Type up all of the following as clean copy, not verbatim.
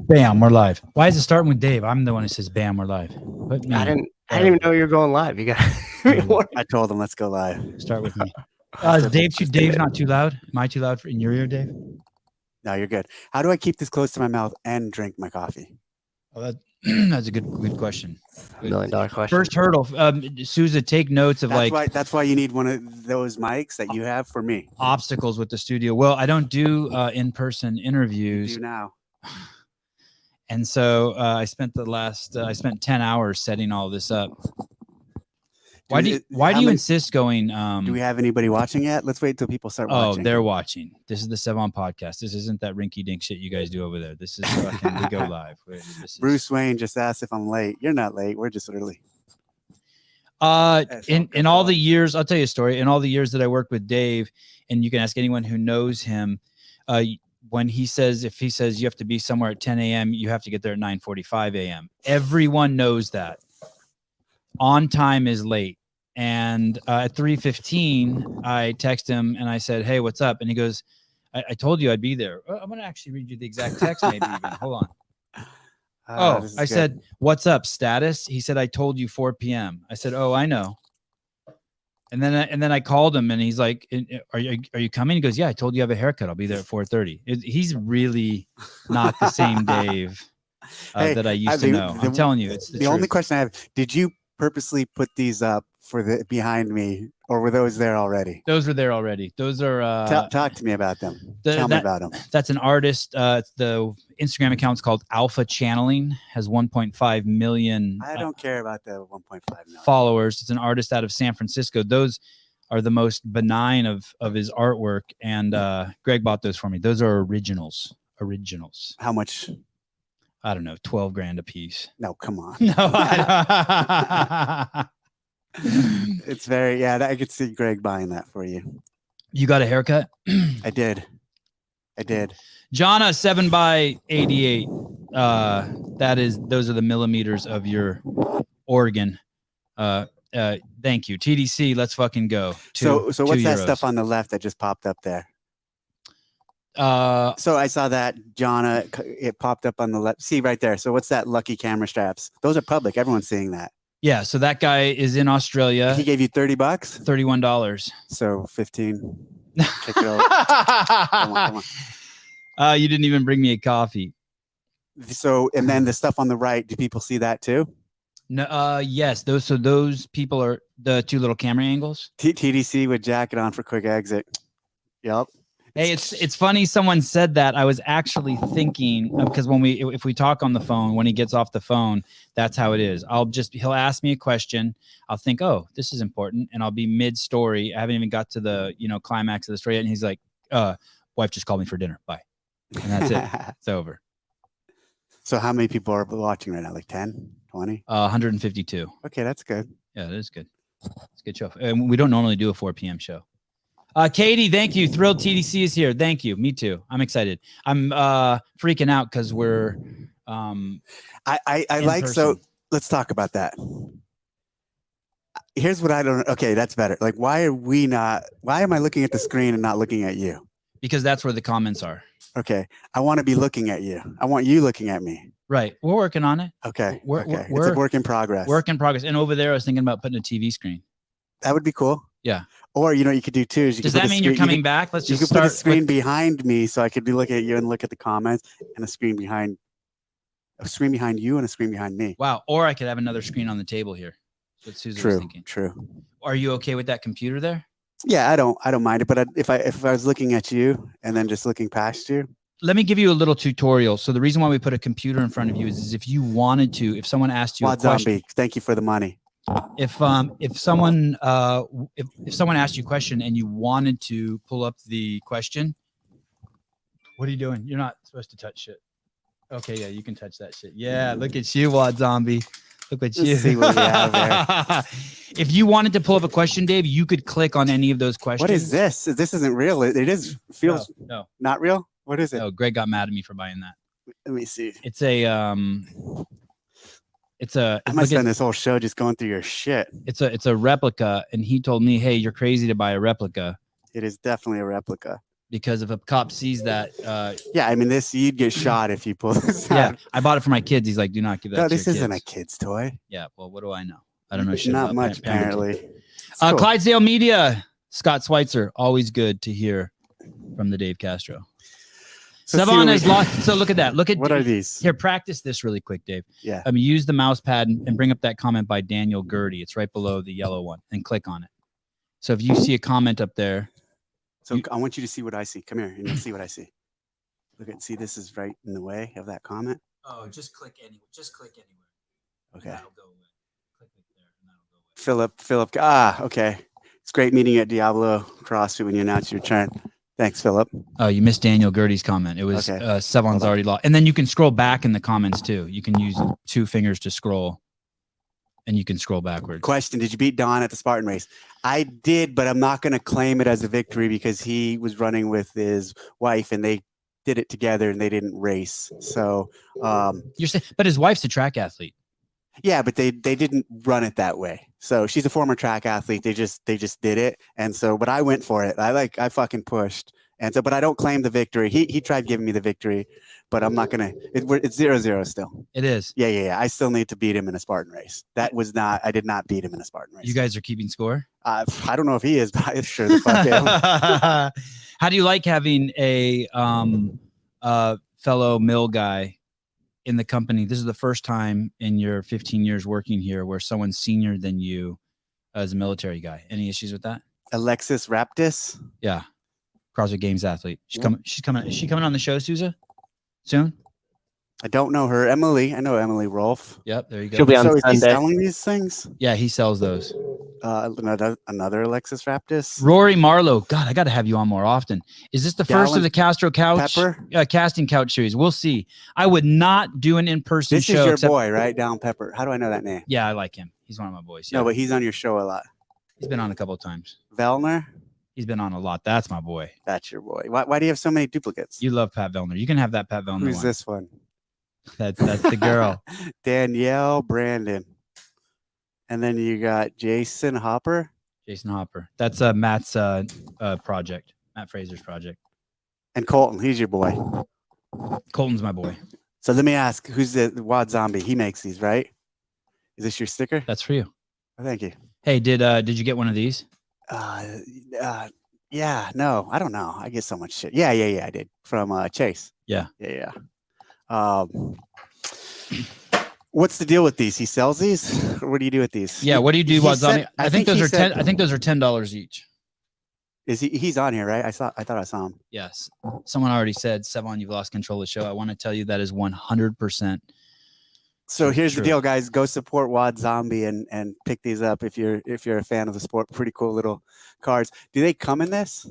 Bam, we're live. Why is it starting with Dave? I'm the one who says bam, we're live. Put me. I didn't even know you were going live. You got. I told him let's go live. Start with me. Dave's not too loud. Am I too loud in your ear, Dave? No, you're good. How do I keep this close to my mouth and drink my coffee? Oh, that's a good question. $1 million question. First hurdle, Sousa, take notes of That's why you need one of those mics that you have for me. Obstacles with the studio. Well, I don't do in-person interviews. You do now. And so I spent 10 hours setting all this up. Why do you insist going? Do we have anybody watching yet? Let's wait till people start watching. Oh, they're watching. This is the Sevan Podcast. This isn't that rinky-dink shit you guys do over there. This is fucking, we go live. Bruce Wayne just asked if I'm late. You're not late. We're just early. In all the years, I'll tell you a story. In all the years that I worked with Dave, and you can ask anyone who knows him, if he says you have to be somewhere at 10 a.m., you have to get there at 9:45 a.m. Everyone knows that. On time is late. And at 3:15, I text him and I said, "Hey, what's up?" And he goes, I told you I'd be there. I'm going to actually read you the exact text maybe even. Hold on. I said, "What's up, status?" He said, "I told you 4 p.m." I said, "Oh, I know." And then I called him and he's like, "Are you coming?" He goes, "Yeah, I told you I have a haircut. I'll be there at 4:30. He's really not the same Dave that I used to know. I'm telling you, it's the only question I have. Did you purposely put these up for the behind me, or were those there already? Those were there already. Those are talk to me about them. Tell me about them. That's an artist. The Instagram account's called Alpha Channeling, has 1.5 million. I don't care about the 1.5 million followers. It's an artist out of San Francisco. Those are the most benign of his artwork, and Greg bought those for me. Those are originals. How much? I don't know, 12 grand a piece. No, come on. No, it's very, I could see Greg buying that for you. You got a haircut? I did. Jonna 7x88. Those are the millimeters of your organ. Thank you. TDC, let's fucking go. So what's that stuff on the left that just popped up there? So I saw that Jonna, it popped up on the left. See right there. So what's that? Lucky camera straps. Those are public. Everyone's seeing that. Yeah. So that guy is in Australia. He gave you $30. $31. So 15. Check it out. Come on. You didn't even bring me a coffee. So, and then the stuff on the right, do people see that too? No. Yes. Those people are the two little camera angles. TDC with jacket on for quick exit. Yep. Hey, it's funny someone said that. I was actually thinking, because if we talk on the phone, when he gets off the phone, that's how it is. He'll ask me a question. I'll think, oh, this is important. And I'll be mid-story. I haven't even got to the, climax of the story yet. And he's like, wife just called me for dinner. Bye. And that's it. It's over. So how many people are watching right now? Like 10, 20? 152. Okay, that's good. Yeah, it is good. It's a good show. And we don't normally do a 4 p.m. show. Katie, thank you. Thrilled TDC is here. Thank you. Me too. I'm excited. I'm freaking out because we're I like person. So let's talk about that. Here's what I don't. Okay, that's better. Like, why am I looking at the screen and not looking at you? Because that's where the comments are. Okay. I want to be looking at you. I want you looking at me. Right. We're working on it. Okay. It's a work in progress. Work in progress. And over there, I was thinking about putting a TV screen. That would be cool. Yeah. Or, you could do too. Is Does that mean you're coming back? Let's just put a screen behind me so I could be looking at you and look at the comments, and a screen behind you and a screen behind me. Wow. Or I could have another screen on the table here. That's what Susan was thinking. True. Are you okay with that computer there? Yeah, I don't mind it. But if I was looking at you and then just looking past you. Let me give you a little tutorial. So the reason why we put a computer in front of you is if you wanted to, if someone asked you a question. Zombie, thank you for the money. If someone asked you a question and you wanted to pull up the question, what are you doing? You're not supposed to touch shit. Okay, yeah, you can touch that shit. Yeah, look at you, Wad Zombie. Look at you. See what we have there. If you wanted to pull up a question, Dave, you could click on any of those questions. What is this? This isn't real. It is feels no. Not real. What is it? Oh, Greg got mad at me for buying that. Let me see. It's a I might spend this whole show just going through your shit. It's a replica, and he told me, "Hey, you're crazy to buy a replica." It is definitely a replica. because if a cop sees that, Yeah, I mean, you'd get shot if you pull this yeah, out. I bought it for my kids. He's like, do not give that No, to this your isn't a kids. kid's toy. Yeah, well, what do I know? I don't know shit Not about much, parenting. apparently. Cool. Clydesdale Media, Scott Schweitzer, always good to hear from the Dave Castro. Sevan has lost. So look at that. Look at what are these? Here, practice this really quick, Dave. Yeah. Use the mouse pad and bring up that comment by Daniel Gertie. It's right below the yellow one, and click on it. So if you see a comment up there, So I want you to see what I see. Come here, and you'll see what I see. See, this is right in the way of that comment. oh, just click anywhere. Just click anywhere. Okay. That'll go away. Click it there, and that'll go away. Philip. Okay. It's great meeting at Diablo CrossFit when you announce your turn. Thanks, Philip. Oh, you missed Daniel Gertie's comment. It was Okay. Sevan's already lost. And then you can scroll back in the comments too. You can use 2 fingers to scroll, and you can scroll backwards. Question: did you beat Don at the Spartan race? I did, but I'm not going to claim it as a victory because he was running with his wife, and they did it together, and they didn't race. So, You're saying, but his wife's a track athlete. yeah, but they didn't run it that way. So she's a former track athlete. They just did it, and so but I went for it. I fucking pushed, and so but I don't claim the victory. He tried giving me the victory, but I'm not gonna. It's 0-0 still. It is. Yeah. I still need to beat him in a Spartan race. That was not. I did not beat him in a Spartan race. You guys are keeping score? I don't know if he is, but I sure the fuck am. How do you like having a fellow mill guy in the company? This is the first time in your 15 years working here where someone's senior than you as a military guy. Any issues with that? Alexis Raptis. Yeah. CrossFit Games athlete. She's coming. Is she coming on the show, Sousa? Soon? I don't know her. Emily. I know Emily Rolfe. Yep. There you go. She'll be on So is he Sunday. selling these things? Yeah, he sells those. Another Alexis Raptis. Rory Marlowe. God, I got to have you on more often. Is this the first of Gallon the Castro Couch Pepper. casting couch series? We'll see. I would not do an in-person This show. is your except, boy, right? Down Pepper. How do I know that name? Yeah, I like him. He's one of my boys. Yeah. No, but he's on your show a lot. He's been on a couple of times. Vellner. He's been on a lot. That's my boy. That's your boy. Why do you have so many duplicates? You love Pat Vellner. You can have that Pat Vellner Who's one. this one? That's the girl. Danielle Brandon. And then you got Jason Hopper. Jason Hopper. That's Matt's project. Matt Fraser's project. And Colton. He's your boy. Colton's my boy. So let me ask, who's the Wad Zombie? He makes these, right? Is this your sticker? That's for you. Oh, thank you. Hey, did you get one of these? Yeah, no, I don't know. I get so much shit. Yeah, I did from Chase. Yeah. What's the deal with these? He sells these, or what do you do with these? Yeah. What do you do, Wad Zombie? I think those are he said- 10. I think those are $10 each. Is he? He's on here, right? I thought I saw him. Yes. Someone already said, Sevan, you've lost control of the show. I want to tell you that is 100%. So here's True. the deal, guys. Go support Wad Zombie and pick these up if you're a fan of the sport. Pretty cool little cards. Do they come in this?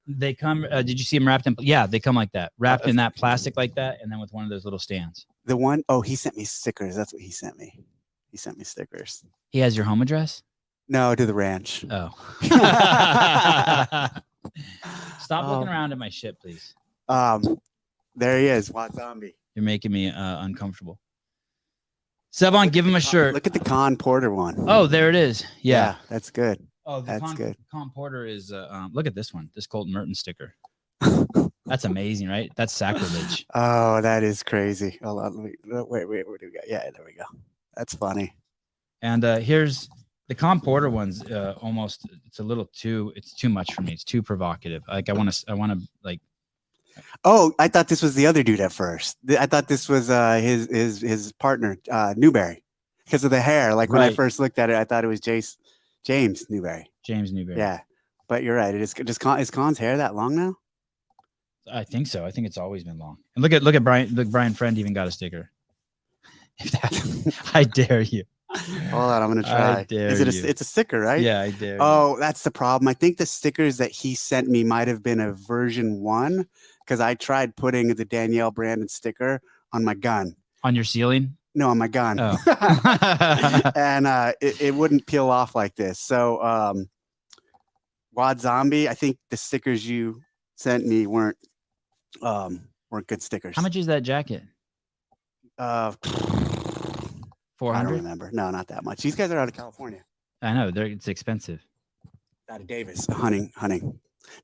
They come. Did you see them wrapped in? Yeah, they come like that, wrapped in that plastic like that, and then with one of those little stands. The one, oh, he sent me stickers. That's what he sent me. He sent me stickers. He has your home address? No, to the ranch. Oh. Stop looking around at my shit, please. There he is, Wad Zombie. You're making me uncomfortable. Sevan, give him a shirt. Look at the Con Porter one. Oh, there it is. Yeah. that's good. Oh, That's good. Con Porter is. Look at this one. This Colton Merton sticker. That's amazing, right? That's sacrilege. Oh, that is crazy. Hold on, wait, what do we got? Yeah, there we go. That's funny. And here's the Con Porter one's almost. It's a little too. It's too much for me. It's too provocative. Like I want to like. Oh, I thought this was the other dude at first. I thought this was his partner, Newberry, because of the hair. Like when I Right. first looked at it, I thought it was James Newberry. James Newberry. Yeah, but you're right. It is just is Con's hair that long now? I think so. I think it's always been long. And look at Brian. Look, Brian Friend even got a sticker. If that, I dare you. Hold on, I'm gonna try. dare Is it you. it's a sticker, right? Yeah, I dare. Oh, that's the problem. I think the stickers that he sent me might have been a version 1 because I tried putting the Danielle Brandon sticker on my gun. You. On your ceiling. No, on my gun. Oh. And it wouldn't peel off like this. So Wad Zombie, I think the stickers you sent me weren't good stickers. How much is that jacket? I 400. don't remember. No, not that much. These guys are out of California. I know. It's expensive. Out of Davis. Hunting.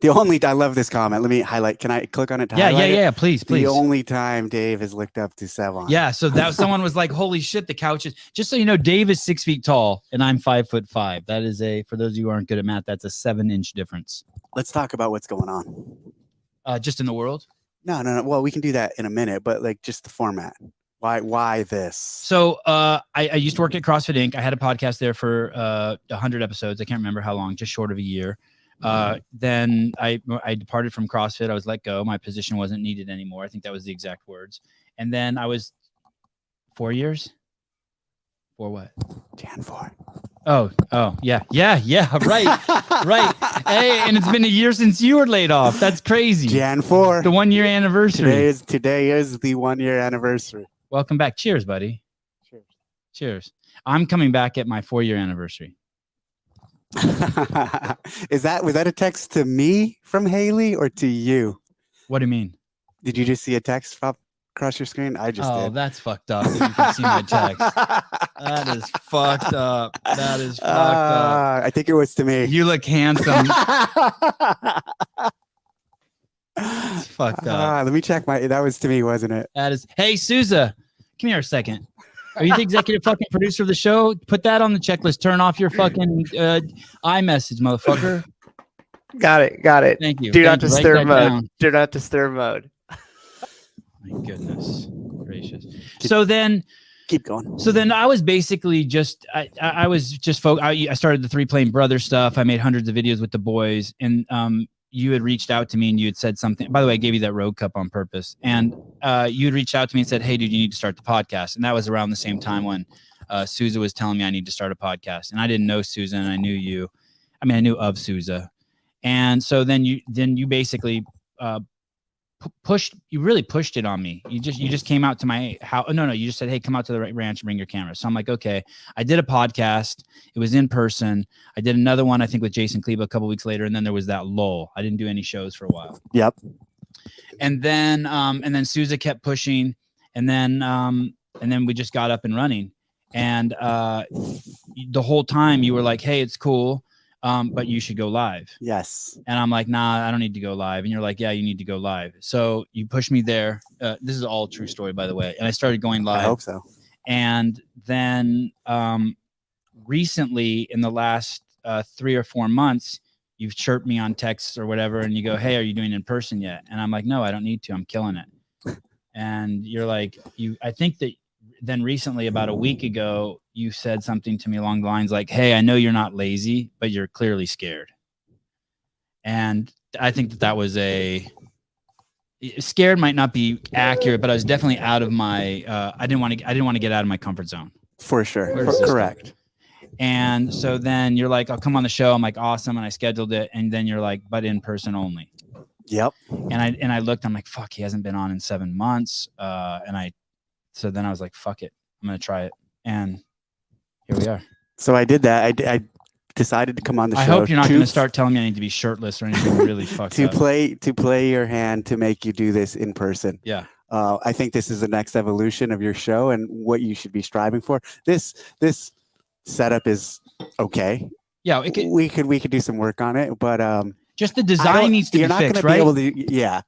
I love this comment. Let me highlight. Can I click on it to highlight it? Yeah. Please. The only time Dave has looked up to Sevan. Yeah. So that someone was like, holy shit, the couch is, just so you know, Dave is 6 feet tall and I'm 5'5". That is for those of you who aren't good at math, that's a 7-inch difference. Let's talk about what's going on. Just in the world? No. Well, we can do that in a minute, but like just the format. Why this? So I used to work at CrossFit Inc. I had a podcast there for 100 episodes. I can't remember how long, just short of a year. Then I departed from CrossFit. I was let go. My position wasn't needed anymore. I think that was the exact words. And then I was 4 years. For what? Jan 4. Oh, yeah. Right. Hey, and it's been a year since you were laid off. That's crazy. Jan 4. The 1 year anniversary. Today is the 1 year anniversary. Welcome back. Cheers, buddy. Cheers. I'm coming back at my 4 year anniversary. Was that a text to me from Haley or to you? What do you mean? Did you just see a text pop across your screen? I just did. Oh, that's fucked up. You can see my text. That is fucked up. I think it was to me. You look handsome. It's fucked up. Let me check that was to me, wasn't it? That is. Hey, Souza, come here a second. Are you the executive fucking producer of the show? Put that on the checklist. Turn off your fucking iMessage, motherfucker. Got it. Thank you. Do not disturb mode. Do not disturb mode. My goodness gracious. So then, keep going. So then I was basically just, I was just I started the 3 Plane Brothers stuff. I made hundreds of videos with the boys, and you had reached out to me and you had said something. By the way, I gave you that Rogue Cup on purpose. And you had reached out to me and said, hey, dude, you need to start the podcast. And that was around the same time when Souza was telling me I need to start a podcast. And I didn't know Souza, and I knew you. I mean, I knew of Souza. And so then you basically you really pushed it on me. You just came out to my house. No, you just said, hey, come out to the ranch and bring your camera. So I'm like, okay. I did a podcast. It was in person. I did another one, I think, with Jason Kleba a couple weeks later. And then there was that lull. I didn't do any shows for a while. Yep. And then Souza kept pushing, and then we just got up and running. And the whole time you were like, hey, it's cool. But you should go live. Yes. And I'm like, nah, I don't need to go live. And you're like, yeah, you need to go live. So you pushed me there. This is all true story, by the way. And I started going live. I hope so. And then recently, in the last 3 or 4 months, you've chirped me on texts or whatever, and you go, hey, are you doing in person yet? And I'm like, no, I don't need to. I'm killing it. And you're like, I think that then recently, about a week ago, you said something to me along the lines like, hey, I know you're not lazy, but you're clearly scared. And I think that was scared might not be accurate, but I was definitely out of my, I didn't want to get out of my comfort zone. For sure. Correct. And so then you're like, I'll come on the show. I'm like, awesome. And I scheduled it. And then you're like, but in person only. Yep. And I looked, I'm like, fuck, he hasn't been on in 7 months. So then I was like, fuck it. I'm going to try it. And here we are. So I did that. I decided to come on the show. I hope you're not going to start telling me I need to be shirtless or anything really fucked up. To play your hand to make you do this in person. Yeah. I think this is the next evolution of your show and what you should be striving for. This setup is okay. Yeah. We could do some work on it, but just the design needs to be fixed, right? You're not going to be able to. Yeah.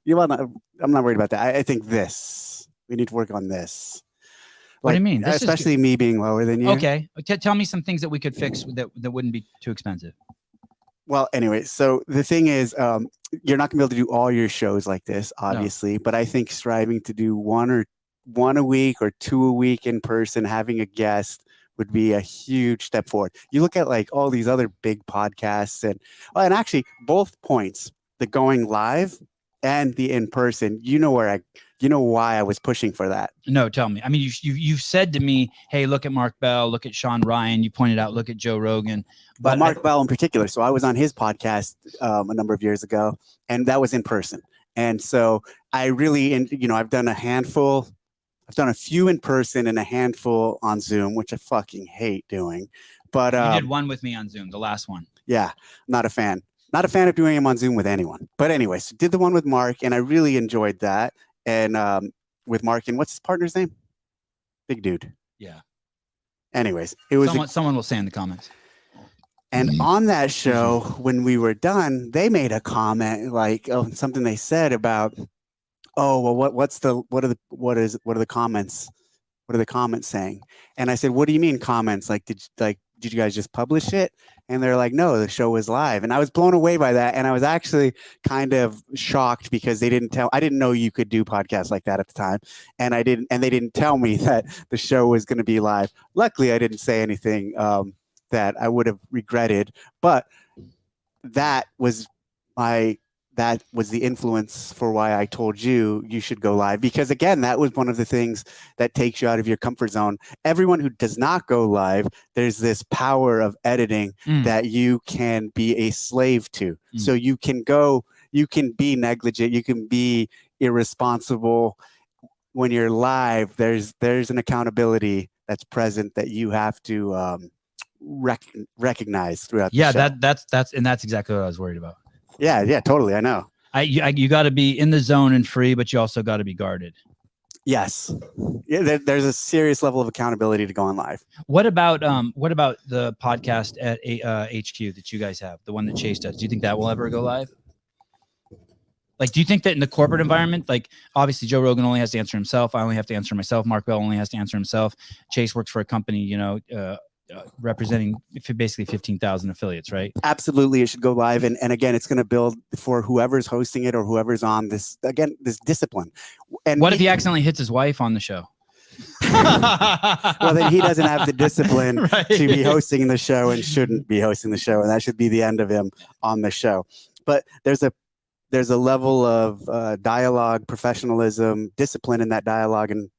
I'm not worried about that. I think we need to work on this. What do you mean? Especially me being lower than you. Okay. Tell me some things that we could fix that wouldn't be too expensive. Well, anyway, so the thing is, you're not gonna be able to do all your shows like this, obviously, no. But I think striving to do one a week or 2 a week in person, having a guest would be a huge step forward. You look at like all these other big podcasts and actually both points, the going live and the in person, you know why I was pushing for that. No, tell me. I mean, you said to me, hey, look at Mark Bell, look at Sean Ryan. You pointed out, look at Joe Rogan. But Mark Bell in particular. So I was on his podcast a number of years ago, and that was in person. And so I really, I've done a few in person and a handful on Zoom, which I fucking hate doing. But you did one with me on Zoom, the last one. Yeah, not a fan. Not a fan of doing them on Zoom with anyone. But anyways, did the one with Mark, and I really enjoyed that. And with Mark, and what's his partner's name? Big dude. Yeah. Anyways, it was someone will say in the comments. And on that show, when we were done, they made a comment like something they said about, oh, well, what are the comments? What are the comments saying? And I said, what do you mean comments? Like, did you guys just publish it? And they're like, no, the show was live. And I was blown away by that. And I was actually kind of shocked because I didn't know you could do podcasts like that at the time. And they didn't tell me that the show was going to be live. Luckily, I didn't say anything that I would have regretted, but that was the influence for why I told you should go live, because again, that was one of the things that takes you out of your comfort zone. Everyone who does not go live, there's this power of editing that you can be a slave to. So you can be negligent, you can be irresponsible. When you're live, there's an accountability that's present that you have to recognize throughout the show. That's exactly what I was worried about. Yeah, totally. I know. You got to be in the zone and free, but you also got to be guarded. Yes. Yeah, there's a serious level of accountability to going live. What about the podcast at HQ that you guys have, the one that Chase does? Do you think that will ever go live? Like, do you think that in the corporate environment, like obviously Joe Rogan only has to answer himself. I only have to answer myself. Mark Bell only has to answer himself. Chase works for a company, representing basically 15,000 affiliates, right? Absolutely. It should go live. And again, it's going to build for whoever's hosting it or whoever's on this discipline. And what if he accidentally hits his wife on the show? Well, then he doesn't have the discipline to be hosting the show and shouldn't be hosting the show. And that should be the end of him on the show. But there's a level of dialogue, professionalism, discipline in that dialogue and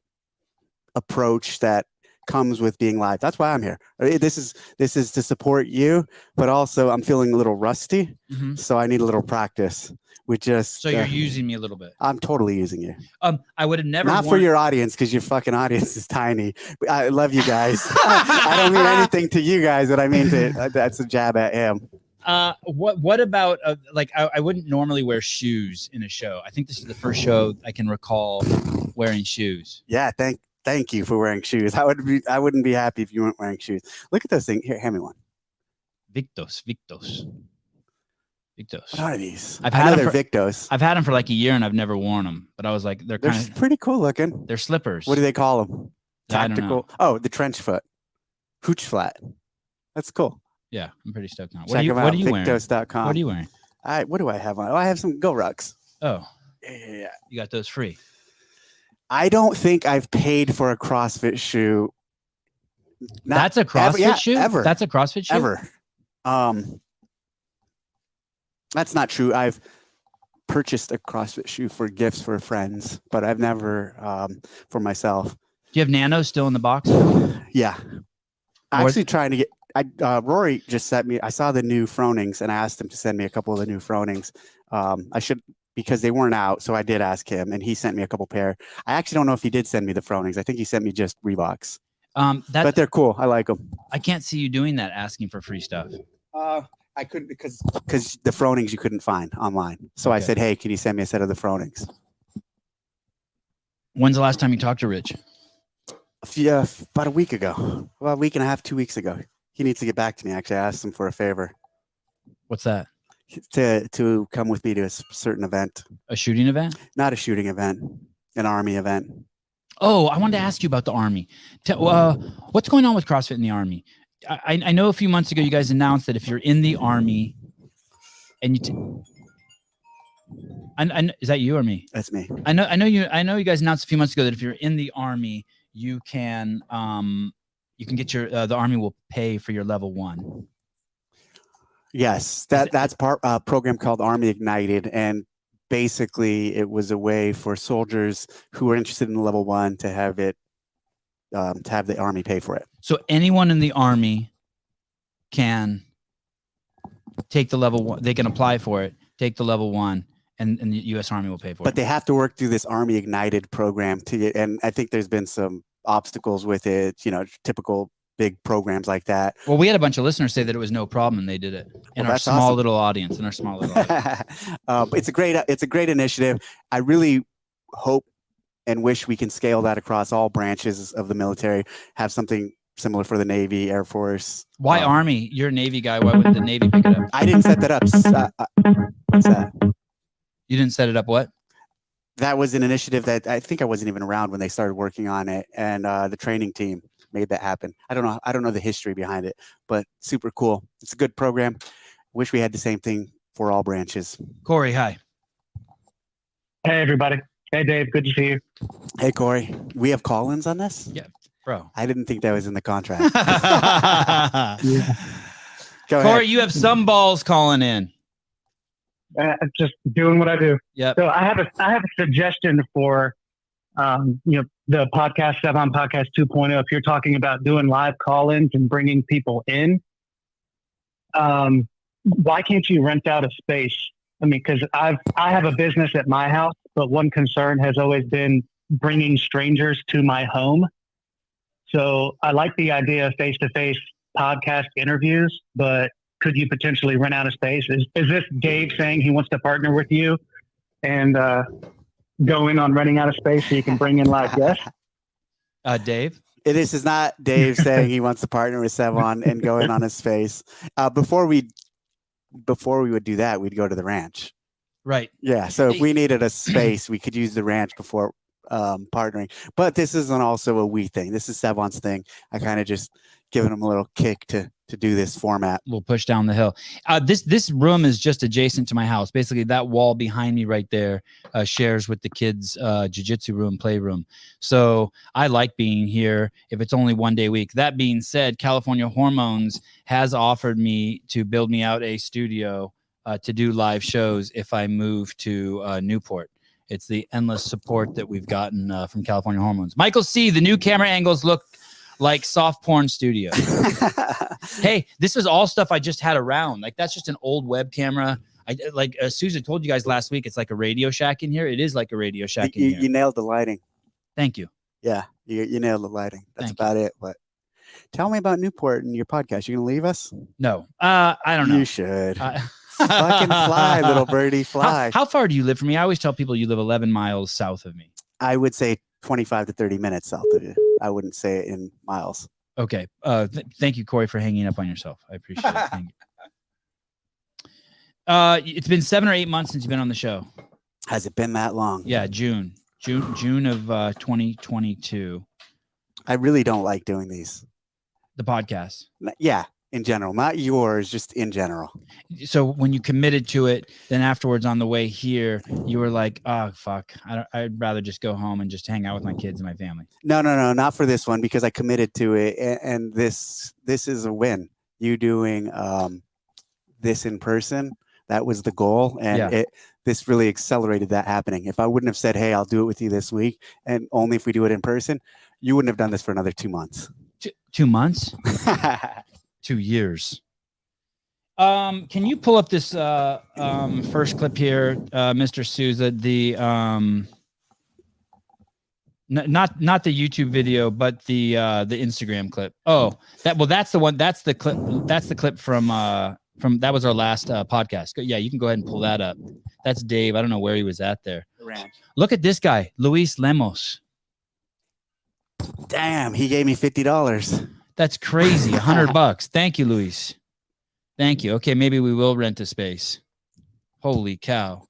approach that comes with being live. That's why I'm here. This is to support you, but also I'm feeling a little rusty, so I need a little practice. So you're using me a little bit. I'm totally using you. I would have never not for your audience, because your fucking audience is tiny. I love you guys. I don't mean anything to you guys, but I mean that's a jab at him. What about I wouldn't normally wear shoes in a show. I think this is the first show I can recall wearing shoes. Yeah, Thank you for wearing shoes. I wouldn't be happy if you weren't wearing shoes. Look at those things. Here, hand me one. Victos. What are these? I've had they're Victos. I've had them for like a year and I've never worn them. But I was like, they're kind of pretty cool looking. They're slippers. What do they call them? Tactical. I don't know. Oh, the trench foot. Hooch flat. That's cool. Yeah, I'm pretty stoked on it. What are you wearing? Victos.com. What are you wearing? What do I have on? Oh, I have some Go Rucks. Oh. Yeah. You got those free. I don't think I've paid for a CrossFit shoe. That's a CrossFit shoe? Ever. That's a CrossFit shoe? Ever. That's not true. I've purchased a CrossFit shoe for gifts for friends, but I've never for myself. Do you have Nano still in the box? Yeah. Actually trying to get Rory just sent me, I saw the new Fronings and I asked him to send me a couple of the new Fronings. Because they weren't out. So I did ask him and he sent me a couple pair. I actually don't know if he did send me the Fronings. I think he sent me just Reeboks. But they're cool. I like them. I can't see you doing that, asking for free stuff. I couldn't because the Fronings you couldn't find online. So I said, hey, can you send me a set of the Fronings? When's the last time you talked to Rich? About a week ago. Well, a week and a half, 2 weeks ago. He needs to get back to me. Actually, I asked him for a favor. What's that? To come with me to a certain event. A shooting event? Not a shooting event, an Army event. Oh, I wanted to ask you about the Army. What's going on with CrossFit in the Army? I know a few months ago you guys announced that if you're in the Army and is that you or me? That's me. I know you guys announced a few months ago that if you're in the Army, you can get your the Army will pay for your level 1. Yes, that's a program called Army Ignited, and basically it was a way for soldiers who were interested in level 1 to have the Army pay for it. So anyone in the Army can take the level 1. They can apply for it, take the level 1, and the U.S. Army will pay for it. But they have to work through this Army Ignited program to get, and I think there's been some obstacles with it. Typical big programs like that. Well, we had a bunch of listeners say that it was no problem and they did it in our small little audience. It's a great initiative. I really hope and wish we can scale that across all branches of the military, have something similar for the Navy, Air Force. Why Army? You're a Navy guy. Why wouldn't the Navy pick it up? I didn't set that up. What's that? You didn't set it up. What? That was an initiative that I think I wasn't even around when they started working on it, and the training team made that happen. I don't know the history behind it, but super cool. It's a good program. Wish we had the same thing for all branches. Corey, hi. Hey, everybody. Hey, Dave. Good to see you. Hey, Corey. We have call-ins on this? Yeah, bro. I didn't think that was in the contract. Go Corey, ahead. You have some balls calling in. Just doing what I do. Yep. So I have a suggestion for, the podcast, Sevan Podcast 2.0. If you're talking about doing live call-ins and bringing people in, why can't you rent out a space? I mean, because I have a business at my house, but one concern has always been bringing strangers to my home. So I like the idea of face-to-face podcast interviews, but could you potentially rent out a space? Is this Dave saying he wants to partner with you and go in on renting out a space so you can bring in live guests? Dave? This is not Dave saying he wants to partner with Sevan and go in on his space. Before we would do that, we'd go to the ranch. Right. Yeah. So if we needed a space, we could use the ranch before partnering. But this isn't also a we thing. This is Sevan's thing. I kind of just giving him a little kick to do this format. We'll push down the hill. This room is just adjacent to my house. Basically, that wall behind me right there shares with the kids' jiu-jitsu room, playroom. So I like being here if it's only one day a week. That being said, California Hormones has offered me to build me out a studio to do live shows if I move to Newport. It's the endless support that we've gotten from California Hormones. Michael C., the new camera angles look like soft porn studio. Hey, this is all stuff I just had around. Like, that's just an old web camera. Susan told you guys last week, it's like a Radio Shack in here. It is like a Radio Shack in here. You nailed the lighting. Thank you. Yeah, you nailed the lighting. That's Thank about it. But tell me about Newport and your podcast. You gonna leave us? No, I don't know. You should. Fucking fly, little birdie, fly. How far do you live from me? I always tell people you live 11 miles south of me. I would say 25 to 30 minutes south of you. I wouldn't say it in miles. Okay. Thank you, Corey, for hanging up on yourself. I appreciate it. Thank you. It's been 7 or 8 months since you've been on the show. Has it been that long? Yeah, June of 2022. I really don't like doing these. The podcast. Yeah, in general, not yours, just in general. So when you committed to it, then afterwards on the way here, you were like, "Oh fuck, I'd rather just go home and just hang out with my kids and my family." No, not for this one, because I committed to it, and this is a win. You doing this in person, that was the goal, and this really accelerated that happening. If I wouldn't have said, "Hey, I'll do it with you this week," and only if we do it in person, you wouldn't have done this for another 2 months. 2 months? 2 years. Can you pull up this first clip here, Mr. Souza? The not the YouTube video, but the Instagram clip. Oh, that's the one. That's the clip. That's the clip from that was our last podcast. Yeah, you can go ahead and pull that up. That's Dave. I don't know where he was at there. The ranch. Look at this guy, Luis Lemos. Damn, he gave me $50. That's crazy. $100. Thank you, Luis. Thank you. Okay, maybe we will rent a space. Holy cow.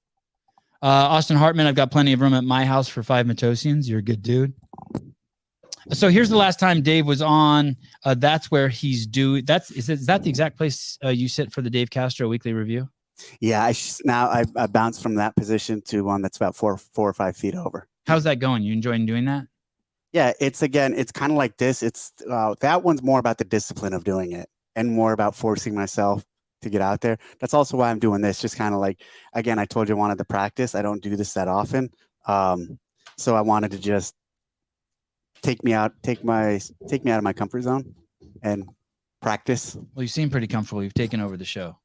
Austin Hartman, I've got plenty of room at my house for 5 Matosians. You're a good dude. So here's the last time Dave was on. That's where he's due. Is that the exact place you sit for the Dave Castro Weekly Review? Yeah, I bounced from that position to one that's about 4 or 5 feet over. How's that going? You enjoying doing that? Yeah, it's kind of like this. It's that one's more about the discipline of doing it and more about forcing myself to get out there. That's also why I'm doing this. Just kind of like, again, I told you I wanted to practice. I don't do this that often. So I wanted to just take me out of my comfort zone and practice. Well, you seem pretty comfortable. You've taken over the show.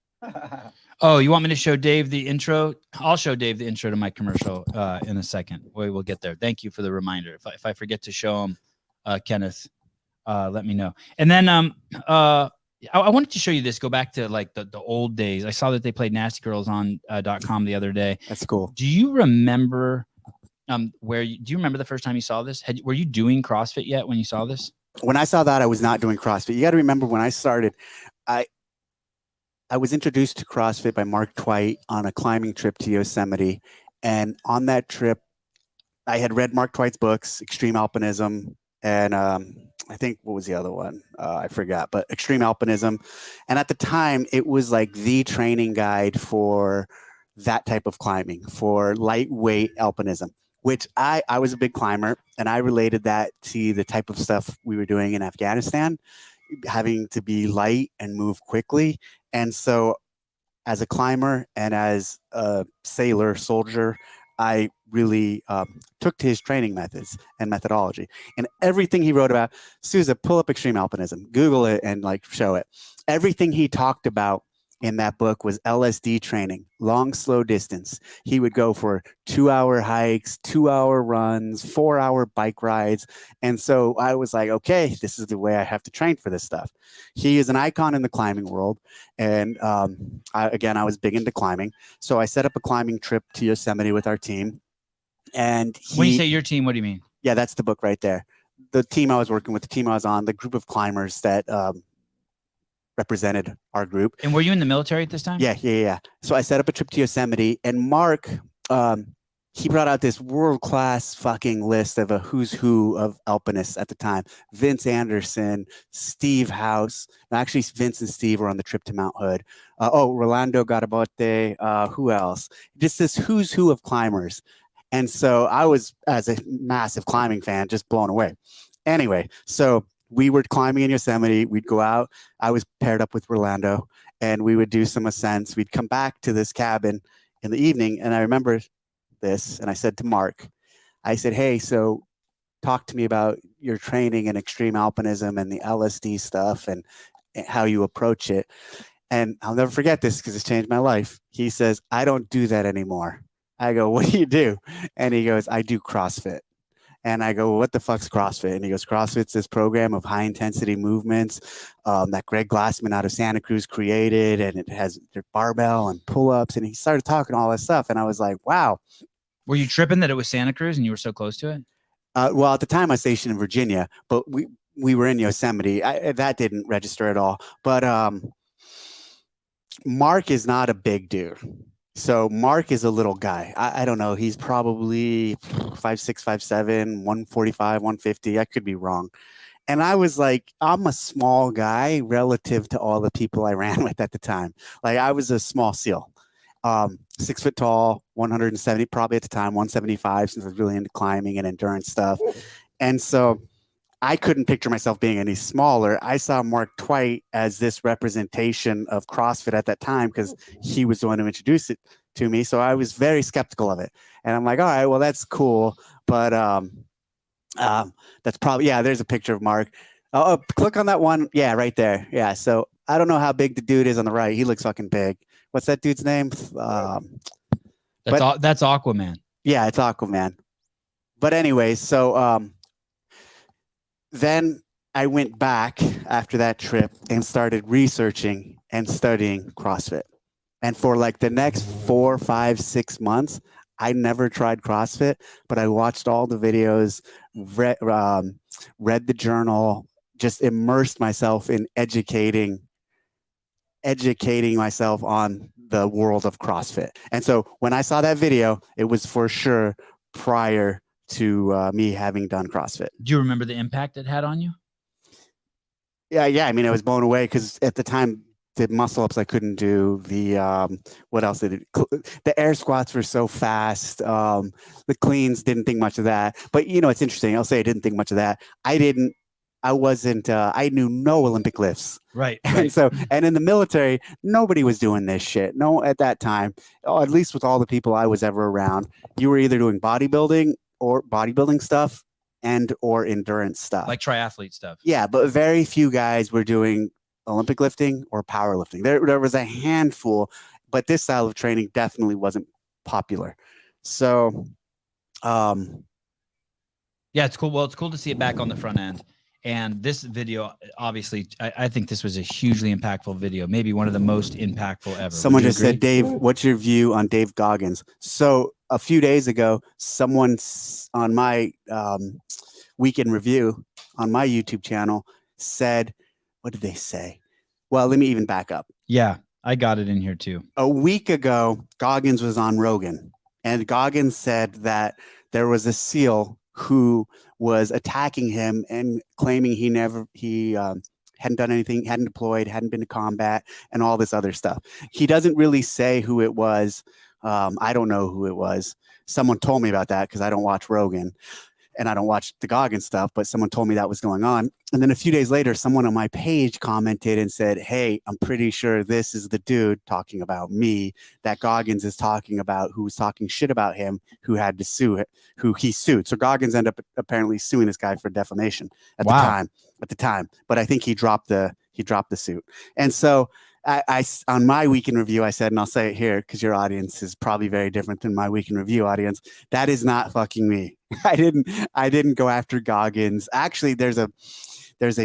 Oh, you want me to show Dave the intro? I'll show Dave the intro to my commercial in a second. We'll get there. Thank you for the reminder. If I forget to show him, Kenneth, let me know. And then I wanted to show you this. Go back to like the old days. I saw that they played Nasty Girls on .com the other day. That's cool. Do you remember do you remember the first time you saw this? Were you doing CrossFit yet when you saw this? when I saw that, I was not doing CrossFit. You got to remember when I started, I was introduced to CrossFit by Mark Twight on a climbing trip to Yosemite. And on that trip, I had read Mark Twait's books, Extreme Alpinism, and I think what was the other one? I forgot, but Extreme Alpinism. And at the time, it was like the training guide for that type of climbing, for lightweight alpinism, which I was a big climber, and I related that to the type of stuff we were doing in Afghanistan, having to be light and move quickly. And so as a climber and as a sailor, soldier, I really took to his training methods and methodology. And everything he wrote about, Sousa, pull up Extreme Alpinism, Google it and like show it. Everything he talked about in that book was LSD training, long, slow distance. He would go for 2-hour hikes, 2-hour runs, 4-hour bike rides. And so I was like, okay, this is the way I have to train for this stuff. He is an icon in the climbing world. And I was big into climbing. So I set up a climbing trip to Yosemite with our team. And when you say your team, what do you mean? Yeah, that's the book right there. The team I was working with, the team I was on, the group of climbers that represented our group. And were you in the military at this time? Yeah. So I set up a trip to Yosemite, and Mark, he brought out this world-class fucking list of a who's who of alpinists at the time. Vince Anderson, Steve House. Actually, Vince and Steve were on the trip to Mount Hood. Rolando Garabote. Who else? Just this who's who of climbers. And so I was, as a massive climbing fan, just blown away. Anyway, so we were climbing in Yosemite. We'd go out. I was paired up with Rolando, and we would do some ascents. We'd come back to this cabin in the evening, and I remember this, and I said to Mark, I said, hey, so talk to me about your training in extreme alpinism and the LSD stuff and how you approach it. And I'll never forget this because it's changed my life. He says, I don't do that anymore. I go, what do you do? And he goes, I do CrossFit. And I go, well, what the fuck's CrossFit? And he goes, CrossFit's this program of high intensity movements that Greg Glassman out of Santa Cruz created. And it has barbell and pull-ups. And he started talking all this stuff. And I was like, wow. Were you tripping that it was Santa Cruz and you were so close to it? Well, at the time I was stationed in Virginia, but we were in Yosemite. That didn't register at all. But Mark is not a big dude. So Mark is a little guy. I don't know. He's probably 5'6", 5'7", 145, 150. I could be wrong. And I was like, I'm a small guy relative to all the people I ran with at the time. Like I was a small SEAL, 6 foot tall, 170, probably at the time, 175, since I was really into climbing and endurance stuff. And so I couldn't picture myself being any smaller. I saw Mark Twight as this representation of CrossFit at that time because he was the one who introduced it to me. So I was very skeptical of it. And I'm like, all right, well, that's cool. But that's probably, yeah, there's a picture of Mark. Oh, click on that one. Yeah, right there. Yeah. So I don't know how big the dude is on the right. He looks fucking big. What's that dude's name? That's Aquaman. Yeah, it's Aquaman. But anyways, so then I went back after that trip and started researching and studying CrossFit. And for like the next 4, 5, 6 months, I never tried CrossFit, but I watched all the videos, read the journal, just immersed myself in educating myself on the world of CrossFit. And so when I saw that video, it was for sure prior to me having done CrossFit. Do you remember the impact it had on you? Yeah. I mean, I was blown away because at the time, the muscle ups I couldn't do. The what else did it? The air squats were so fast. The cleans, didn't think much of that. But you know, it's interesting. I'll say I didn't think much of that. I knew no Olympic lifts. Right. And in the military, nobody was doing this shit. No, at that time, at least with all the people I was ever around, you were either doing bodybuilding stuff or endurance stuff. Like triathlete stuff. Yeah, but very few guys were doing Olympic lifting or powerlifting. There was a handful, but this style of training definitely wasn't popular. So, yeah, it's cool. Well, it's cool to see it back on the front end. And this video, obviously, I think this was a hugely impactful video, maybe one of the most impactful ever. Someone just said, Dave, what's your view on Dave Goggins? So a few days ago, someone on my weekend review on my YouTube channel said, what did they say? Well, let me even back up. Yeah, I got it in here too. A week ago, Goggins was on Rogan, and Goggins said that there was a SEAL who was attacking him and claiming he hadn't done anything, hadn't deployed, hadn't been to combat, and all this other stuff. He doesn't really say who it was. I don't know who it was. Someone told me about that because I don't watch Rogan and I don't watch the Goggins stuff, but someone told me that was going on. And then a few days later, someone on my page commented and said, hey, I'm pretty sure this is the dude talking about me that Goggins is talking about, who was talking shit about him, who had to sue it, who he sued. So Goggins ended up apparently suing this guy for defamation at the time. But I think he dropped the suit. And so I on my week in review, I said, and I'll say it here because your audience is probably very different than my week in review audience. That is not fucking me. I didn't go after Goggins. Actually, there's a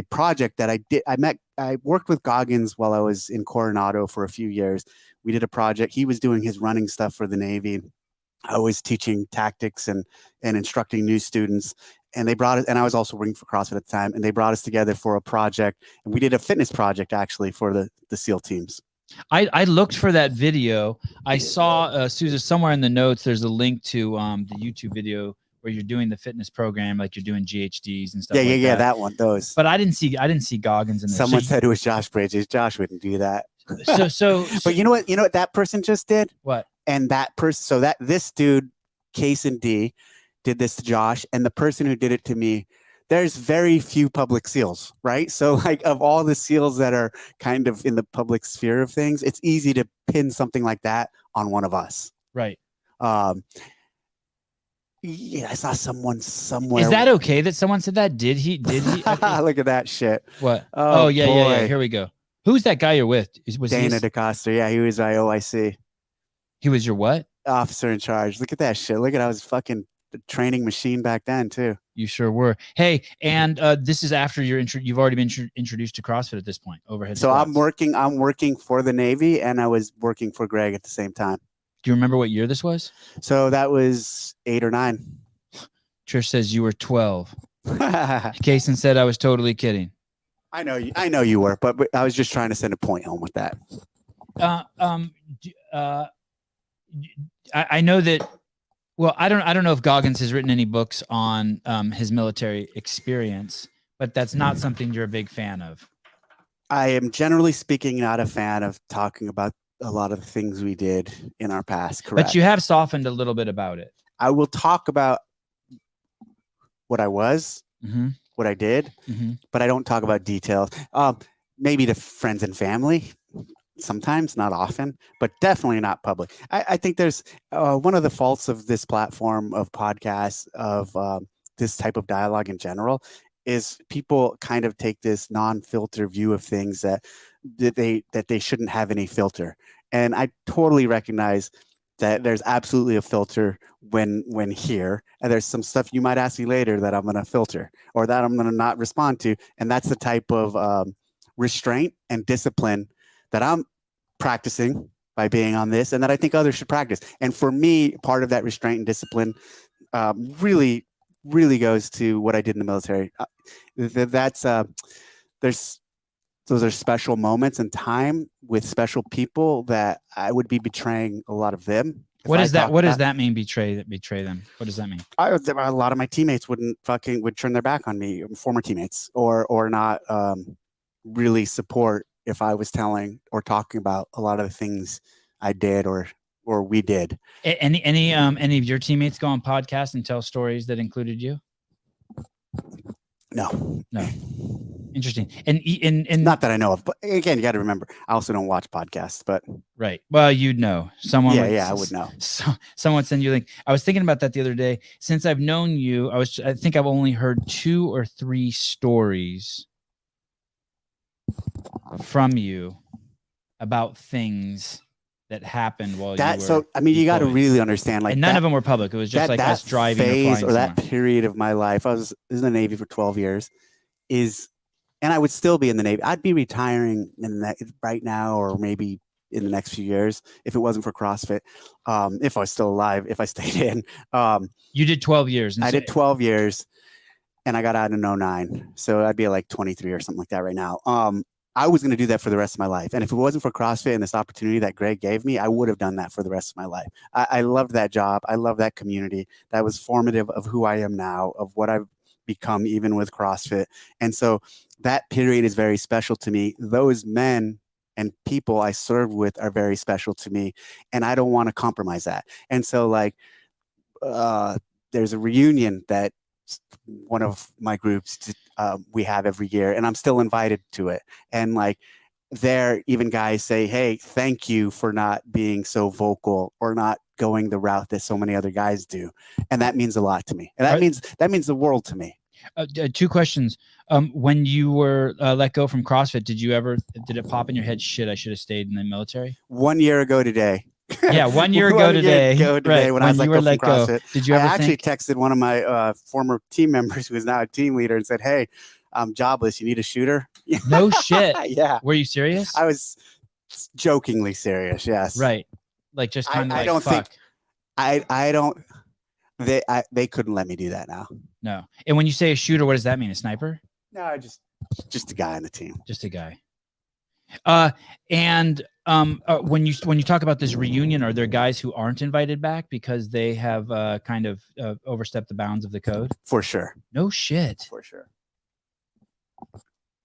project that I did. I worked with Goggins while I was in Coronado for a few years. We did a project. He was doing his running stuff for the Navy. I was teaching tactics and instructing new students. And they brought it, and I was also working for CrossFit at the time, and they brought us together for a project. And we did a fitness project actually for the SEAL teams. I looked for that video. I saw Susan somewhere in the notes. There's a link to the YouTube video where you're doing the fitness program, like you're doing GHDs and stuff. Yeah, that one, those. But I didn't see Goggins in there. Someone said it was Josh Bridges. Josh wouldn't do that. But you know what that person just did? What? And that person, so that this dude, Case and D, did this to Josh, and the person who did it to me, there's very few public SEALs, right? So like of all the SEALs that are kind of in the public sphere of things, it's easy to pin something like that on one of us. Right. Yeah, I saw someone somewhere. Is that okay that someone said that? Did he? Look at that shit. What? Oh, yeah. Here we go. Who's that guy you're with? Was Dana DeCosta. Yeah, he was my OIC. He was your what? Officer in charge. Look at that shit. Look at, I was fucking training machine back then too. You sure were. Hey, and this is after you've already been introduced to CrossFit at this point. Overhead squats. I'm working for the Navy, and I was working for Greg at the same time. Do you remember what year this was? So that was 8 or 9. Trish says you were 12. Kaysen said I was totally kidding. I know you were, but I was just trying to send a point home with that. I know that. Well, I don't know if Goggins has written any books on his military experience, but that's not something you're a big fan of. I am generally speaking not a fan of talking about a lot of the things we did in our past. Correct. But you have softened a little bit about it. I will talk about what I was, what I did, but I don't talk about details. Maybe to friends and family. Sometimes, not often, but definitely not public. I think there's one of the faults of this platform of podcasts, of this type of dialogue in general, is people kind of take this non-filter view of things that they shouldn't have any filter. And I totally recognize that there's absolutely a filter when here, and there's some stuff you might ask me later that I'm going to filter or that I'm going to not respond to. And that's the type of restraint and discipline that I'm practicing by being on this, and that I think others should practice. And for me, part of that restraint and discipline really goes to what I did in the military. Those are special moments in time with special people that I would be betraying a lot of them. What does that mean? Betray them. What does that mean? A lot of my teammates would turn their back on me, former teammates, or not really support if I was telling or talking about a lot of the things I did or we did. Any of your teammates go on podcasts and tell stories that included you? No. Interesting. And not that I know of, but again, you got to remember, I also don't watch podcasts, but right. Well, you'd know someone. I would know. Someone send you a link. I was thinking about that the other day. Since I've known you, I think I've only heard 2 or 3 stories from you about things that happened while you were. So I mean, you got to really understand, like, and none of them were public. It was just like us driving phase or that period of my life. I was in the Navy for 12 years, and I would still be in the Navy. I'd be retiring right now, or maybe in the next few years, if it wasn't for CrossFit. If I was still alive, if I stayed in. You did 12 years. I did 12 years. and I got out in 09. So I'd be like 23 or something like that right now. I was going to do that for the rest of my life. And if it wasn't for CrossFit and this opportunity that Greg gave me, I would have done that for the rest of my life. I loved that job. I love that community. That was formative of who I am now, of what I've become, even with CrossFit. And so that period is very special to me. Those men and people I served with are very special to me. And I don't want to compromise that. And so like, there's a reunion that one of my groups we have every year, and I'm still invited to it. And like there, even guys say, hey, thank you for not being so vocal or not going the route that so many other guys do. And that means a lot to me. And that means the world to me. 2 questions. When you were let go from CrossFit, did it pop in your head, shit, I should have stayed in the military? 1 year ago today. Yeah, 1 year ago today. Right, when I was let go from CrossFit. Did you ever I actually texted one of my former team members who is now a team leader and said, hey, I'm jobless. You need a shooter? No shit. Yeah. Were you serious? I was jokingly serious. Yes. Right. Like just kind of like, I don't fuck. think I don't. They couldn't let me do that now. No. And when you say a shooter, what does that mean? A sniper? No, just a guy on the team. Just a guy. And when you talk about this reunion, are there guys who aren't invited back because they have kind of overstepped the bounds of the code? For sure. No shit. For sure.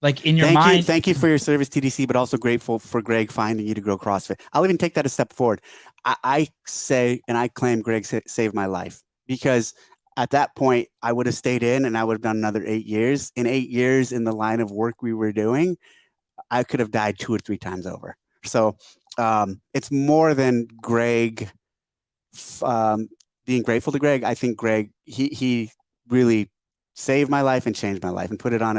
Like in your mind. Thank you for your service, TDC, but also grateful for Greg finding you to grow CrossFit. I'll even take that a step forward. I say, and I claim Greg saved my life, because at that point I would have stayed in and I would have done another 8 years. In 8 years in the line of work we were doing, I could have died 2 or 3 times over. So it's more than Greg being grateful to Greg. I think Greg, he really saved my life and changed my life and put it on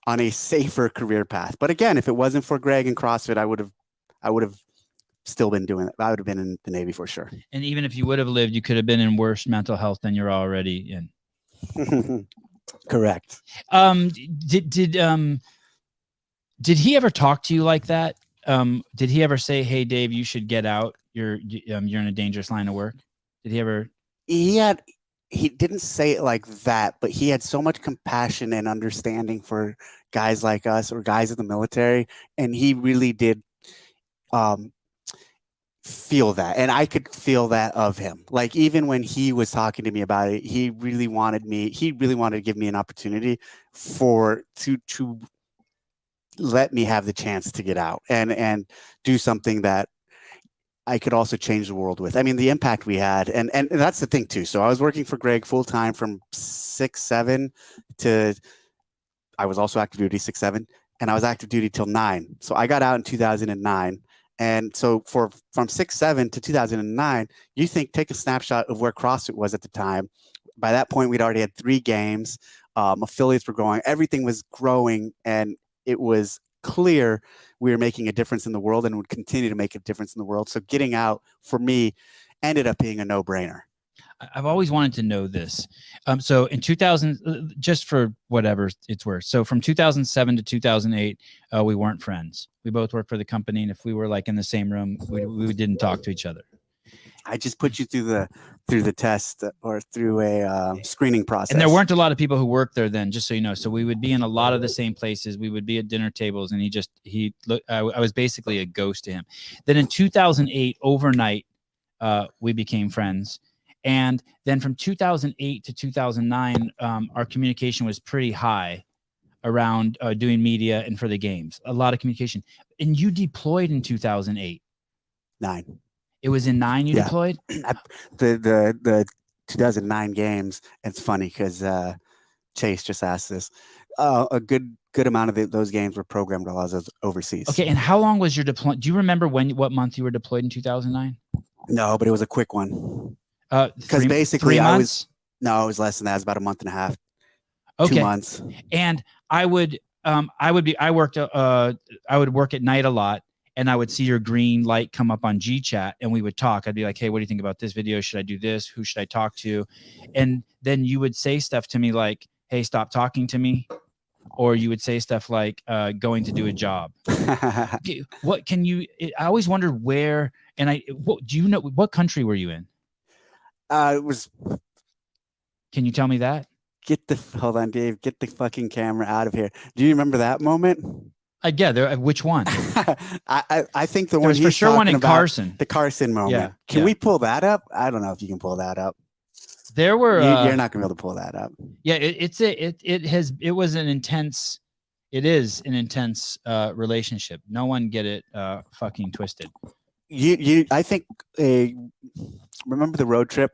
a safer career path. But again, if it wasn't for Greg and CrossFit, I would have still been doing it. I would have been in the Navy for sure. And even if you would have lived, you could have been in worse mental health than you're already in. Correct. Did he ever talk to you like that? Did he ever say, hey, Dave, you should get out. You're in a dangerous line of work. Did he ever? He didn't say it like that, but he had so much compassion and understanding for guys like us or guys in the military. And he really did feel that. And I could feel that of him. Like even when he was talking to me about it, he really wanted to give me an opportunity to let me have the chance to get out and do something that I could also change the world with. I mean, the impact we had, and that's the thing too. So I was working for Greg full time from 6-7 to, I was also active duty 6-7, and I was active duty till 9. So I got out in 2009. And so from 6-7 to 2009, take a snapshot of where CrossFit was at the time. By that point, we'd already had 3 games. Affiliates were growing. Everything was growing, and it was clear we were making a difference in the world and would continue to make a difference in the world. So getting out for me ended up being a no-brainer. I've always wanted to know this. So in 2000, just for whatever it's worth. So from 2007 to 2008, we weren't friends. We both worked for the company. And if we were like in the same room, we didn't talk to each other. I just put you through the test or through a screening process. And there weren't a lot of people who worked there then, just so you know. So we would be in a lot of the same places. We would be at dinner tables, and I was basically a ghost to him. Then in 2008, overnight, we became friends. And then from 2008 to 2009, our communication was pretty high around doing media and for the games. A lot of communication. And you deployed in 2008. 9. It was in 9 you deployed? The 2009 games, it's funny because Chase just asked this. A good amount of those games were programmed while I was overseas. Okay, and how long was your deployment? Do you remember what month you were deployed in 2009? No, but it was a quick one. Because basically 3 months? It was less than that. It was about a month and a half. Okay. 2 months. And I would work at night a lot. And I would see your green light come up on GChat, and we would talk. I'd be like, hey, what do you think about this video? Should I do this? Who should I talk to? And then you would say stuff to me like, hey, stop talking to me. Or you would say stuff like, going to do a job. What can you, I always wondered where, and do you know, what country were you in? It was. Can you tell me that? Hold on, Dave. Get the fucking camera out of here. Do you remember that moment? Yeah. Which one? I think the There one was for he's sure one talking in about, Carson. the Carson moment. Yeah, Can yeah. we pull that up? I don't know if you can pull that up. There were. You're not gonna be able to pull that up. Yeah, it was an intense. It is an intense relationship. No one get it fucking twisted. I think. Remember the road trip?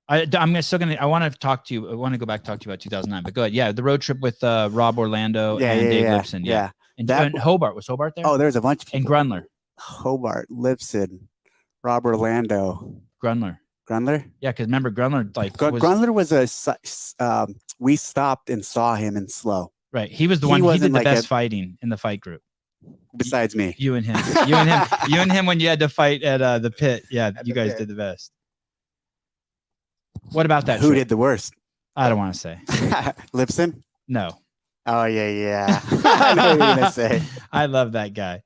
I want to talk to you. I want to go back and talk to you about 2009. But go ahead. Yeah, the road trip with Rob Orlando and Dave Lipson. Yeah. And Hobart. Was Hobart there? Oh, there's a bunch of people. And Grunler. Hobart, Lipson, Rob Orlando. Grunler? Yeah, because remember Grunler Grunler was we stopped and saw him in slow. Right. He was the one. He did the best fighting in the fight group. Besides me. You and him. You and him when you had to fight at the pit. Yeah, you guys did the best. What about that? Who did the worst? I don't want to say. Lipson? No. Oh yeah. I know what you're gonna say. I love that guy.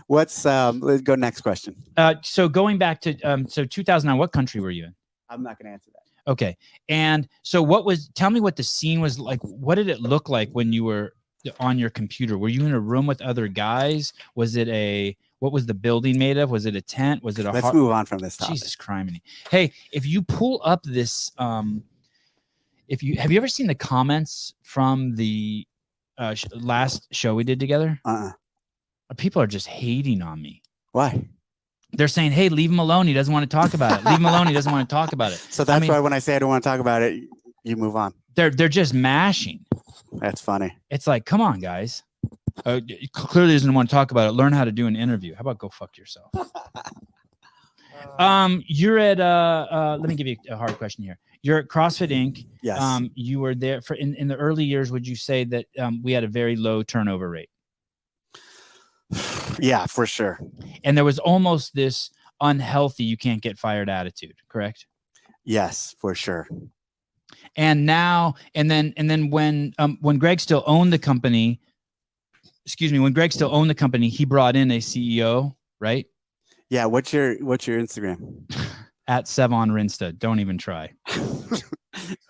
Let's go next question. So going back to 2009, what country were you in? I'm not gonna answer that. Okay. And so tell me what the scene was like. What did it look like when you were on your computer? Were you in a room with other guys? Was it what was the building made of? Was it a tent? Was it Let's move on from this topic. Jesus Christ. Hey, if you pull up this, have you ever seen the comments from the last show we did together? People are just hating on me. Why? They're saying, hey, leave him alone. He doesn't want to talk about it. Leave him alone. He doesn't want to talk about it. So that's why when I say I don't want to talk about it, you move on. They're just mashing. That's funny. It's like, come on, guys. Clearly doesn't want to talk about it. Learn how to do an interview. How about go fuck yourself? You're at let me give you a hard question here. You're at CrossFit Inc. Yes. You were there in the early years. Would you say that we had a very low turnover rate? Yeah, for sure. And there was almost this unhealthy, you can't get fired attitude, correct? Yes, for sure. And now, and then when Greg still owned the company, when Greg still owned the company, he brought in a CEO, right? Yeah. What's your Instagram? At Sevan Rinsta. Don't even try.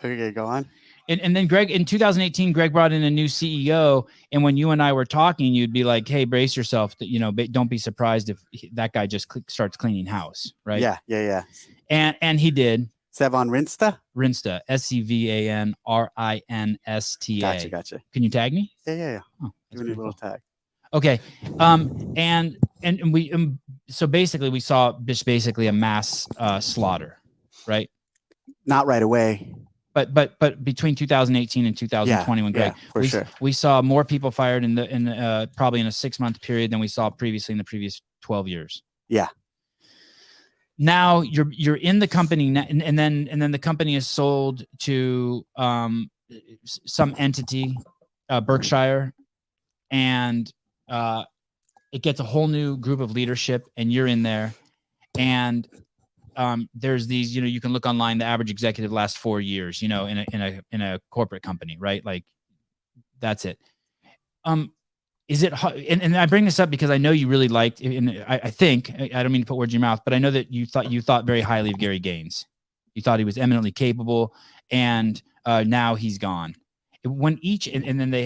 Okay, go on. And then Greg, in 2018, Greg brought in a new CEO. And when you and I were talking, you'd be like, hey, brace yourself. Don't be surprised if that guy just starts cleaning house, right? Yeah. And he did. Sevan Rinsta? Rinsta. SEVAN RINSTA. Gotcha. Can you tag me? Yeah. Oh, give me a little tag. Okay. And we so basically we saw basically a mass slaughter, right? Not right away. But between 2018 and 2020, when Greg, we saw more people fired in probably in a 6-month period than we saw previously in the previous 12 years. Yeah. Now you're in the company, and then the company is sold to some entity, Berkshire, and it gets a whole new group of leadership, and you're in there, and there's these, you can look online, the average executive lasts 4 years, in a corporate company, right? Like that's it. Is it, and I bring this up because I know you really liked, and I think, I don't mean to put words in your mouth, but I know that you thought very highly of Gary Gaines. You thought he was eminently capable, and now he's gone. When and then they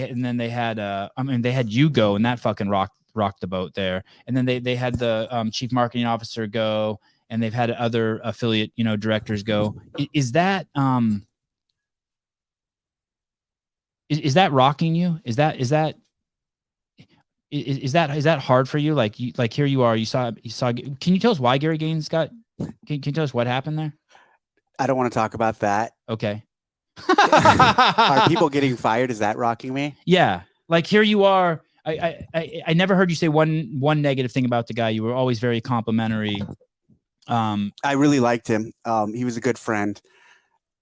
had they had you go, and that fucking rocked the boat there. And then they had the chief marketing officer go, and they've had other affiliate directors go. Is that is that rocking you? Is that hard for you? Like here you are. You saw. Can you tell us why Gary Gaines got? Can you tell us what happened there? I don't want to talk about that. Okay. Are people getting fired? Is that rocking me? Yeah. Like here you are. I never heard you say one negative thing about the guy. You were always very complimentary. I really liked him. He was a good friend.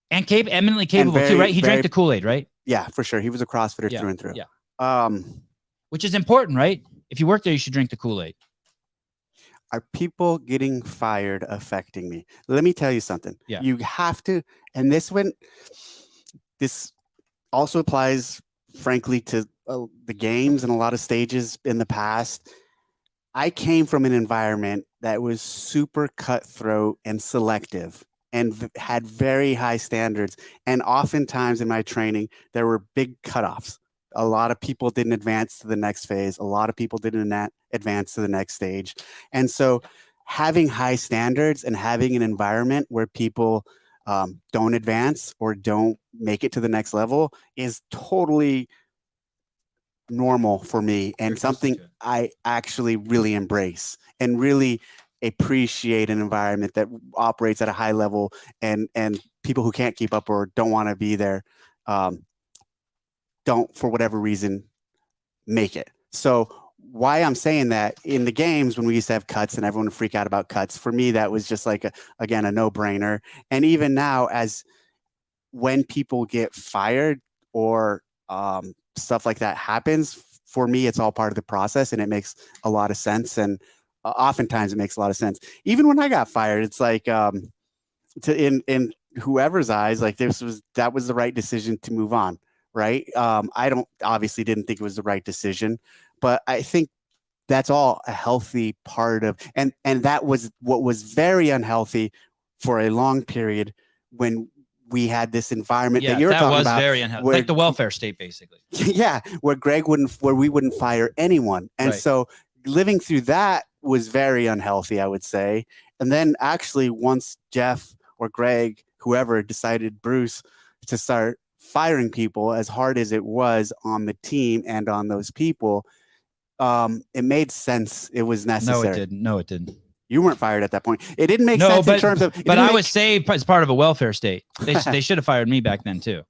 And eminently capable too, right? He drank the Kool-Aid, right? Yeah, for sure. He was a CrossFitter through and through. Yeah. Which is important, right? If you work there, you should drink the Kool-Aid. Are people getting fired affecting me? Let me tell you something. Yeah. You have to, and this also applies, frankly, to the games and a lot of stages in the past. I came from an environment that was super cutthroat and selective. and had very high standards. And oftentimes in my training, there were big cutoffs. A lot of people didn't advance to the next phase. A lot of people didn't advance to the next stage. And so having high standards and having an environment where people don't advance or don't make it to the next level is totally normal for me and something I actually really embrace and really appreciate an environment that operates at a high level, and people who can't keep up or don't want to be there don't, for whatever reason, make it. So why I'm saying that, in the games when we used to have cuts and everyone would freak out about cuts, for me that was just like a no-brainer. And even now, as when people get fired or stuff like that happens, for me it's all part of the process and it makes a lot of sense. And oftentimes it makes a lot of sense. Even when I got fired, it's like in whoever's eyes, like that was the right decision to move on, right? I obviously didn't think it was the right decision, but I think that's all a healthy part of, and that was what was very unhealthy for a long period when we had this environment that you're talking about. That was very unhealthy, like the welfare state, basically. Yeah, where we wouldn't fire anyone. And so living through that was very unhealthy, I would say. And then actually once Jeff or Greg, whoever, decided Bruce to start firing people, as hard as it was on the team and on those people, it made sense. It was necessary. No, it didn't. You weren't fired at that point. It didn't make sense in terms of. But I was saved as part of a welfare state. They should have fired me back then too.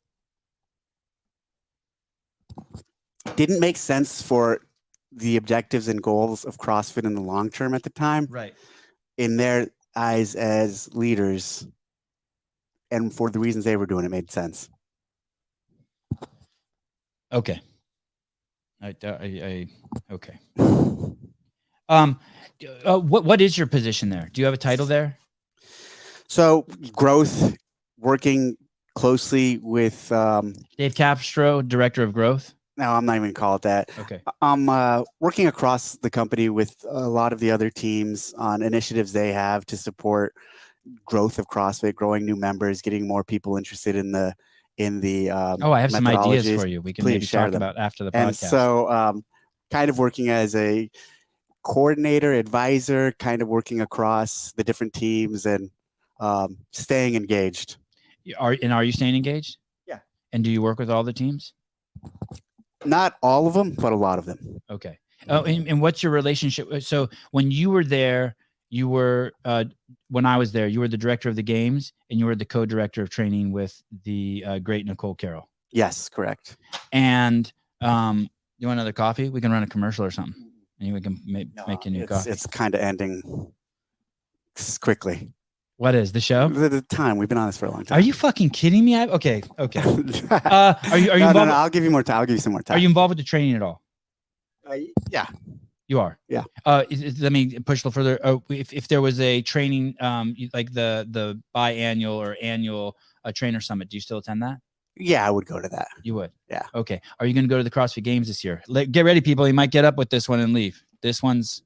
Didn't make sense for the objectives and goals of CrossFit in the long term at the time. Right. In their eyes as leaders, and for the reasons they were doing, it made sense. Okay. Okay. What is your position there? Do you have a title there? So growth, working closely with Dave Castro, Director of Growth. No, I'm not even gonna call it that. Okay. I'm working across the company with a lot of the other teams on initiatives they have to support growth of CrossFit, growing new members, getting more people interested in the I have some ideas for you. We can maybe talk about after the podcast. And so kind of working as a coordinator, advisor, kind of working across the different teams and staying engaged. Are you staying engaged? Yeah. And do you work with all the teams? Not all of them, but a lot of them. Okay. Oh, and what's your relationship? So when you were there, you were when I was there, you were the director of the games and you were the co-director of training with the great Nicole Carroll. Yes, correct. And you want another coffee? We can run a commercial or something. And we can make a new coffee. It's kind of ending quickly. What is the show? The time. We've been on this for a long time. Are you fucking kidding me? Okay. Are you no, involved? No, I'll give you more time. I'll give you some more time. Are you involved with the training at all? Yeah. You are. Yeah. Let me push a little further. If there was a training, like the biannual or annual trainer summit, do you still attend that? Yeah, I would go to that. You would? Yeah. Okay. Are you going to go to the CrossFit Games this year? Get ready, people. You might get up with this one and leave. This one's.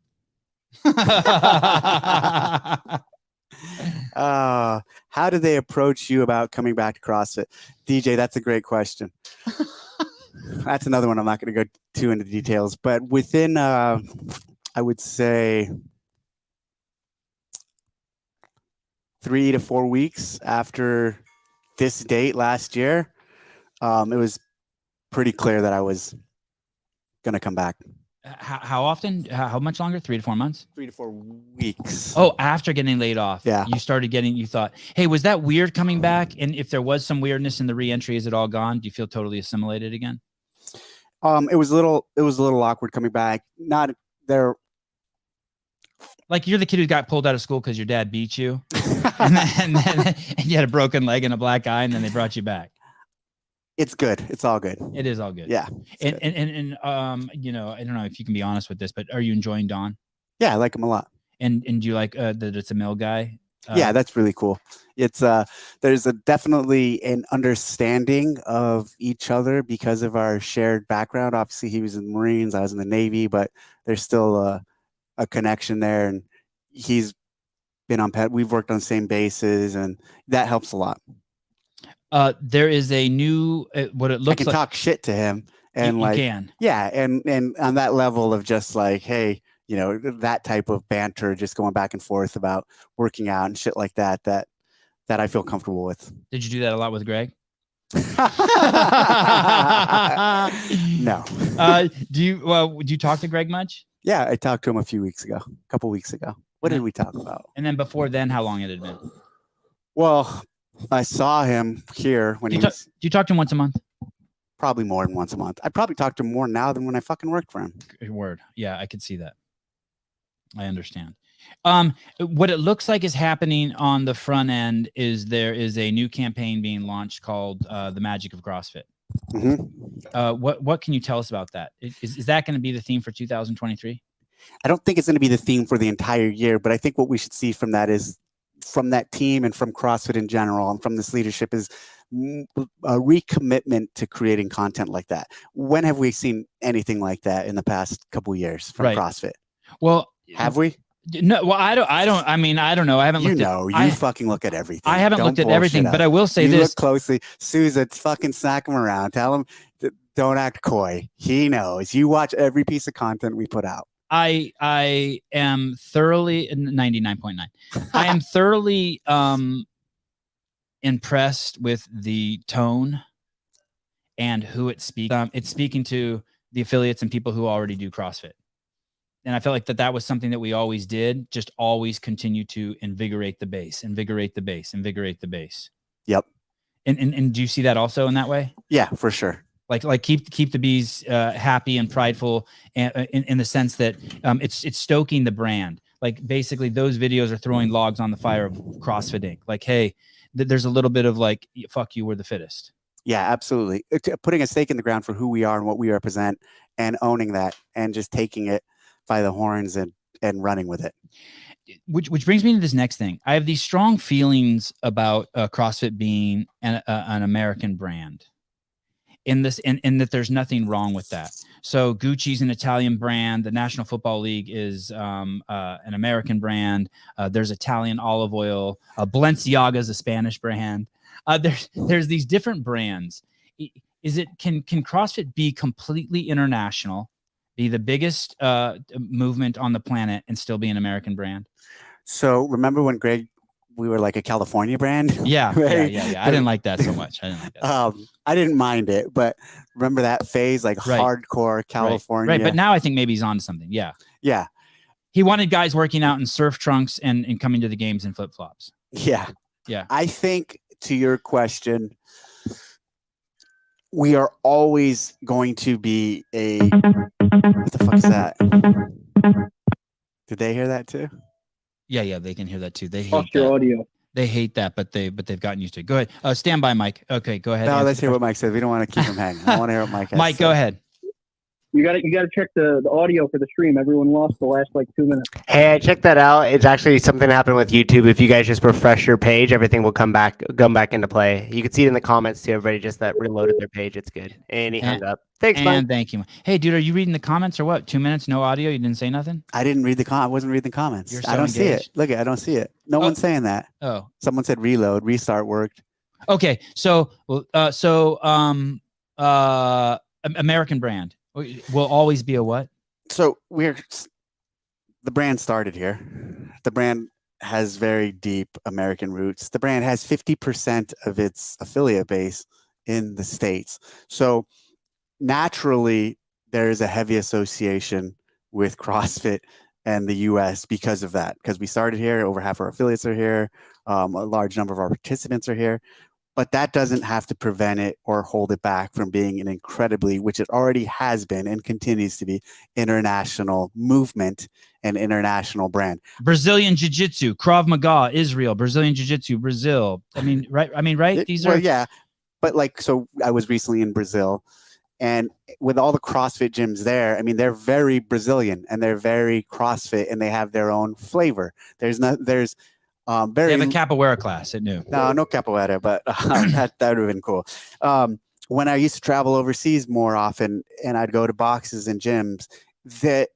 How did they approach you about coming back to CrossFit? DJ, that's a great question. That's another one I'm not going to go too into details, but within, I would say 3 to 4 weeks after this date last year, it was pretty clear that I was going to come back. How often? How much longer? 3 to 4 months? 3 to 4 weeks. Oh, after getting laid off. Yeah. You thought, hey, was that weird coming back? And if there was some weirdness in the re-entry, is it all gone? Do you feel totally assimilated again? It was a little awkward coming back. Not there. Like you're the kid who got pulled out of school because your dad beat you and you had a broken leg and a black eye and then they brought you back. It's good. It's all good. It is all good. Yeah. And you know, I don't know if you can be honest with this, but are you enjoying Don? Yeah, I like him a lot. And do you like that it's a mill guy? Yeah, that's really cool. It's there's definitely an understanding of each other because of our shared background. Obviously, he was in the Marines, I was in the Navy, but there's still a connection there, and he's been on pet. We've worked on the same bases, and that helps a lot. There is a new what it looks I can like. talk shit to him, and you like, can. yeah, and on that level of just like, hey, you know, that type of banter, just going back and forth about working out and shit like that. That I feel comfortable with. Did you do that a lot with Greg? No. Do you talk to Greg much? Yeah, I talked to him a couple weeks ago. What did we talk about? And then before then, how long it had been? Well, I saw him here when Do you talk to him once a month? Probably more than once a month. I probably talk to him more now than when I fucking worked for him. Word. Yeah, I could see that. I understand. What it looks like is happening on the front end is there is a new campaign being launched called The Magic of CrossFit. Mm-hmm. What can you tell us about that? Is that going to be the theme for 2023? I don't think it's going to be the theme for the entire year, but I think what we should see from that is, from that team and from CrossFit in general and from this leadership, is a recommitment to creating content like that. When have we seen anything like that in the past couple of years from CrossFit? Well, have we? No, well, I don't. I mean, I don't know. I haven't looked you fucking look at everything. I haven't looked at everything, but I will say this. Look closely. Souza, fucking smack him around. Tell him, don't act coy. He knows. You watch every piece of content we put out. I am thoroughly 99.9. I am thoroughly impressed with the tone and who it speaks. It's speaking to the affiliates and people who already do CrossFit. And I felt like that was something that we always did, just always continue to invigorate the base. Yep. And do you see that also in that way? Yeah, for sure. Like keep the bees happy and prideful, and in the sense that it's stoking the brand. Like basically those videos are throwing logs on the fire of CrossFit Inc. Like, hey, there's a little bit of like, fuck you, we're the fittest. Yeah, absolutely. Putting a stake in the ground for who we are and what we represent, and owning that, and just taking it by the horns and running with it. Which brings me to this next thing. I have these strong feelings about CrossFit being an American brand. In that there's nothing wrong with that. So Gucci's an Italian brand. The National Football League is an American brand. There's Italian olive oil. Balenciaga is a Spanish brand. There's these different brands. Can CrossFit be completely international, be the biggest movement on the planet, and still be an American brand? So remember when Greg, we were like a California brand? Yeah, right? yeah. I didn't like that so much. I didn't mind it, but remember that phase, like hardcore California? Right, but now I think maybe he's on to something. Yeah. Yeah. He wanted guys working out in surf trunks and coming to the games in flip-flops. Yeah. Yeah. I think, to your question, we are always going to be a... What the fuck is that? Did they hear that too? Yeah, they can hear that too. They hate your audio. They hate that, but they've gotten used to it. Go ahead. Stand by, Mike. Okay, go ahead. No, let's hear what Mike says. We don't want to keep him hanging. I want to hear what Mike has. Mike, go ahead. You got to check the audio for the stream. Everyone lost the last like 2 minutes. Hey, I checked that out. It's actually something happened with YouTube. If you guys just refresh your page, everything will come back into play. You can see it in the comments too. Everybody just that reloaded their page. It's good. And he hung up. Thanks, Mike. Thank you. Hey, dude, are you reading the comments or what? 2 minutes, no audio. You didn't say nothing. I didn't read I wasn't reading the comments. You're so I don't see engaged. it. Look, I don't see it. No one's saying that. Oh, someone said reload, restart worked. Okay, so American brand will always be a what? So the brand started here. The brand has very deep American roots. The brand has 50% of its affiliate base in the States. So naturally, there is a heavy association with CrossFit and the US because of that. Because we started here, over half our affiliates are here, a large number of our participants are here. But that doesn't have to prevent it or hold it back from being an incredibly, which it already has been and continues to be, international movement and international brand. Brazilian Jiu-Jitsu, Krav Maga, Israel, Brazilian Jiu-Jitsu, Brazil. Right? These are... yeah. But so I was recently in Brazil, and with all the CrossFit gyms there, I mean, they're very Brazilian and they're very CrossFit and they have their own flavor. They have a capoeira class at noon. No capoeira, but that would have been cool. When I used to travel overseas more often and I'd go to boxes and gyms, that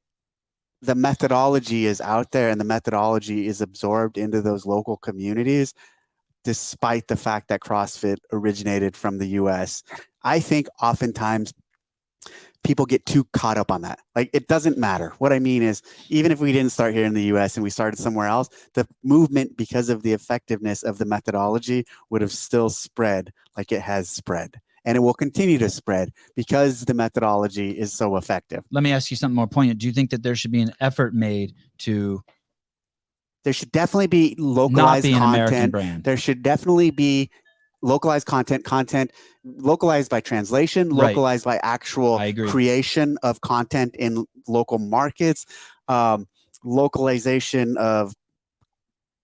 the methodology is out there and the methodology is absorbed into those local communities, despite the fact that CrossFit originated from the US. I think oftentimes people get too caught up on that. Like, it doesn't matter. What I mean is, even if we didn't start here in the US and we started somewhere else, the movement, because of the effectiveness of the methodology, would have still spread like it has spread. And it will continue to spread because the methodology is so effective. Let me ask you something more poignant. Do you think that there should be an effort made to There should definitely be not localized be an American content. brand? There should definitely be localized content localized by translation, Right. localized by actual I agree. creation of content in local markets, localization of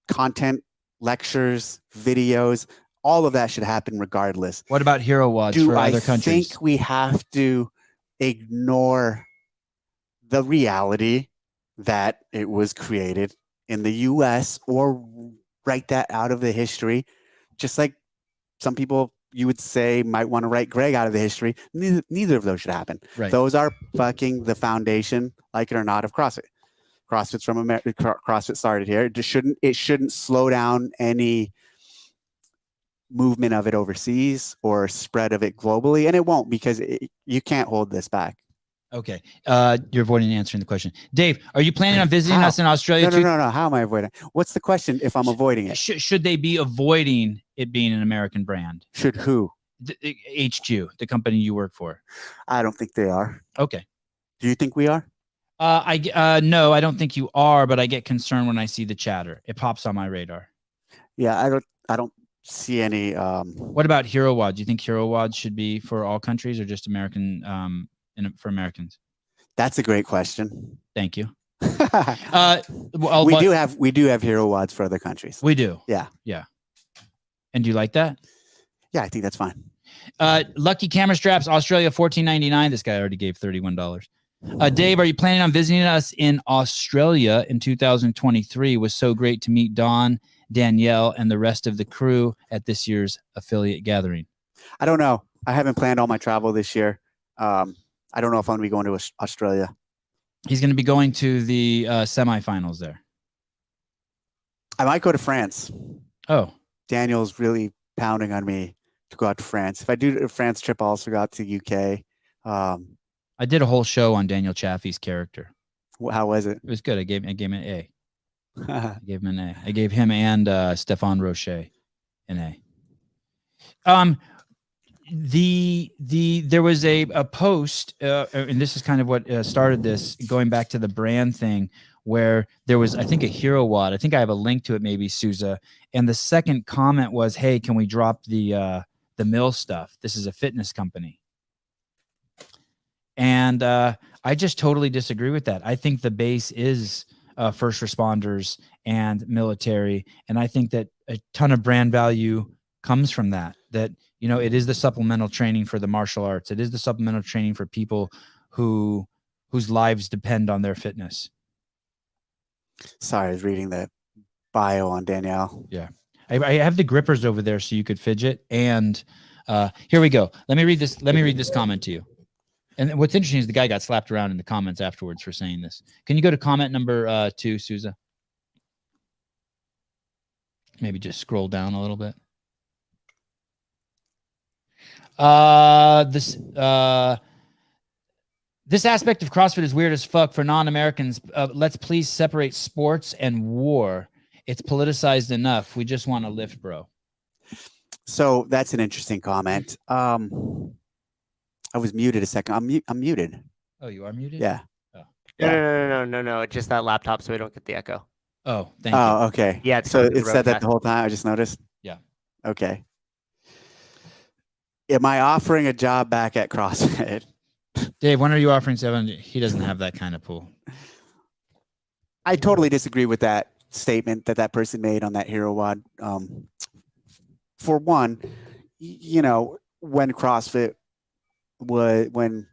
content, lectures, videos. All of that should happen regardless. What about hero wads Do for I other countries? think we have to ignore the reality that it was created in the US, or write that out of the history? Just like some people, you would say, might want to write Greg out of the history. Neither of those should happen. Right. Those are fucking the foundation, like it or not, of CrossFit. CrossFit's from America. CrossFit started here. It shouldn't slow down any movement of it overseas or spread of it globally, and it won't, because you can't hold this back. Okay. You're avoiding answering the question. Dave, are you planning on visiting How? us in Australia too? No. How am I avoiding? What's the question if I'm avoiding it? Should they be avoiding it being an American brand? Should who? The HQ, the company you work for. I don't think they are. Okay. Do you think we are? No, I don't think you are, but I get concerned when I see the chatter. It pops on my radar. Yeah, I don't see any. What about hero wads? Do you think hero wads should be for all countries or just American? For Americans? That's a great question. Thank you. We do have hero wads for other countries. We do. Yeah. And do you like that? Yeah, I think that's fine. Lucky camera straps, Australia, $14.99. This guy already gave $31. Dave, are you planning on visiting us in Australia in 2023? It was so great to meet Don, Danielle, and the rest of the crew at this year's affiliate gathering. I don't know. I haven't planned all my travel this year. I don't know if I'm going to be going to Australia. He's going to be going to the semifinals there. I might go to France. Oh. Daniel's really pounding on me to go out to France. If I do a France trip, I'll also go out to UK. I did a whole show on Daniel Chaffee's character. How was it? It was good. I gave him an A. I gave him an A. I gave him and Stefan Rocher an A. There was a post, and this is kind of what started this, going back to the brand thing, where there was, I think, a hero wad. I think I have a link to it, maybe, Souza. And the second comment was, "Hey, can we drop the mill stuff? This is a fitness company." And I just totally disagree with that. I think the base is first responders and military, and I think that a ton of brand value comes from that. That, you know, it is the supplemental training for the martial arts. It is the supplemental training for people whose lives depend on their fitness. Sorry, I was reading the bio on Danielle. Yeah. I have the grippers over there so you could fidget. And here we go. Let me read this comment to you. And what's interesting is the guy got slapped around in the comments afterwards for saying this. Can you go to comment number 2, Souza? Maybe just scroll down a little bit. This aspect of CrossFit is weird as fuck for non-Americans. Let's please separate sports and war. It's politicized enough. We just want to lift, bro. So that's an interesting comment. I was muted a second. I'm muted. Oh, you are muted? Yeah. Oh. No. It's just that laptop, so we don't get the echo. Oh, thank you. Oh, okay. Yeah. So it said that the whole time. I just noticed. Yeah. Okay. Am I offering a job back at CrossFit? Dave, when are you offering Sevan? He doesn't have that kind of pool. I totally disagree with that statement that person made on that hero wad. For one, you know, when CrossFit when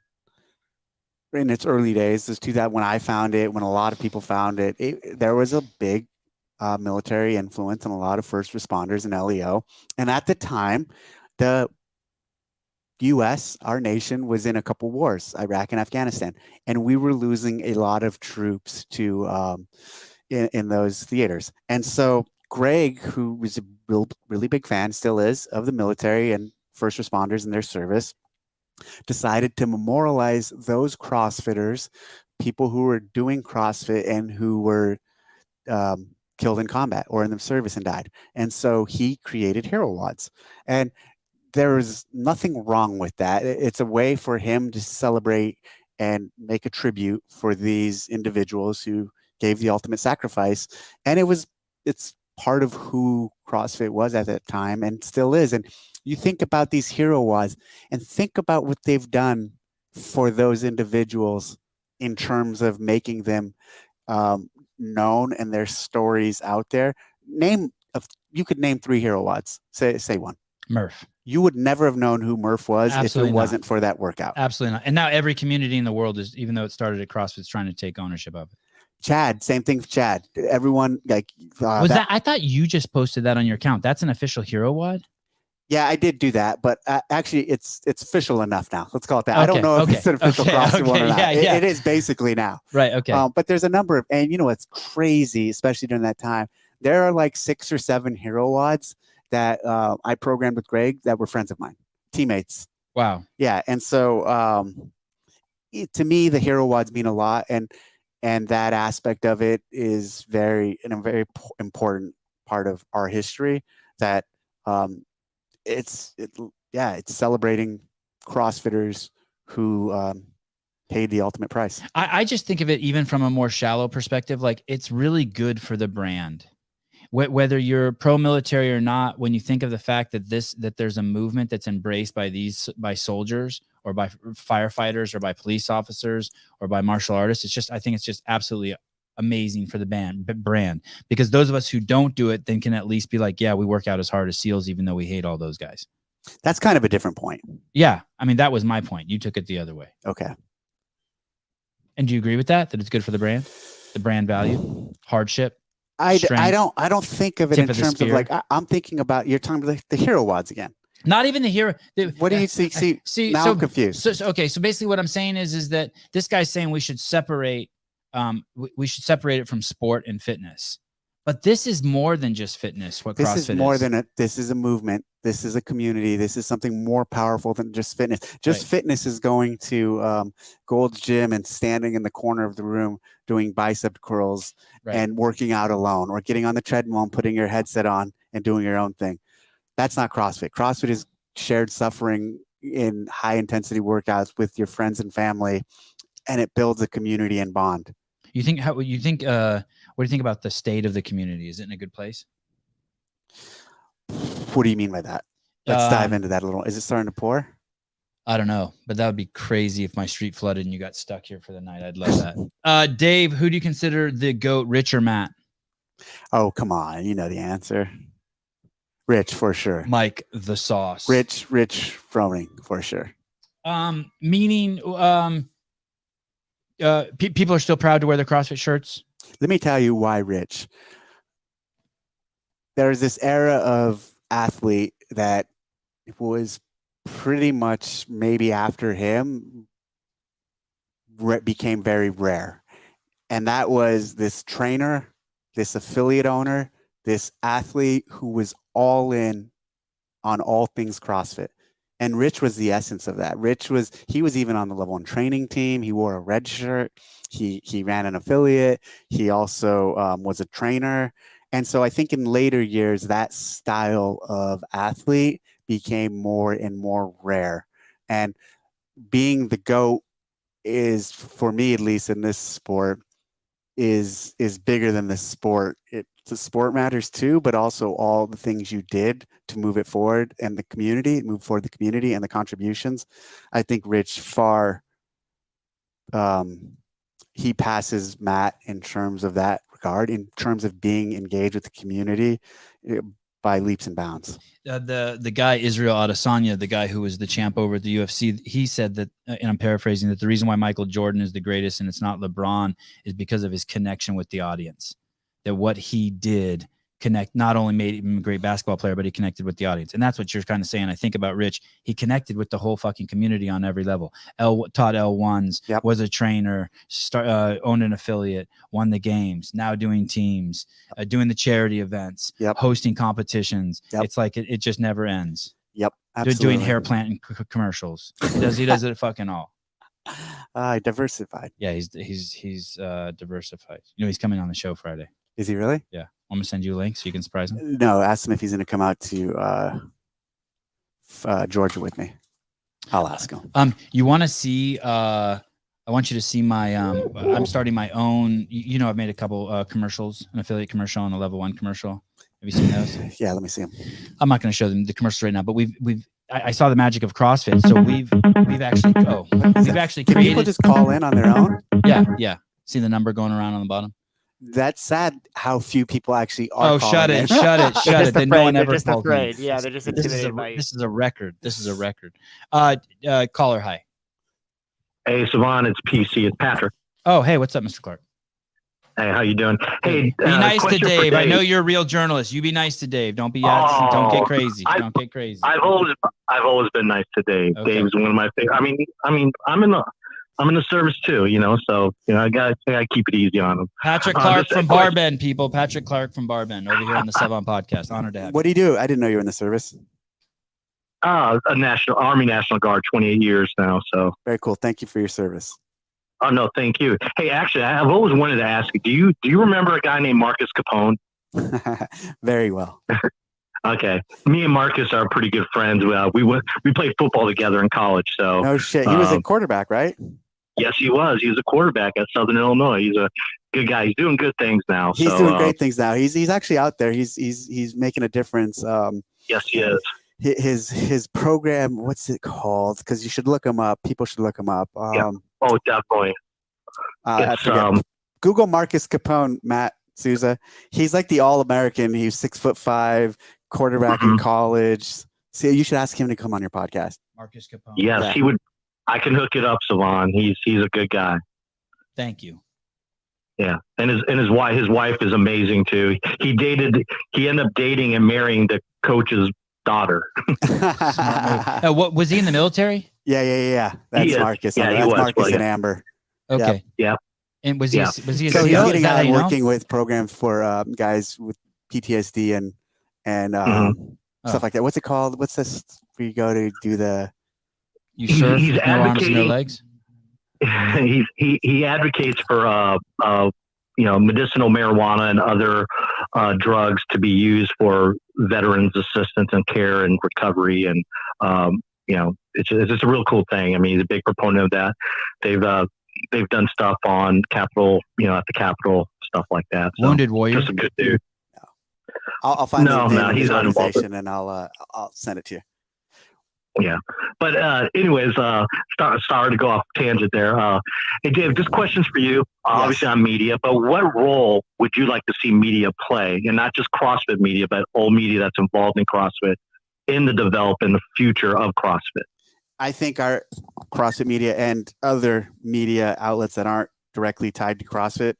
in its early days, this 2000, when I found it, when a lot of people found it, there was a big military influence on a lot of first responders and LEO. And at the time, the U.S., our nation, was in a couple wars, Iraq and Afghanistan, and we were losing a lot of troops to in those theaters. And so Greg, who was a really big fan, still is, of the military and first responders and their service, decided to memorialize those CrossFitters, people who were doing CrossFit and who were killed in combat or in the service and died. And so he created Hero Wads. And there's nothing wrong with that. It's a way for him to celebrate and make a tribute for these individuals who gave the ultimate sacrifice. And it's part of who CrossFit was at that time and still is. And you think about these Hero Wads and think about what they've done for those individuals in terms of making them known and their stories out there. You could name 3 Hero Wads. Say one. Murph. You would never have known who Murph was Absolutely if it wasn't for that workout. Absolutely not. And now every community in the world is, even though it started at CrossFit, is trying to take ownership of it. Chad, same thing for Chad. Everyone was that? I thought you just posted that on your account. That's an official Hero Wad. Yeah, I did do that, but actually, it's official enough now. Let's call it that. Okay, I don't know if it's an official CrossFit one or not. It is basically now. Right. Okay. But there's a number of, and you know what's crazy, especially during that time, there are like 6 or 7 Hero Wads that I programmed with Greg that were friends of mine, teammates. Wow. Yeah, and so to me, the Hero Wads mean a lot, and that aspect of it is a very important part of our history. That it's celebrating CrossFitters who paid the ultimate price. I just think of it even from a more shallow perspective. Like, it's really good for the brand. Whether you're pro-military or not, when you think of the fact that there's a movement that's embraced by soldiers or by firefighters or by police officers or by martial artists, I think it's just absolutely amazing for the brand, because those of us who don't do it then can at least be like, yeah, we work out as hard as SEALs, even though we hate all those guys. That's kind of a different point. Yeah. I mean, that was my point. You took it the other way. Okay. And do you agree with that it's good for the brand value, hardship? I don't think of it in terms of like, I'm thinking about, you're talking about the Hero Wads again. Not even the hero. What do you see? Now I'm confused. So basically what I'm saying is that this guy's saying we should separate it from sport and fitness. But this is more than just fitness. This is a movement. This is a community. This is something more powerful than just fitness. Fitness is going to Gold's Gym and standing in the corner of the room doing bicep curls and working out alone, or getting on the treadmill and putting your headset on and doing your own thing. That's not CrossFit. CrossFit is shared suffering in high intensity workouts with your friends and family, and it builds a community and bond. What do you think about the state of the community? Is it in a good place? What do you mean by that? Let's dive into that a little. Is it starting to pour? I don't know, but that would be crazy if my street flooded and you got stuck here for the night. I'd love that. Dave, who do you consider the GOAT, Rich or Matt? Oh, come on. You know the answer. Rich, for sure. Mike, the sauce. Rich Froning, for sure. Meaning people are still proud to wear the CrossFit shirts? Let me tell you why Rich. There's this era of athlete that was pretty much maybe after him became very rare. And that was this trainer, this affiliate owner, this athlete who was all in on all things CrossFit. And Rich was the essence of that. He was even on the level 1 training team. He wore a red shirt. He ran an affiliate. He also was a trainer. And so I think in later years, that style of athlete became more and more rare. And being the GOAT is, for me at least in this sport, is bigger than the sport. The sport matters too, but also all the things you did to move it forward and move forward the community and the contributions. I think Rich he passes Matt in terms of that regard, in terms of being engaged with the community by leaps and bounds. The guy, Israel Adesanya, the guy who was the champ over at the UFC, he said that, and I'm paraphrasing, that the reason why Michael Jordan is the greatest and it's not LeBron is because of his connection with the audience. That what he did not only made him a great basketball player, but he connected with the audience. And that's what you're kind of saying. I think about Rich. He connected with the whole fucking community on every level. Taught L1s, Yep. was a trainer, owned an affiliate, won the games, now doing teams, doing the charity events, Yep. hosting competitions. Yep. It's like it just never ends. Yep. Absolutely. Doing hair planting commercials. He does it fucking all. Diversified. Yeah, he's diversified. He's coming on the show Friday. Is he really? Yeah. I'm gonna send you a link so you can surprise him. No, ask him if he's going to come out to Georgia with me. I'll ask him. You want to see? I want you to see my. I'm starting my own. I've made a couple commercials, an affiliate commercial and a level 1 commercial. Have you seen those? Yeah, let me see him. I'm not going to show them the commercials right now, but I saw the magic of CrossFit, so we've actually Can created. people just call in on their own? Yeah. See the number going around on the bottom. That's sad how few people actually are. Oh, shut it! in. Shut it! Then no one ever They're just called me. afraid. Yeah, they're just intimidated by you. This is a record. Caller, hi. Hey, Sevan, it's PC. It's Patrick. Oh, hey, what's up, Mr. Clark? Hey, how you doing? Hey, be nice to question for Dave. I know you're a real journalist. You be nice to Dave. Don't be don't get crazy. Don't get crazy. I've always been nice to Dave. Okay. Dave's one of my favorite. I'm in the service too, so I gotta keep it easy on him. Patrick Clark from Barbend, people. Patrick Clark from Barbend over here on the Sevan Podcast. Honored to have you. What do you do? I didn't know you were in the service. A Army National Guard, 28 years now. So Very cool. Thank you for your service. Oh no, thank you. Hey, actually, I've always wanted to ask you. Do you remember a guy named Marcus Capone? Very well. Okay, me and Marcus are pretty good friends. We played football together in college. So No shit. He was a quarterback, right? yes, he was. He was a quarterback at Southern Illinois. He's a good guy. He's doing good things now. He's doing great things now. He's actually out there. He's making a difference. Yes, he is. His program, what's it called? Because you should look him up. People should look him up. Yeah. Oh, definitely. I forget. Google Marcus Capone, Matt Souza. He's like the All-American. He was 6'5", quarterback in college. See, you should ask him to come on your podcast. Marcus Capone. Yes, Yeah. he would. I can hook it up, Sevan. He's a good guy. Thank you. Yeah, and his wife is amazing too. He ended up dating and marrying the coach's daughter. What was he in the military? Yeah. That's Marcus. Yeah, That's Marcus and Amber. Okay. Yeah. And was he? Yeah. Was he? A So he's CEO? getting Is that out how and you know? working with programs for guys with PTSD and stuff like that. What's it called? What's this where you go to do the? You surf, He's no arms, no advocating- legs. He advocates for medicinal marijuana and other drugs to be used for veterans assistance and care and recovery, and it's just a real cool thing. I mean, he's a big proponent of that. They've done stuff on Capitol, at the Capitol, stuff like that. So, Wounded Warrior. just a good dude. I'll find the name of he's his not involved. organization and I'll send it to you. Yeah, but anyways, sorry to go off tangent there. Hey Dave, this question's for you. Obviously, I'm media, but what role would you like to see media play, and not just CrossFit media, but all media that's involved in CrossFit, in the development, the future of CrossFit? I think our CrossFit media and other media outlets that aren't directly tied to CrossFit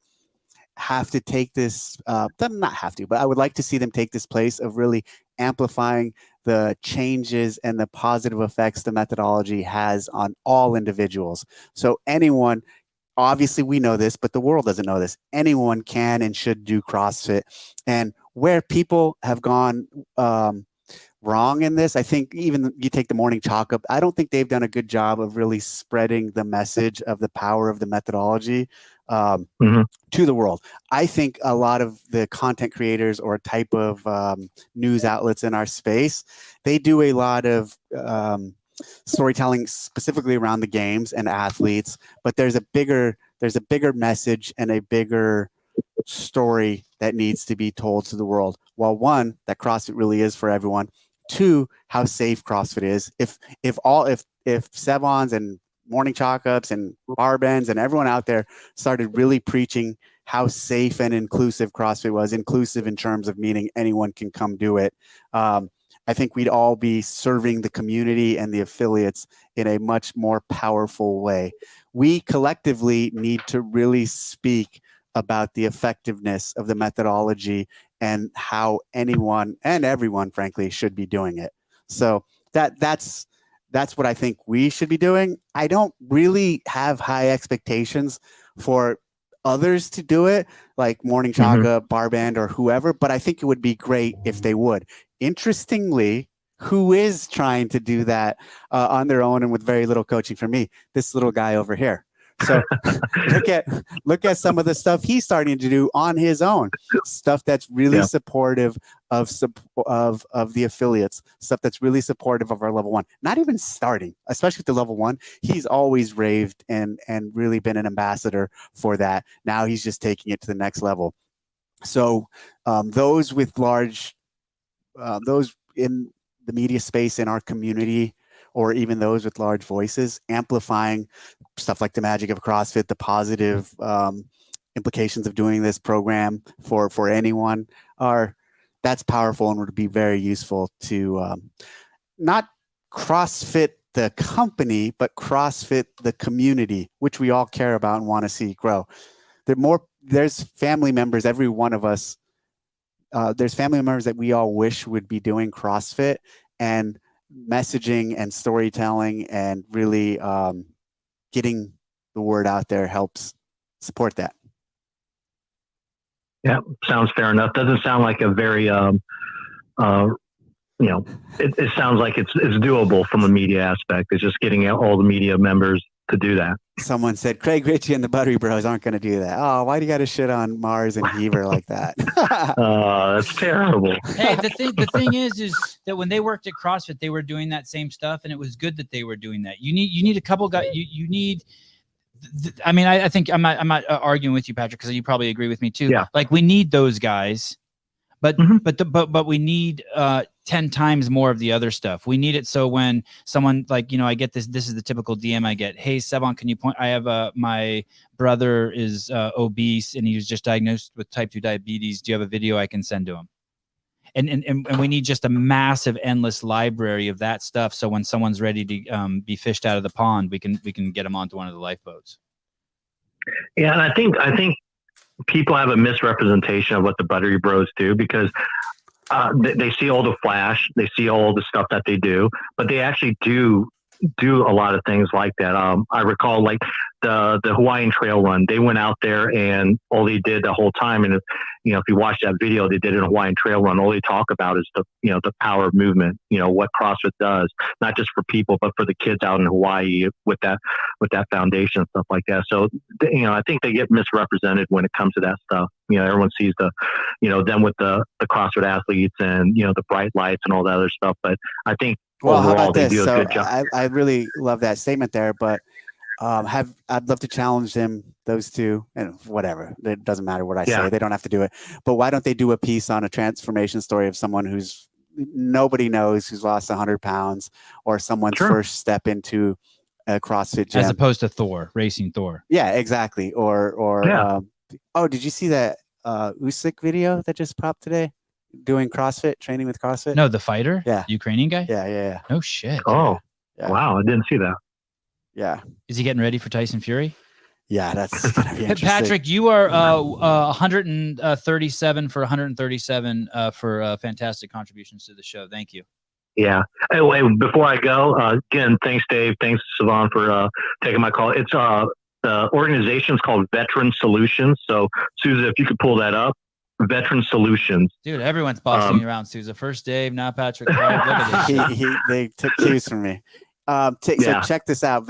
have to take this, not have to, but I would like to see them take this place of really amplifying the changes and the positive effects the methodology has on all individuals. So anyone, obviously we know this, but the world doesn't know this. Anyone can and should do CrossFit. And where people have gone wrong in this, I think even you take the morning chalk up, I don't think they've done a good job of really spreading the message of the power of the methodology to the world. I think a lot of the content creators or type of news outlets in our space, they do a lot of storytelling specifically around the games and athletes, but there's a bigger message and a bigger story that needs to be told to the world. Well, one, that CrossFit really is for everyone. Two, how safe CrossFit is. If Sevans and morning chalk ups and Barbends and everyone out there started really preaching how safe and inclusive CrossFit was, inclusive in terms of meaning anyone can come do it, I think we'd all be serving the community and the affiliates in a much more powerful way. We collectively need to really speak about the effectiveness of the methodology and how anyone and everyone, frankly, should be doing it. So that's what I think we should be doing. I don't really have high expectations for others to do it, like Morning Chaga, Barband, or whoever, but I think it would be great if they would. Interestingly, who is trying to do that on their own and with very little coaching from me? This little guy over here. So look at some of the stuff he's starting to do on his own. Stuff that's really supportive of the affiliates. Stuff that's really supportive of our level one. Not even starting, especially with the level one. He's always raved and really been an ambassador for that. Now he's just taking it to the next level. So those with large, those in the media space in our community, or even those with large voices, amplifying stuff like the magic of CrossFit, the positive implications of doing this program for anyone, that's powerful and would be very useful to not CrossFit the company, but CrossFit the community, which we all care about and want to see grow. There's family members, every one of us, there's family members that we all wish would be doing CrossFit, and messaging and storytelling and really getting the word out there helps support that. Yeah, sounds fair enough. Doesn't sound like a very, it sounds like it's doable from a media aspect. It's just getting all the media members to do that. Someone said Craig Ritchie and the Buttery Bros aren't going to do that. Oh, why do you got to shit on Mars and Heaver like that? That's terrible. Hey, the thing is that when they worked at CrossFit, they were doing that same stuff, and it was good that they were doing that. You need a couple guys. You need. I mean, I think I'm not arguing with you, Patrick, because you probably agree with me too. Yeah. Like, we need those guys, but we need 10 times more of the other stuff. We need it so when someone, like, I get this is the typical DM I get. Hey, Sevan, can you point? I have my brother is obese and he was just diagnosed with type 2 diabetes. Do you have a video I can send to him? And we need just a massive, endless library of that stuff. So when someone's ready to be fished out of the pond, we can get them onto one of the lifeboats. Yeah, and I think people have a misrepresentation of what the Buttery Bros do, because they see all the flash, they see all the stuff that they do, but they actually do a lot of things like that. I recall, like, the Hawaiian Trail Run. They went out there and all they did the whole time, and if you watch that video, they did a Hawaiian Trail Run. All they talk about is the power of movement. What CrossFit does, not just for people, but for the kids out in Hawaii with that foundation and stuff like that. So I think they get misrepresented when it comes to that stuff. Everyone sees them with the CrossFit athletes and the bright lights and all that other stuff. But I think well, how overall about this? They do a good job. I really love that statement there, but I'd love to challenge them, those two, and whatever. It doesn't matter what I say. They don't have to do it. But why don't they do a piece on a transformation story of someone who's nobody knows, who's lost 100 pounds, or someone's first step into a CrossFit gym, as opposed to Thor, racing Thor. Yeah, exactly. Or did you see that Usyk video that just popped today? Doing CrossFit, training with CrossFit? No, the fighter? Yeah. Ukrainian guy? Yeah. No shit. Oh, yeah. Wow. I didn't see that. Yeah. Is he getting ready for Tyson Fury? Yeah, that's going to be interesting. Patrick, you are 137 for 137 for fantastic contributions to the show. Thank you. Yeah. Anyway, before I go, again, thanks, Dave. Thanks, Sevan, for taking my call. It's the organization is called Veteran Solutions. So, Susan, if you could pull that up. Veteran Solutions. Dude, everyone's bossing you around, Sousa. First Dave, now Patrick. Look at this. They took cues from me. So check this out.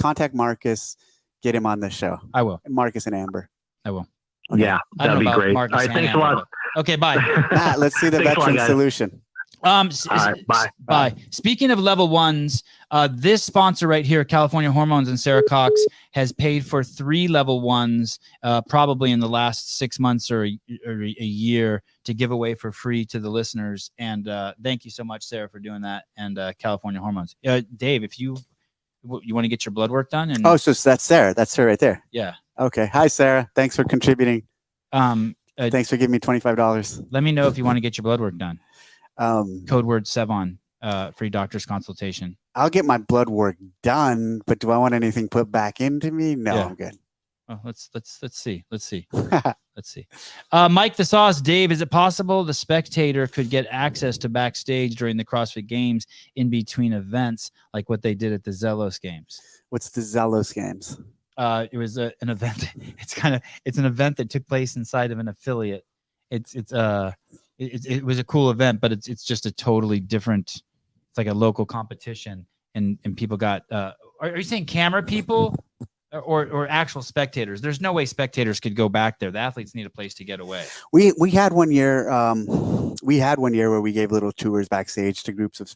Contact Marcus. Get him on the show. I will. Marcus and Amber. I will. Okay. Yeah, that'd be great. Marcus all right, thanks a lot. Okay, bye. Matt, let's see the Veteran Solution. All right, bye. Speaking of level ones, this sponsor right here, California Hormones and Sarah Cox, has paid for 3 level ones, probably in the last 6 months or a year, to give away for free to the listeners. And thank you so much, Sarah, for doing that. And California Hormones. Dave, if you want to get your blood work done, and so that's Sarah. That's her right there. Yeah. Okay. Hi, Sarah. Thanks for contributing. Thanks for giving me $25. Let me know if you want to get your blood work done. Code word Sevan, free doctor's consultation. I'll get my blood work done, but do I want anything put back into me? No, yeah. I'm good. Oh, let's see. Let's see. Mike the Sauce, Dave, is it possible the spectator could get access to backstage during the CrossFit Games in between events, like what they did at the Zelos Games? What's the Zelos Games? It was an event. It's an event that took place inside of an affiliate. It was a cool event, but it's just a totally different. It's like a local competition, and people got. Are you saying camera people? Or actual spectators? There's no way spectators could go back there. The athletes need a place to get away. We had one year. We had one year where we gave little tours backstage to groups of,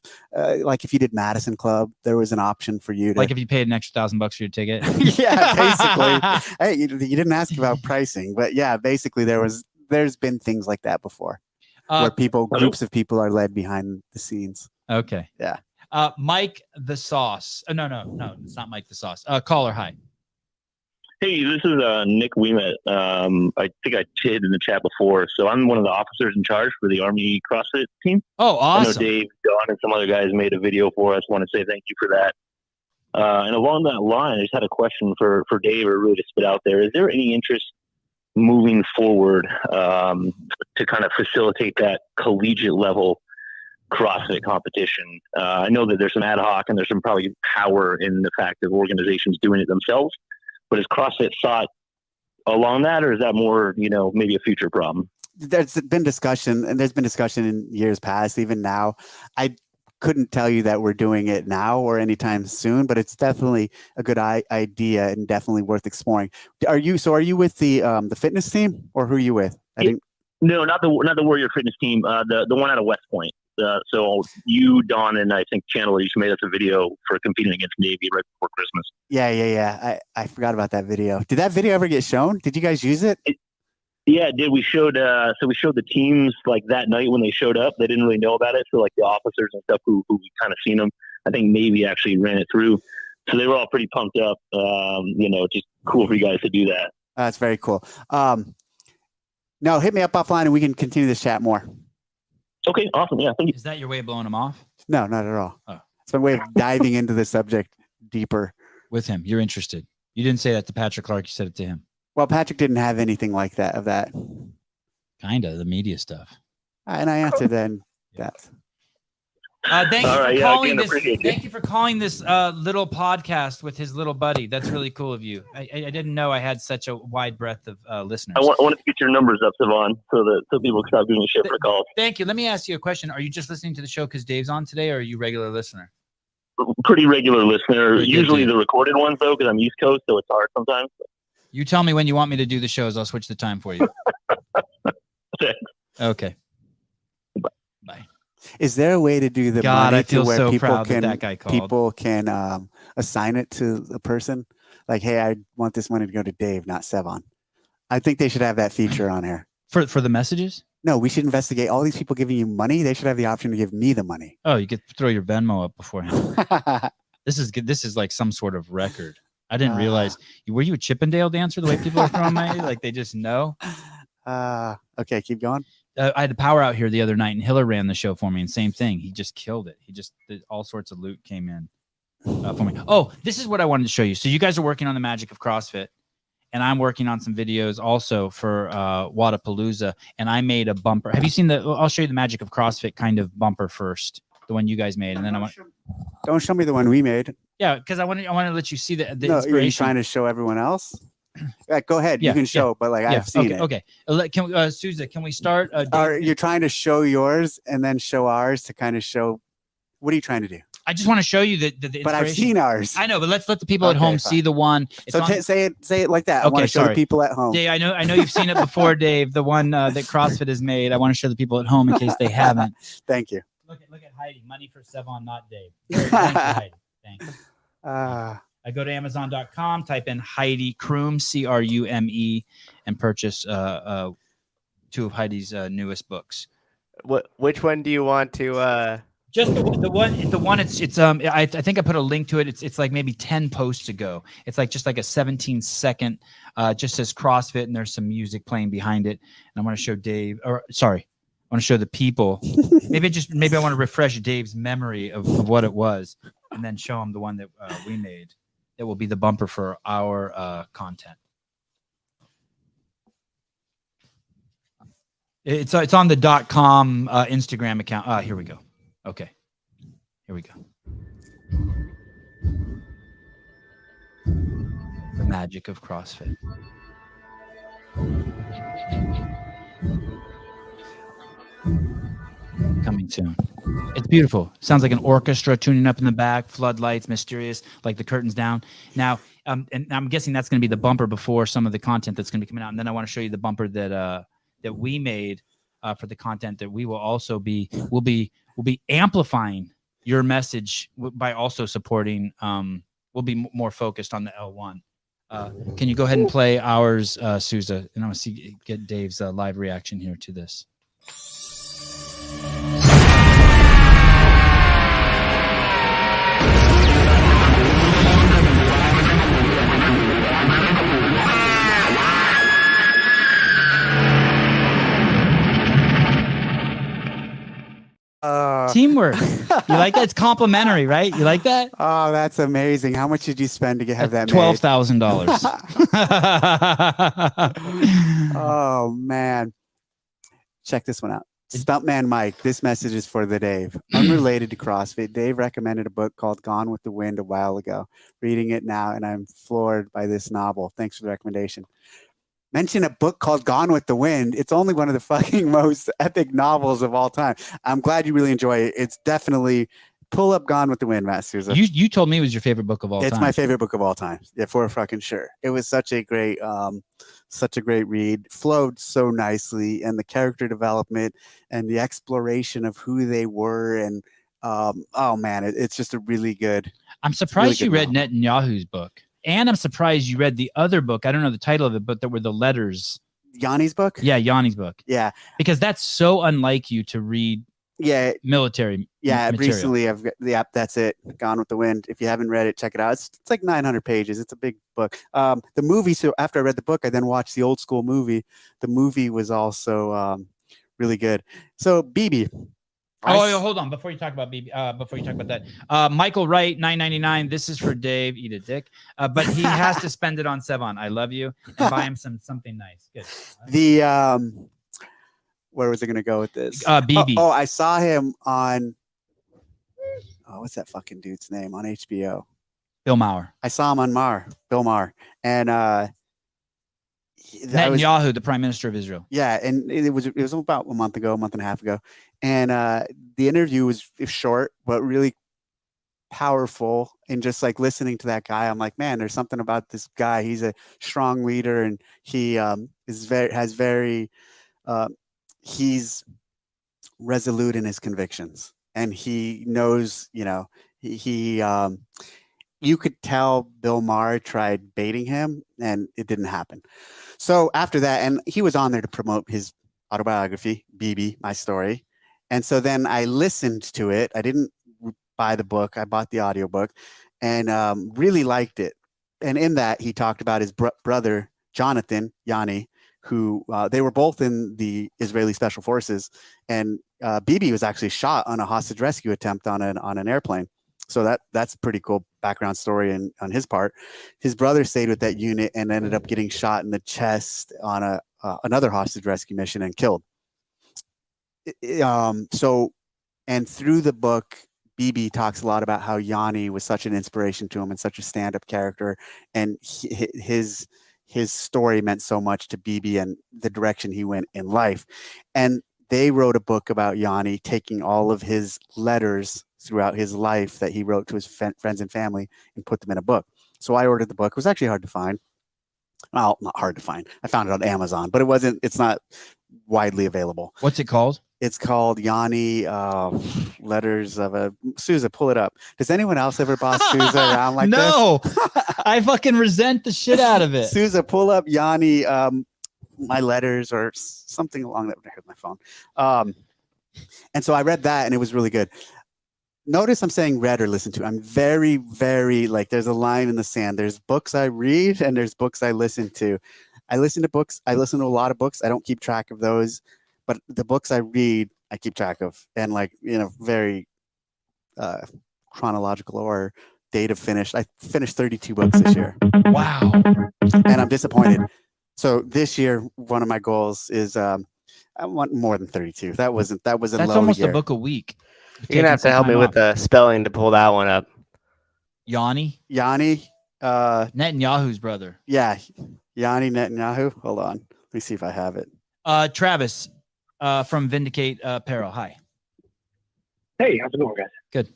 like if you did Madison Club, there was an option for you to. Like if you paid an extra $1,000 for your ticket. Yeah, basically. Hey, you didn't ask about pricing, but yeah, basically there's been things like that before, where groups of people are led behind the scenes. Okay. Yeah. Mike the Sauce. No, it's not Mike the Sauce. Caller, hi. Hey, this is Nick Weemet. I think I did in the chat before. So I'm one of the officers in charge for the Army CrossFit team. Oh, awesome. I know Dave, Don, and some other guys made a video for us. I want to say thank you for that. And along that line, I just had a question for Dave, or really to spit out there. Is there any interest moving forward to kind of facilitate that collegiate level CrossFit competition? I know that there's some ad hoc and there's some probably power in the fact of organizations doing it themselves. But is CrossFit thought along that, or is that more, maybe a future problem? There's been discussion, and there's been discussion in years past, even now. I couldn't tell you that we're doing it now or anytime soon, but it's definitely a good idea and definitely worth exploring. Are you with the fitness team, or who are you with? No, not the Warrior Fitness team. The one out of West Point. So you, Don, and I think Chandler, you made us a video for competing against Navy right before Christmas. Yeah. I forgot about that video. Did that video ever get shown? Did you guys use it? Yeah, it did. We showed the teams like that night when they showed up. They didn't really know about it. So like the officers and stuff who we kind of seen them. I think Navy actually ran it through. So they were all pretty pumped up. Just cool for you guys to do that. That's very cool. No, hit me up offline and we can continue this chat more. Okay, awesome. Yeah, thank you. Is that your way of blowing him off? No, not at all. Oh. It's my way of diving into the subject deeper. With him, you're interested. You didn't say that to Patrick Clark. You said it to him. Well, Patrick didn't have anything like that of that. Kind of the media stuff. And I answered that in depth. Thank you for calling this little podcast with his little buddy. That's really cool of you. I didn't know I had such a wide breadth of listeners. I wanted to get your numbers up, Sevan, so people can stop giving a shit for calls. Thank you. Let me ask you a question. Are you just listening to the show because Dave's on today, or are you a regular listener? Pretty regular listener. Usually the recorded ones, though, because I'm East Coast, so it's hard sometimes. You tell me when you want me to do the shows. I'll switch the time for you. Thanks. Okay. Bye. Is there a way to do the God, money I feel to where so people proud can that guy called. people can assign it to a person? Like, hey, I want this money to go to Dave, not Sevan. I think they should have that feature on here. For the messages? No, we should investigate all these people giving you money. They should have the option to give me the money. Oh, you could throw your Venmo up beforehand. This is good. This is like some sort of record. I didn't realize. Were you a Chippendale dancer? The way people are throwing money, like they just know. Okay, keep going. I had a power out here the other night, and Hiller ran the show for me, and same thing. He just killed it. All sorts of loot came in for me. Oh, this is what I wanted to show you. So you guys are working on the magic of CrossFit, and I'm working on some videos also for Wadapalooza, and I made a bumper. Have you seen I'll show you the magic of CrossFit kind of bumper first, the one you guys made, and then Don't show me the one we made. Yeah, because I want to let you see the No, inspiration. are you trying to show everyone else? Go ahead. You can show, but I've seen it. Okay. Souza, can we start? You're trying to show yours and then show ours to kind of show. What are you trying to do? I just want to show you the inspiration. But I've seen ours. I know, but let's let the people at home see the one. Say it like that. I want to show the people at home. Dave, I know you've seen it before, Dave. The one that CrossFit has made. I want to show the people at home in case they haven't. Thank you. Look at Heidi. Money for Sevan, not Dave. Thank you, Heidi. Thanks. I go to Amazon.com, type in Heidi Krume, Crume, and purchase 2 of Heidi's newest books. Which one do you want to? Just the one. It's I think I put a link to it. It's like maybe 10 posts ago. It's like just like a 17-second. Just says CrossFit, and there's some music playing behind it. And I want to show Dave. Or sorry, I want to show the people. maybe I want to refresh Dave's memory of what it was, and then show him the one that we made. It will be the bumper for our content. It's on the .com Instagram account. Here we go. Okay. Here we go. The magic of CrossFit. Coming soon. It's beautiful. Sounds like an orchestra tuning up in the back, floodlights, mysterious, like the curtains down. Now, and I'm guessing that's going to be the bumper before some of the content that's going to be coming out. And then I want to show you the bumper that we made for the content that we will also we'll be amplifying your message by also supporting. We'll be more focused on the L1. Can you go ahead and play ours, Souza? And I want to get Dave's live reaction here to this. Teamwork. You like that? It's complimentary, right? You like that? Oh, that's amazing. How much did you spend to have that $12,000. Oh, man. Check this one out. Stuntman Mike, this message is for the Dave. Unrelated to CrossFit, Dave recommended a book called Gone with the Wind a while ago. Reading it now, and I'm floored by this novel. Thanks for the recommendation. Mention a book called Gone with the Wind. It's only one of the fucking most epic novels of all time. I'm glad you really enjoy it. It's definitely pull up Gone with the Wind, Matt Souza. You told me it was your favorite book of all time. It's my favorite book of all time. Yeah, for fucking sure. It was such a great read. Flowed so nicely, and the character development and the exploration of who they were, and oh man, it's just a really good. I'm surprised you read Netanyahu's book. And I'm surprised you read the other book. I don't know the title of it, but there were the letters. Yanni's book? Yeah, Yanni's book. Yeah. Because that's so unlike you to read military material. Recently I've got the app. That's it. Gone with the Wind. If you haven't read it, check it out. It's like 900 pages. It's a big book. The movie, so after I read the book, I then watched the old school movie. The movie was also really good. So BB. Hold on. Before you talk about BB, before you talk about that, Michael Wright, $9.99. This is for Dave. Eat a dick. But he has to spend it on Sevan. I love you. And buy him something nice. Good. The where was I going to go with this? BB. Oh, I saw him on. Oh, what's that fucking dude's name on HBO? Bill Maher. I saw him on Bill Maher, and Netanyahu, the Prime Minister of Israel. Yeah, and it was about a month and a half ago, and the interview was short but really powerful. And just like listening to that guy, I'm like, man, there's something about this guy. He's a strong leader, and he he's resolute in his convictions, and he knows, you could tell Bill Maher tried baiting him, and it didn't happen. So after that, and he was on there to promote his autobiography, BB, My Story. And so then I listened to it. I didn't buy the book. I bought the audiobook, and really liked it. And in that, he talked about his brother, Jonathan, Yanni, who they were both in the Israeli Special Forces. And BB was actually shot on a hostage rescue attempt on an airplane. So that's a pretty cool background story on his part. His brother stayed with that unit and ended up getting shot in the chest on another hostage rescue mission and killed. And through the book, BB talks a lot about how Yanni was such an inspiration to him and such a stand-up character, and his story meant so much to BB and the direction he went in life. And they wrote a book about Yanni, taking all of his letters throughout his life that he wrote to his friends and family and put them in a book. So I ordered the book. It was actually hard to find. Well, not hard to find. I found it on Amazon, but it's not widely available. What's it called? It's called Yanni Letters of a Souza. Pull it up. Does anyone else ever boss Souza around like no, this? No, I fucking resent the shit out of it. Souza, pull up Yanni, My Letters or something along that. I heard my phone. And so I read that, and it was really good. Notice I'm saying read or listen to. I'm very, very there's a line in the sand. There's books I read and there's books I listen to. I listen to books. I listen to a lot of books. I don't keep track of those, but the books I read, I keep track of, and very chronological or date of finish. I finished 32 books this year. Wow. And I'm disappointed. So this year, one of my goals is I want more than 32. That was a That's low almost year. a book a week. You're gonna have to help me with the spelling to pull that one up. Yanni Yanni, Netanyahu's brother. yeah, Yanni Netanyahu. Hold on, let me see if I have it. Travis from Vindicate Apparel. Hi. Hey, how's it going, guys? Good.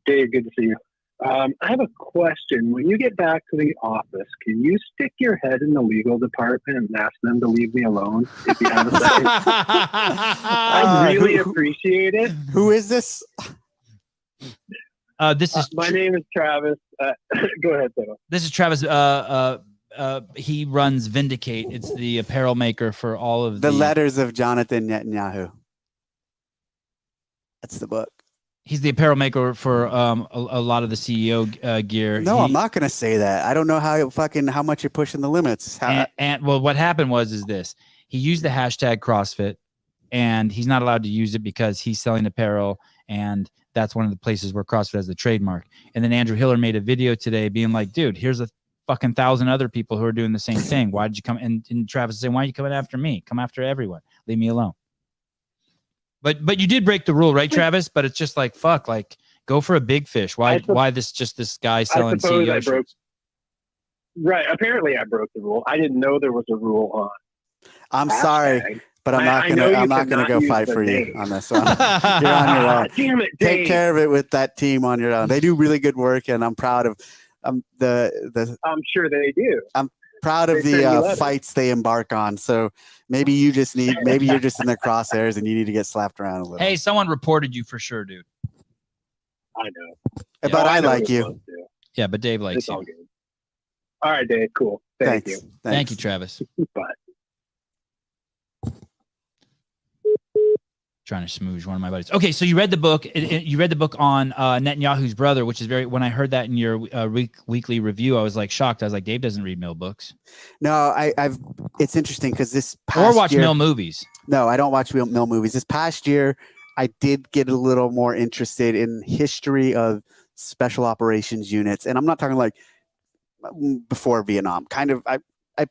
Dave, good to see you. I have a question. When you get back to the office, can you stick your head in the legal department and ask them to leave me alone if you have a second? I'd really appreciate it. Who is this? This is my name is Travis. Go ahead, Sevan. This is Travis. He runs Vindicate. It's the apparel maker for all of The Letters of Jonathan Netanyahu. That's the book. He's the apparel maker for a lot of the CEO gear. No, I'm not going to say that. I don't know how much you're pushing the limits. And well, what happened is this. He used the hashtag CrossFit, and he's not allowed to use it because he's selling apparel, and that's one of the places where CrossFit has the trademark. And then Andrew Hiller made a video today being like, dude, here's a fucking 1,000 other people who are doing the same thing. Why did you come? And Travis is saying, why are you coming after me? Come after everyone. Leave me alone. But you did break the rule, right, Travis? But it's just like, fuck, like, go for a big fish. Why this guy selling CEO shirts? Right. Apparently I broke the rule. I didn't know there was a rule on. I'm sorry, but I'm not gonna go fight for you on this one. You're on your own. Damn it, Dave. Take care of it with that team on your own. They do really good work, and I'm proud of I'm sure they do. I'm proud of the fights they embark on. So maybe you're just in their crosshairs and you need to get slapped around a little. Hey, someone reported you for sure, dude. I know. But I like you. Yeah, but Dave likes you. All good. All right, Dave. Cool. Thank you. Thank you, Travis. Bye. Trying to smooch one of my buddies. Okay, so you read the book. You read the book on Netanyahu's brother, which is when I heard that in your weekly review, I was like shocked. I was like, Dave doesn't read Mill books. No, it's interesting because this past or watch year, Mill movies. No, I don't watch Mill movies. This past year, I did get a little more interested in history of special operations units, and I'm not talking like before Vietnam. Kind of, I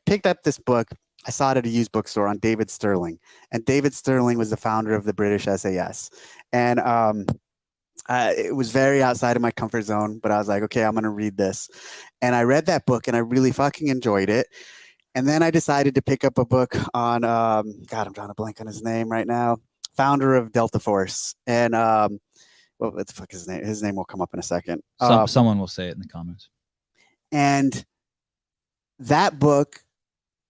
picked up this book. I saw it at a used bookstore on David Sterling, and David Sterling was the founder of the British SAS. And it was very outside of my comfort zone, but I was like, okay, I'm going to read this. And I read that book, and I really fucking enjoyed it. And then I decided to pick up a book on, God, I'm drawing a blank on his name right now, founder of Delta Force. And what the fuck is his name? His name will come up in a second. Someone will say it in the comments. And that book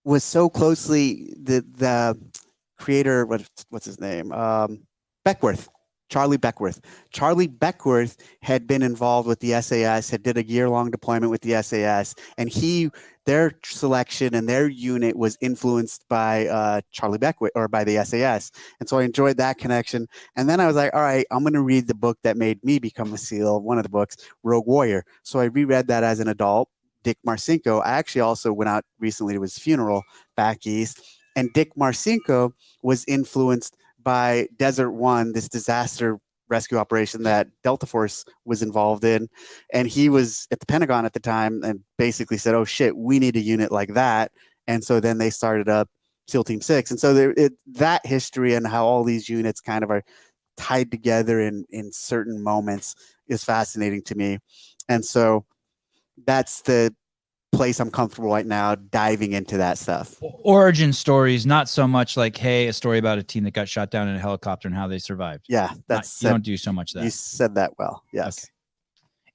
was so closely the creator, what's his name? Beckworth, Charlie Beckworth. Charlie Beckworth had been involved with the SAS, had did a year-long deployment with the SAS, and their selection and their unit was influenced by Charlie Beckworth or by the SAS. And so I enjoyed that connection. And then I was like, all right, I'm going to read the book that made me become a SEAL, one of the books, Rogue Warrior. So I reread that as an adult. Dick Marcinko. I actually also went out recently to his funeral back east, and Dick Marcinko was influenced by Desert One, this disaster rescue operation that Delta Force was involved in. And he was at the Pentagon at the time and basically said, oh shit, we need a unit like that. And so then they started up SEAL Team 6. And so that history and how all these units kind of are tied together in certain moments is fascinating to me. And so that's the place I'm comfortable right now, diving into that stuff. Origin stories, not so much like, hey, a story about a team that got shot down in a helicopter and how they survived. Yeah, you don't do so much of that. You said that well. Yes.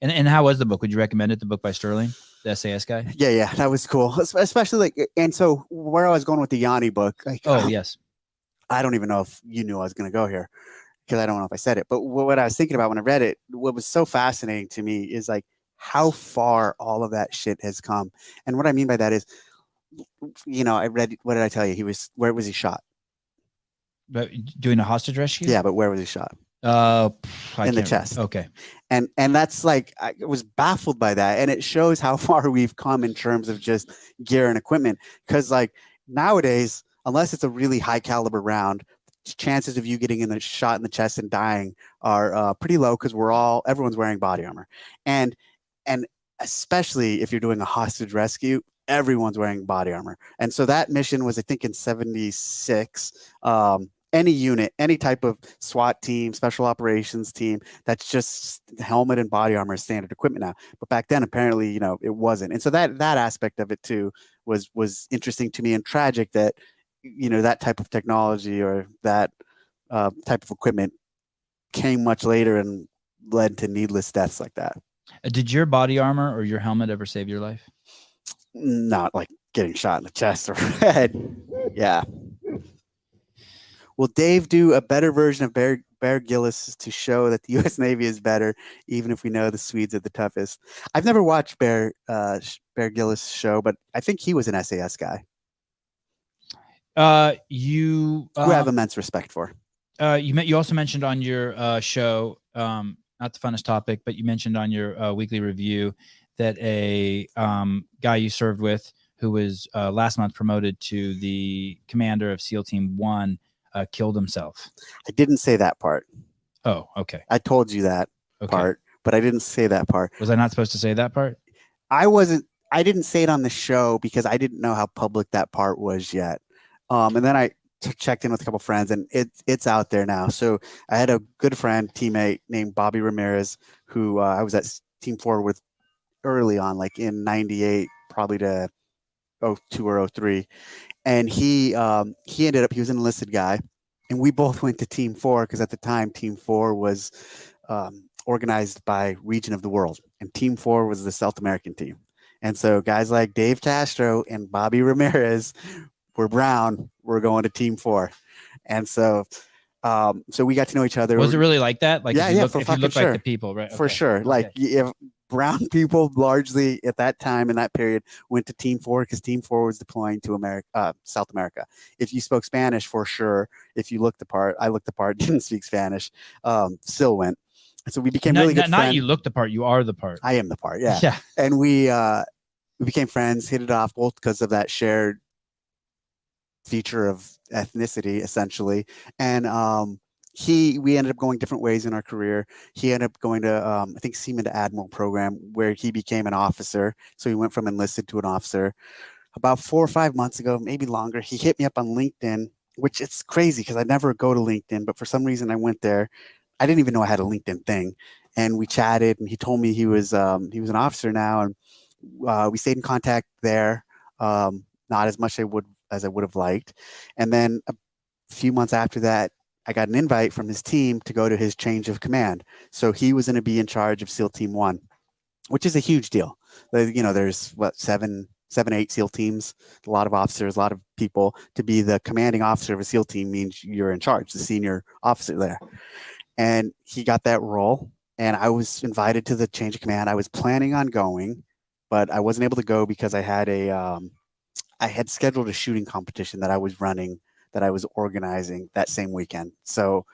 Okay. And how was the book? Would you recommend it? The book by Sterling, the SAS guy? Yeah, that was cool. Especially like, and so where I was going with the Yanni book. Like, yes. I don't even know if you knew I was going to go here because I don't know if I said it. But what I was thinking about when I read it, what was so fascinating to me is like how far all of that shit has come. And what I mean by that is, I read, what did I tell you? Where was he shot? But doing a hostage rescue? Yeah, but where was he shot? In the chest. Okay. And that's like, I was baffled by that. And it shows how far we've come in terms of just gear and equipment. Because like nowadays, unless it's a really high caliber round, chances of you getting in a shot in the chest and dying are pretty low because everyone's wearing body armor. And especially if you're doing a hostage rescue, everyone's wearing body armor. And so that mission was, I think, in 76. Any unit, any type of SWAT team, special operations team, that's just helmet and body armor is standard equipment now. But back then, apparently, it wasn't. And so that aspect of it too was interesting to me, and tragic that, that type of technology or that type of equipment came much later and led to needless deaths like that. Did your body armor or your helmet ever save your life? Not like getting shot in the chest or head. Yeah. Will Dave do a better version of Bear Gillis to show that the U.S. Navy is better, even if we know the Swedes are the toughest? I've never watched Bear Gillis' show, but I think he was an SAS guy. You who I have immense respect for. You also mentioned on your show, not the funnest topic, but you mentioned on your weekly review that a guy you served with, who was last month promoted to the commander of SEAL Team 1, killed himself. I didn't say that part. Oh, okay. I told you that part, but I didn't say that part. Was I not supposed to say that part? I didn't say it on the show because I didn't know how public that part was yet. And then I checked in with a couple friends, and it's out there now. So I had a good friend, teammate named Bobby Ramirez, who I was at Team 4 with early on, like in 98, probably to 02 or 03. And he ended up, he was an enlisted guy, and we both went to Team 4 because at the time Team 4 was organized by region of the world, and Team 4 was the South American team. And so guys like Dave Castro and Bobby Ramirez were brown. We're going to Team 4, and so we got to know each other. Was it really like that? Like, yeah, if you look sure. like the people, right? For okay. sure. Like if brown people largely at that time in that period went to Team 4 because Team 4 was deploying to South America. If you spoke Spanish, for sure. If you looked the part, I looked the part, didn't speak Spanish, still went. And so we became really good friends. Not you look the part, you are the part. I am the part, yeah. Yeah. And we became friends, hit it off both because of that shared feature of ethnicity, essentially. And we ended up going different ways in our career. He ended up going to, I think, Seaman to Admiral program, where he became an officer. So he went from enlisted to an officer. About 4 or 5 months ago, maybe longer, he hit me up on LinkedIn, which it's crazy because I never go to LinkedIn, but for some reason I went there. I didn't even know I had a LinkedIn thing. And we chatted, and he told me he was an officer now, and we stayed in contact there. Not as much as I would have liked. And then a few months after that, I got an invite from his team to go to his change of command. So he was going to be in charge of SEAL Team 1, which is a huge deal. There's 7, 8 SEAL teams, a lot of officers, a lot of people. To be the commanding officer of a SEAL team means you're in charge, the senior officer there. And he got that role, and I was invited to the change of command. I was planning on going, but I wasn't able to go because I had scheduled a shooting competition that I was running, that I was organizing that same weekend. So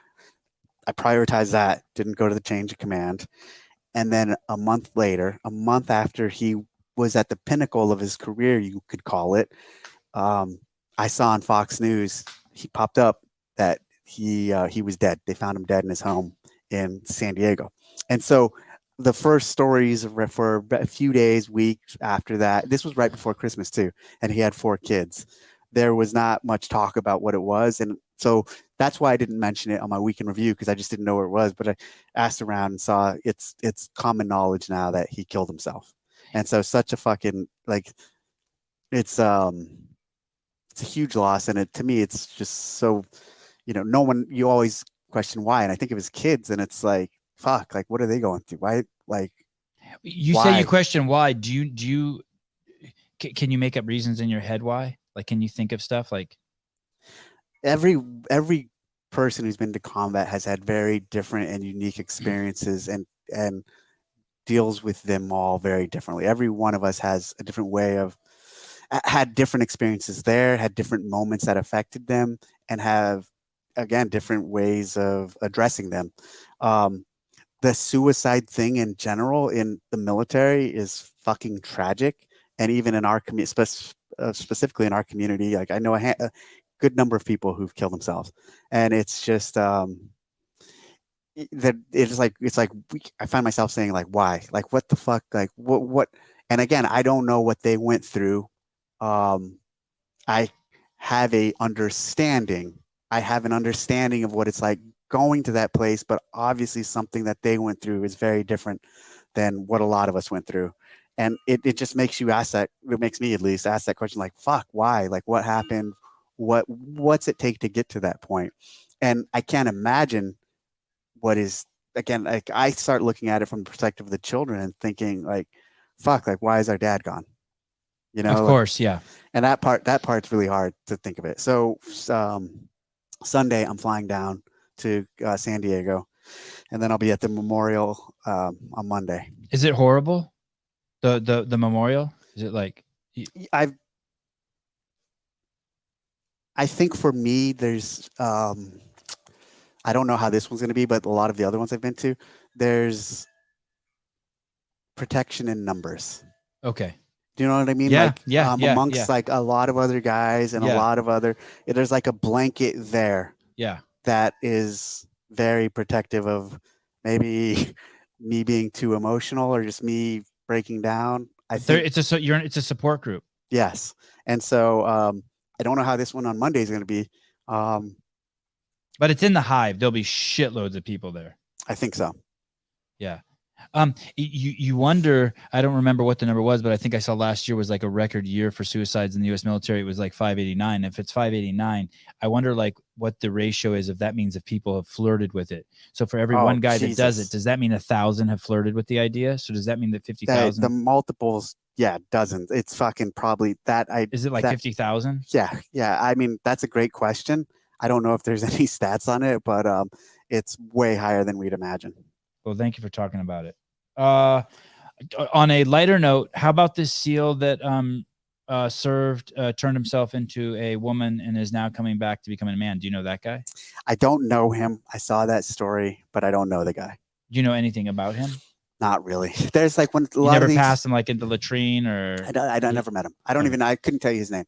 I prioritized that, didn't go to the change of command. And then a month later, a month after he was at the pinnacle of his career, you could call it, I saw on Fox News, he popped up that he was dead. They found him dead in his home in San Diego. And so the first stories for a few days, weeks after that, this was right before Christmas too, and he had 4 kids. There was not much talk about what it was. And so that's why I didn't mention it on my weekend review, because I just didn't know where it was. But I asked around and saw it's common knowledge now that he killed himself. And so such a fucking, like, it's a huge loss. And to me, it's just so, no one, you always question why. And I think of his kids, and it's like, fuck, like, what are they going through? Why? Like, you say you question why. Can you make up reasons in your head why? Like, can you think of stuff like? Every person who's been to combat has had very different and unique experiences, and deals with them all very differently. Every one of us has a different way of, had different experiences there, had different moments that affected them, and have, again, different ways of addressing them. The suicide thing in general in the military is fucking tragic. And even in our community, specifically in our community, like, I know a good number of people who've killed themselves. And it's just, that it's like I find myself saying like, why? Like, what the fuck? Like, what? And again, I don't know what they went through. I have a understanding. I have an understanding of what it's like going to that place, but obviously something that they went through is very different than what a lot of us went through. And it just makes you ask that, it makes me at least ask that question, like, fuck, why? Like, what happened? What's it take to get to that point? And I can't imagine what is, again, like I start looking at it from the perspective of the children and thinking like, fuck, like, why is our dad gone? You know, Of course, yeah. And that part's really hard to think of it. So Sunday, I'm flying down to San Diego, and then I'll be at the memorial on Monday. Is it horrible? The memorial? Is it like? I think for me, there's I don't know how this one's going to be, but a lot of the other ones I've been to, there's protection in numbers. Okay. Do you know what I mean? Yeah, like, yeah, amongst like a lot of other guys and a lot of other, there's like a blanket there. Yeah. That is very protective of maybe me being too emotional or just me breaking down. I think it's a support group. Yes. And so I don't know how this one on Monday is going to be. But it's in the Hive. There'll be shitloads of people there. I think so. Yeah. You wonder, I don't remember what the number was, but I think I saw last year was like a record year for suicides in the U.S. military. It was like 589. If it's 589, I wonder like what the ratio is, if that means if people have flirted with it. So for every one guy that does it, does that mean 1,000 have flirted with the idea? So does that mean that 50,000? The multiples, dozens. It's fucking probably that. Is it like 50,000? Yeah. Yeah. I mean, that's a great question. I don't know if there's any stats on it, but it's way higher than we'd imagine. Well, thank you for talking about it. On a lighter note, how about this SEAL that turned himself into a woman and is now coming back to becoming a man? Do you know that guy? I don't know him. I saw that story, but I don't know the guy. Do you know anything about him? Not really. There's like one. You never passed him like in the latrine, or I never met him. I don't even. I couldn't tell you his name.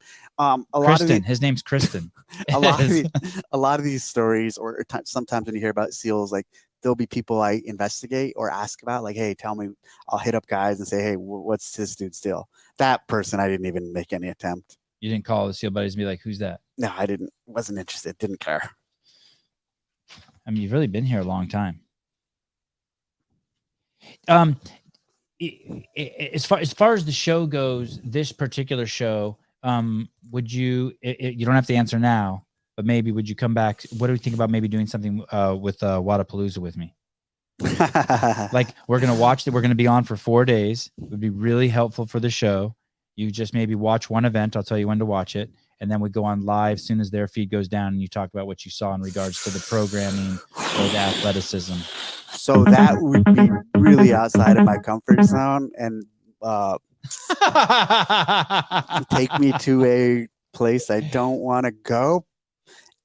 Kristen. His name's Kristen. a lot of these stories, or sometimes when you hear about SEALs, like there'll be people I investigate or ask about, like, hey, tell me. I'll hit up guys and say, hey, what's this dude's deal? That person, I didn't even make any attempt. You didn't call the SEAL buddies and be like, who's that? No, I didn't. Wasn't interested. Didn't care. I mean, you've really been here a long time. As far as the show goes, this particular show, would you? You don't have to answer now, but maybe would you come back? What do we think about maybe doing something with Wadapalooza with me? Like we're gonna watch it. We're gonna be on for 4 days. It would be really helpful for the show. You just maybe watch one event. I'll tell you when to watch it, and then we go on live as soon as their feed goes down, and you talk about what you saw in regards to the programming or the athleticism. So that would be really outside of my comfort zone and take me to a place I don't want to go.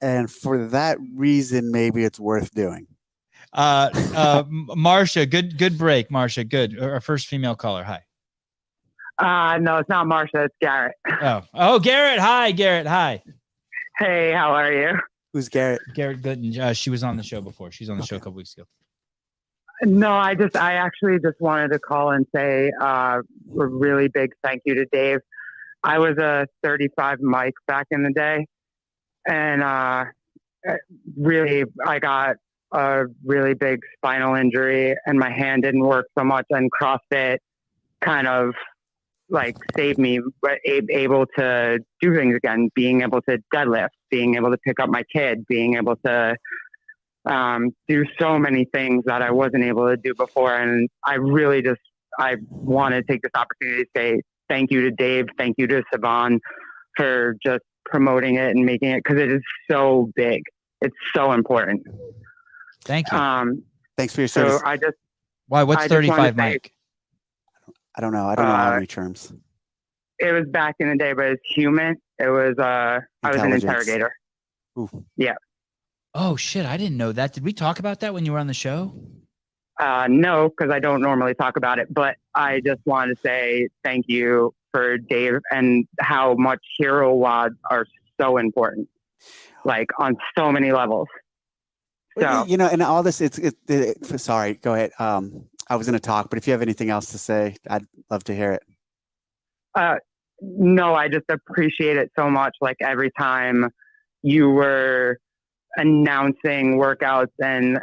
And for that reason, maybe it's worth doing. Marsha, good break. Marsha, good. Our first female caller. Hi. No, it's not Marsha. It's Garrett. Oh, Garrett. Hi, Garrett. Hi. Hey, how are you? Who's Garrett? Garrett Gooden. She was on the show before. She's on the show a couple weeks ago. No, I actually just wanted to call and say a really big thank you to Dave. I was a 35 mic back in the day, and really, I got a really big spinal injury, and my hand didn't work so much, and CrossFit kind of like saved me, able to do things again, being able to deadlift, being able to pick up my kid, being able to do so many things that I wasn't able to do before. And I really I want to take this opportunity to say thank you to Dave. Thank you to Sevan for just promoting it and making it, because it is so big. It's so important. Thank you. Thanks for your service. So why? What's 35 mic? I don't know. I don't know how many terms. It was back in the day, but it's human. It was, I was an interrogator. Ooh. Yeah. Oh shit. I didn't know that. Did we talk about that when you were on the show? No, because I don't normally talk about it, but I just wanted to say thank you for Dave and how much hero wads are so important, like on so many levels. So, you know, and all this, sorry, go ahead. I was going to talk, but if you have anything else to say, I'd love to hear it. No, I just appreciate it so much. Like every time you were announcing workouts, and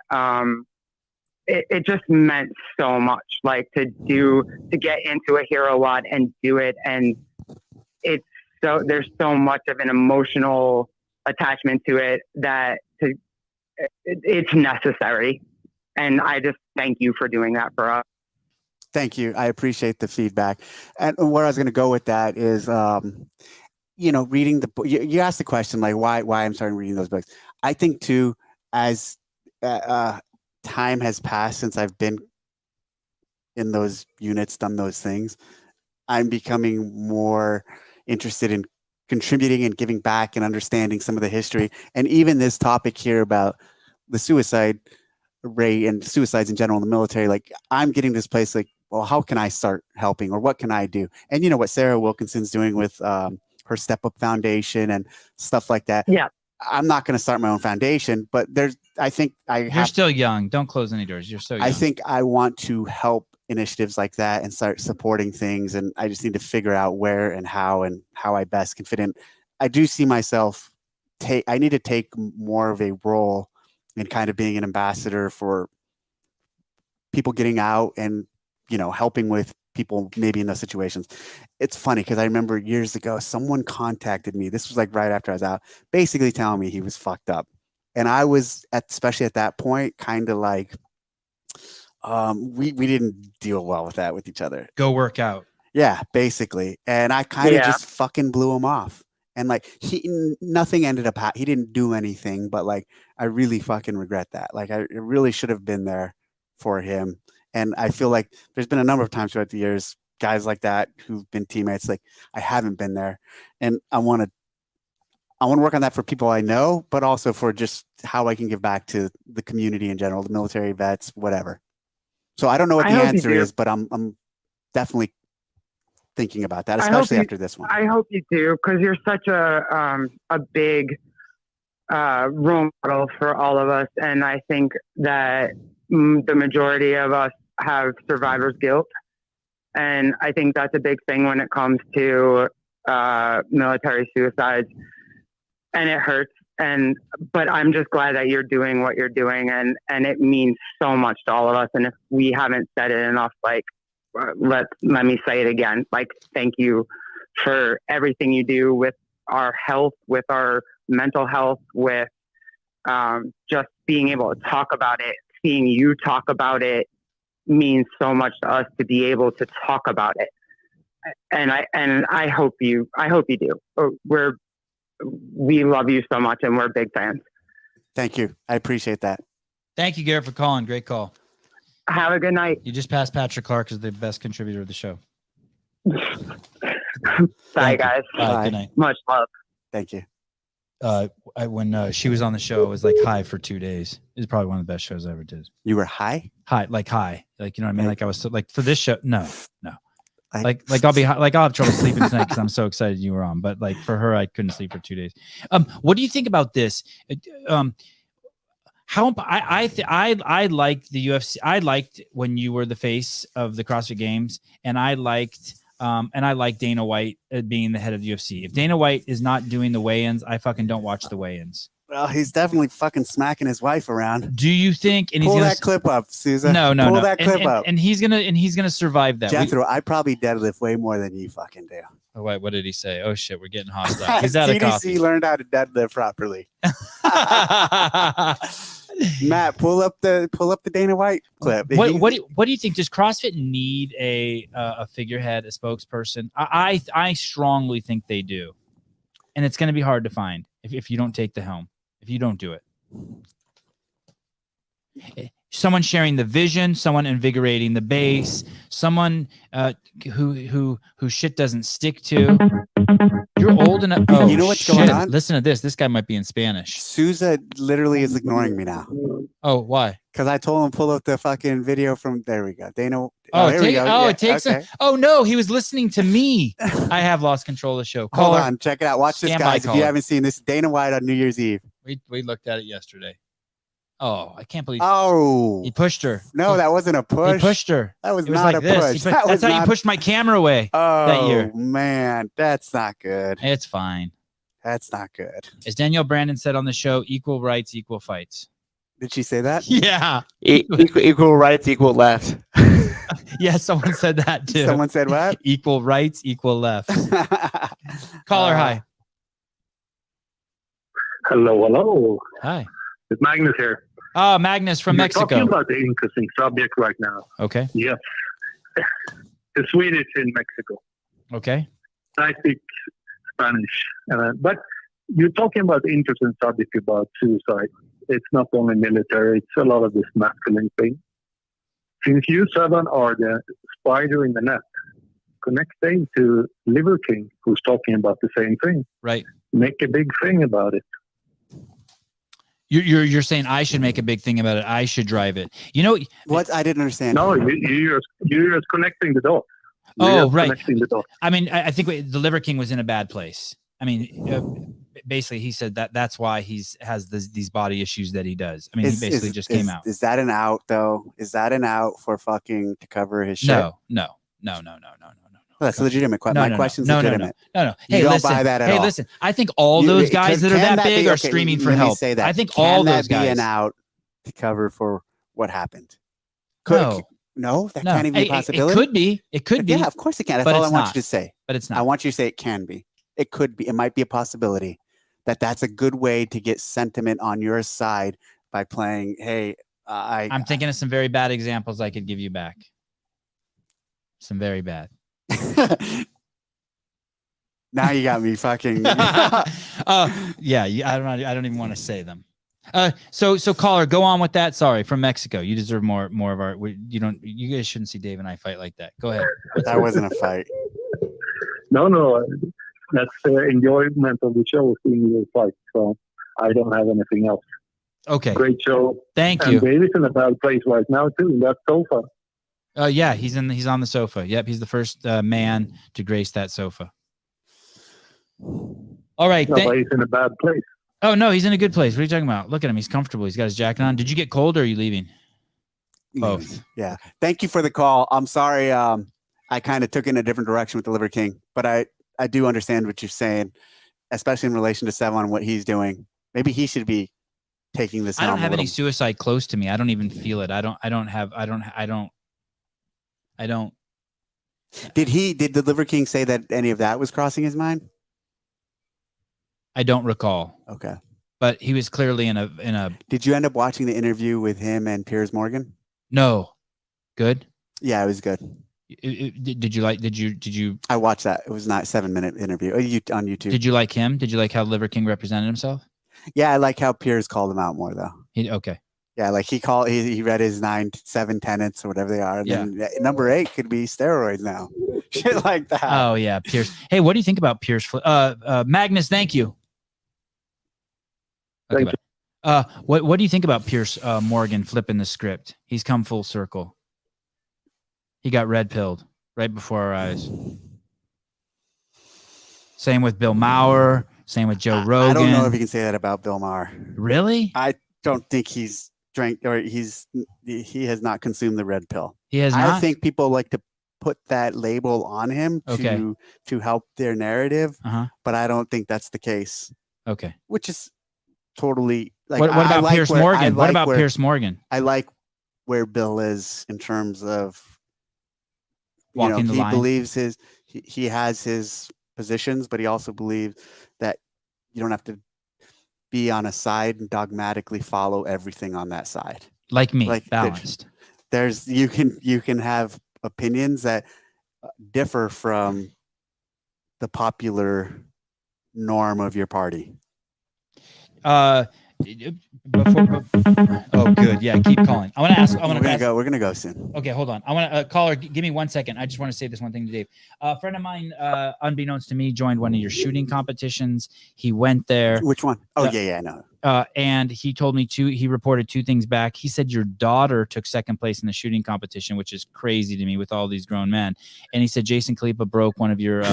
it just meant so much. Like to get into a hero lot and do it, and there's so much of an emotional attachment to it that it's necessary. And I just thank you for doing that for us. Thank you. I appreciate the feedback. And where I was going to go with that is, you know, reading the book. You asked the question, like, why I'm starting reading those books. I think, too, as time has passed since I've been in those units, done those things, I'm becoming more interested in contributing and giving back and understanding some of the history. And even this topic here about the suicide rate and suicides in general in the military, like I'm getting this place like, well, how can I start helping, or what can I do? And you know what Sarah Wilkinson's doing with her Step Up Foundation and stuff like that. Yeah. I'm not going to start my own foundation, but you're still young. Don't close any doors. You're so young. I think I want to help initiatives like that and start supporting things. And I just need to figure out where and how I best can fit in. I do see myself I need to take more of a role in kind of being an ambassador for people getting out and, you know, helping with people maybe in those situations. It's funny because I remember years ago, someone contacted me. This was like right after I was out, basically telling me he was fucked up. And I was especially at that point, kind of like, we didn't deal well with that with each other. Go work out. Yeah, basically. And I kind of just fucking blew him off. And like nothing ended up, he didn't do anything, but like, I really fucking regret that. Like I really should have been there for him. And I feel like there's been a number of times throughout the years, guys like that who've been teammates, like I haven't been there. And I want to work on that for people I know, but also for just how I can give back to the community in general, the military vets, whatever. So I don't know what the answer is, but I'm definitely thinking about that, especially after this one. I hope you do, because you're such a big role model for all of us. And I think that the majority of us have survivor's guilt. And I think that's a big thing when it comes to military suicides. And it hurts. But I'm just glad that you're doing what you're doing, and it means so much to all of us. And if we haven't said it enough, like, let me say it again. Like, thank you for everything you do with our health, with our mental health, with just being able to talk about it. Seeing you talk about it means so much to us, to be able to talk about it. And I hope you do. We love you so much, and we're big fans. Thank you. I appreciate that. Thank you, Garrett, for calling. Great call. Have a good night. You just passed Patrick Clark as the best contributor of the show. Bye, guys. Bye. Good night. Much love. Thank you. When she was on the show, I was like high for 2 days. It was probably one of the best shows I ever did. You were high? High, like, you know what I mean? Like I was like for this show. No. Like I'll be like, I'll have trouble sleeping tonight because I'm so excited you were on. But like for her, I couldn't sleep for 2 days. What do you think about this? How I liked the UFC. I liked when you were the face of the CrossFit Games, and I liked Dana White being the head of the UFC. If Dana White is not doing the weigh-ins, I fucking don't watch the weigh-ins. Well, he's definitely fucking smacking his wife around. Do you think? And pull that clip up, Susan. No. Pull that clip up. And he's gonna survive that. Jethro, I probably deadlift way more than you fucking do. Oh wait, what did he say? Oh shit, we're getting hostile. He's out of coffee. CDC learned how to deadlift properly. Matt, pull up the Dana White clip. What do you think? Does CrossFit need a figurehead, a spokesperson? I strongly think they do, and it's going to be hard to find if you don't take the helm, if you don't do it. Someone sharing the vision, someone invigorating the base, someone who shit doesn't stick to. You're old enough. Oh, you know what's shit. going on? Listen to this. This guy might be in Spanish. Souza literally is ignoring me now. Oh, why? Because I told him pull up the fucking video from. There we go. Dana. It takes. Okay. Oh no, he was listening to me. I have lost control of the show. Hold on, check it out. Watch this, guys. If you haven't seen this, Dana White on New Year's Eve. We looked at it yesterday. Oh, I can't believe Oh, he pushed her. no, that wasn't a push. He pushed her. That was It was not like a this. push. That's how you pushed my camera away that year. Oh man, that's not good. It's fine. That's not good. As Danielle Brandon said on the show, equal rights, equal fights. Did she say that? Yeah. Equal rights, equal left. Yeah, someone said that too. Someone said what? Equal rights, equal left. Caller, hi. Hello. Hi. It's Magnus here. Oh, Magnus from You're Mexico. talking about the interesting subject right now. Okay. Yes. The Swedish in Mexico. Okay. I speak Spanish. But you're talking about the interesting subject about suicide. It's not only military, it's a lot of this masculine thing. Since you, Sevan, are the spider in the net, connecting to Liver King, who's talking about the same thing. Right. Make a big thing about it. You're saying I should make a big thing about it. I should drive it. You know what? I didn't understand. No, you're just connecting the dots. Oh, right. Connecting the dots. I mean, I think the Liver King was in a bad place. I mean, basically, he said that that's why has these body issues that he does. I mean, he basically just came out. Is that an out though? Is that an out for fucking to cover his shit? No. Well, that's legitimate. My question's legitimate. No. You Hey, don't listen. buy that at hey, all. listen. I think all those guys that are that big are screaming for help. Say that. I think Can all that those guys. be an out to cover for what happened? No, that can't even be a possibility. It could be. It could be. Yeah, of course it can. That's but all I it's want not. you to say. But it's not. I want you to say it can be. It could be. It might be a possibility that that's a good way to get sentiment on your side by playing. Hey, I'm thinking of some very bad examples I could give you back. Some very bad. Now you got me fucking. Yeah, I don't even want to say them. So caller, go on with that. Sorry, from Mexico. You deserve more of our. You guys shouldn't see Dave and I fight like that. Go ahead. That wasn't a fight. No, that's the enjoyment of the show, seeing you fight. So I don't have anything else. Okay. Great show. Thank you. David's in a bad place right now too. In that sofa. Yeah, he's on the sofa. Yep, he's the first man to grace that sofa. All right. No, but he's in a bad place. Oh no, he's in a good place. What are you talking about? Look at him. He's comfortable. He's got his jacket on. Did you get cold or are you leaving? Both. Yeah. Thank you for the call. I'm sorry. I kind of took it in a different direction with the Liver King, but I do understand what you're saying, especially in relation to Sevan and what he's doing. Maybe he should be taking this. I don't have any suicide close to me. I don't even feel it. I don't. Did the Liver King say that any of that was crossing his mind? I don't recall. Okay. But he was clearly in a. Did you end up watching the interview with him and Piers Morgan? No. Good? Yeah, it was good. Did you? I watched that. It was not a 7-minute interview on YouTube. Did you like him? Did you like how Liver King represented himself? Yeah, I like how Piers called him out more though. Okay. Yeah, like he read his 7 tenets or whatever they are. And then number 8 could be steroids now. Shit like that. Oh yeah, Piers. Hey, what do you think about Piers? Magnus, thank you. Okay, thank you. What do you think about Piers Morgan flipping the script? He's come full circle. He got red pilled right before our eyes. Same with Bill Maher. Same with Joe Rogan. I don't know if you can say that about Bill Maher. Really? I don't think he's drank or he has not consumed the red pill. He has not. I think people like to put that label on him to help their narrative, but I don't think that's the case. Okay. Which is totally like. What about Piers Morgan? What about Piers Morgan? I like where Bill is in terms of walking the line. He believes he has his positions, but he also believes that you don't have to be on a side and dogmatically follow everything on that side. Like me, balanced. You can have opinions that differ from the popular norm of your party. Oh, good. Yeah, keep calling. We're gonna go soon. Okay, hold on. I want to caller. Give me 1 second. I just want to say this one thing to Dave. A friend of mine, unbeknownst to me, joined one of your shooting competitions. He went there. Which one? Oh, yeah, I know. And he told me he reported 2 things back. He said your daughter took 2nd place in the shooting competition, which is crazy to me with all these grown men. And he said Jason Khalipa broke one of your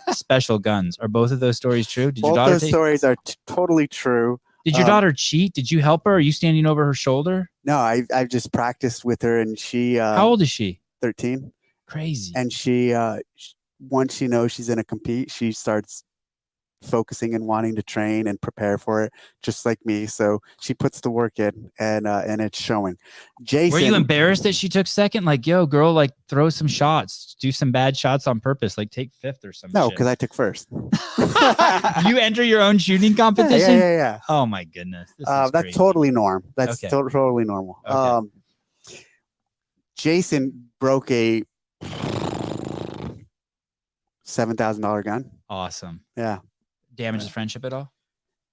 special guns. Are both of those stories true? Did both your daughter those stories are totally true. Did your daughter cheat? Did you help her? Are you standing over her shoulder? No, I've just practiced with her, and she. How old is she? 13. Crazy. And she, once she knows she's going to compete, she starts focusing and wanting to train and prepare for it, just like me. So she puts the work in, and it's showing. Jason, were you embarrassed that she took second? Like, yo, girl, like throw some shots, do some bad shots on purpose, like take fifth or something. No, because I took first. You enter your own shooting competition? Yeah. Oh my goodness. That's crazy. totally norm. That's Okay. totally normal. Okay. Jason broke a $7,000 gun. Awesome. Yeah. Damages friendship at all?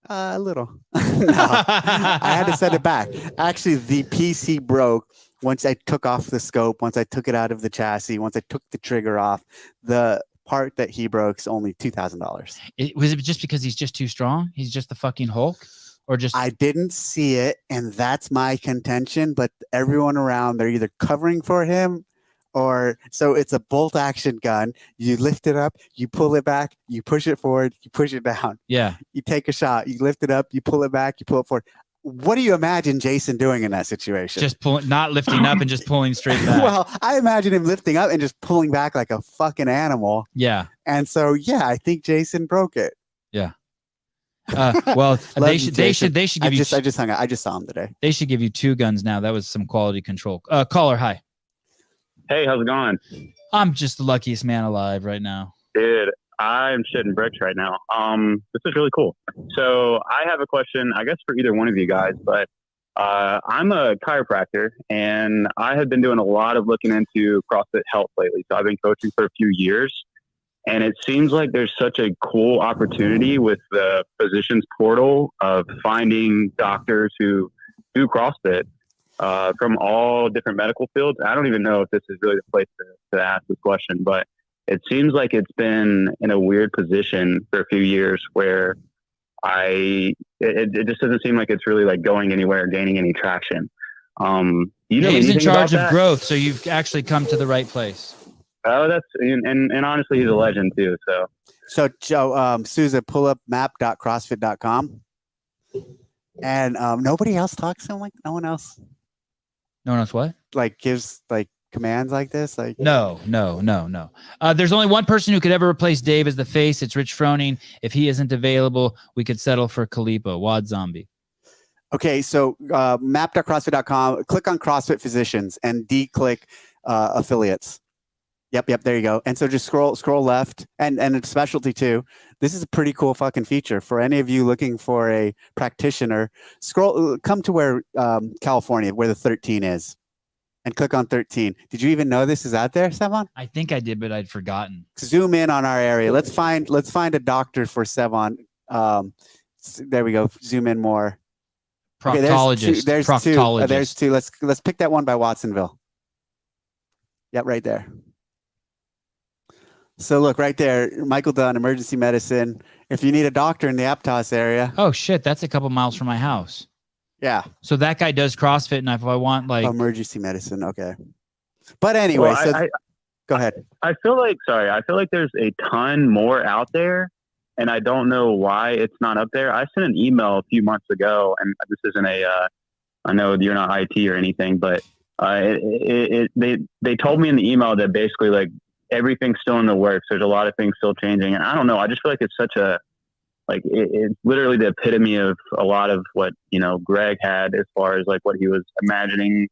A little. No, I had to send it back. Actually, the PC broke once I took off the scope, once I took it out of the chassis, once I took the trigger off. The part that he broke is only $2,000. Was it just because he's just too strong? He's just the fucking Hulk? Or just I didn't see it, and that's my contention, but everyone around, they're either covering for him or so it's a bolt action gun. You lift it up, you pull it back, you push it forward, you push it down. Yeah. You take a shot, you lift it up, you pull it back, you pull it forward. What do you imagine Jason doing in that situation? Just pulling, not lifting up and just pulling straight back. Well, I imagine him lifting up and just pulling back like a fucking animal. Yeah. And so, yeah, I think Jason broke it. Yeah. Well, they should give you. I just hung out. I just saw him today. They should give you 2 guns now. That was some quality control. Caller, hi. Hey, how's it going? I'm just the luckiest man alive right now. Dude, I'm shitting bricks right now. This is really cool. So I have a question, I guess, for either one of you guys, but I'm a chiropractor, and I have been doing a lot of looking into CrossFit health lately. So I've been coaching for a few years, and it seems like there's such a cool opportunity with the physicians portal of finding doctors who do CrossFit. From all different medical fields. I don't even know if this is really the place to ask this question, but it seems like it's been in a weird position for a few years where it just doesn't seem like it's really like going anywhere or gaining any traction. You know, he's in charge of growth, so you've actually come to the right place. Oh, that's and honestly, he's a legend too. So Joe, Sousa, pull up map.crossfit.com, and nobody else talks to him. Like no one else. No one else what? Like gives like commands like this? Like No. There's only one person who could ever replace Dave as the face. It's Rich Froning. If he isn't available, we could settle for Kalipo, Wad Zombie. Okay, so map.crossfit.com, click on CrossFit Physicians and de-click affiliates. Yep, there you go. And so just scroll left, and it's specialty too. This is a pretty cool fucking feature for any of you looking for a practitioner. Come to where California, where the 13 is, and click on 13. Did you even know this is out there, Sevan? I think I did, but I'd forgotten. Zoom in on our area. Let's find a doctor for Sevan. There we go. Zoom in more. Proctologist. Okay, there's two. There's two. Let's pick that one by Watsonville. Yep, right there. So look right there, Michael Dunn, emergency medicine. If you need a doctor in the Aptos area. Oh shit, that's a couple miles from my house. Yeah. So that guy does CrossFit, and if I want like emergency medicine, okay. But anyway, go ahead. I feel like there's a ton more out there, and I don't know why it's not up there. I sent an email a few months ago, and this isn't I know you're not IT or anything, but they told me in the email that basically like everything's still in the works. There's a lot of things still changing. And I don't know. I just feel like it's such a, like, it's literally the epitome of a lot of what, Greg had as far as like what he was imagining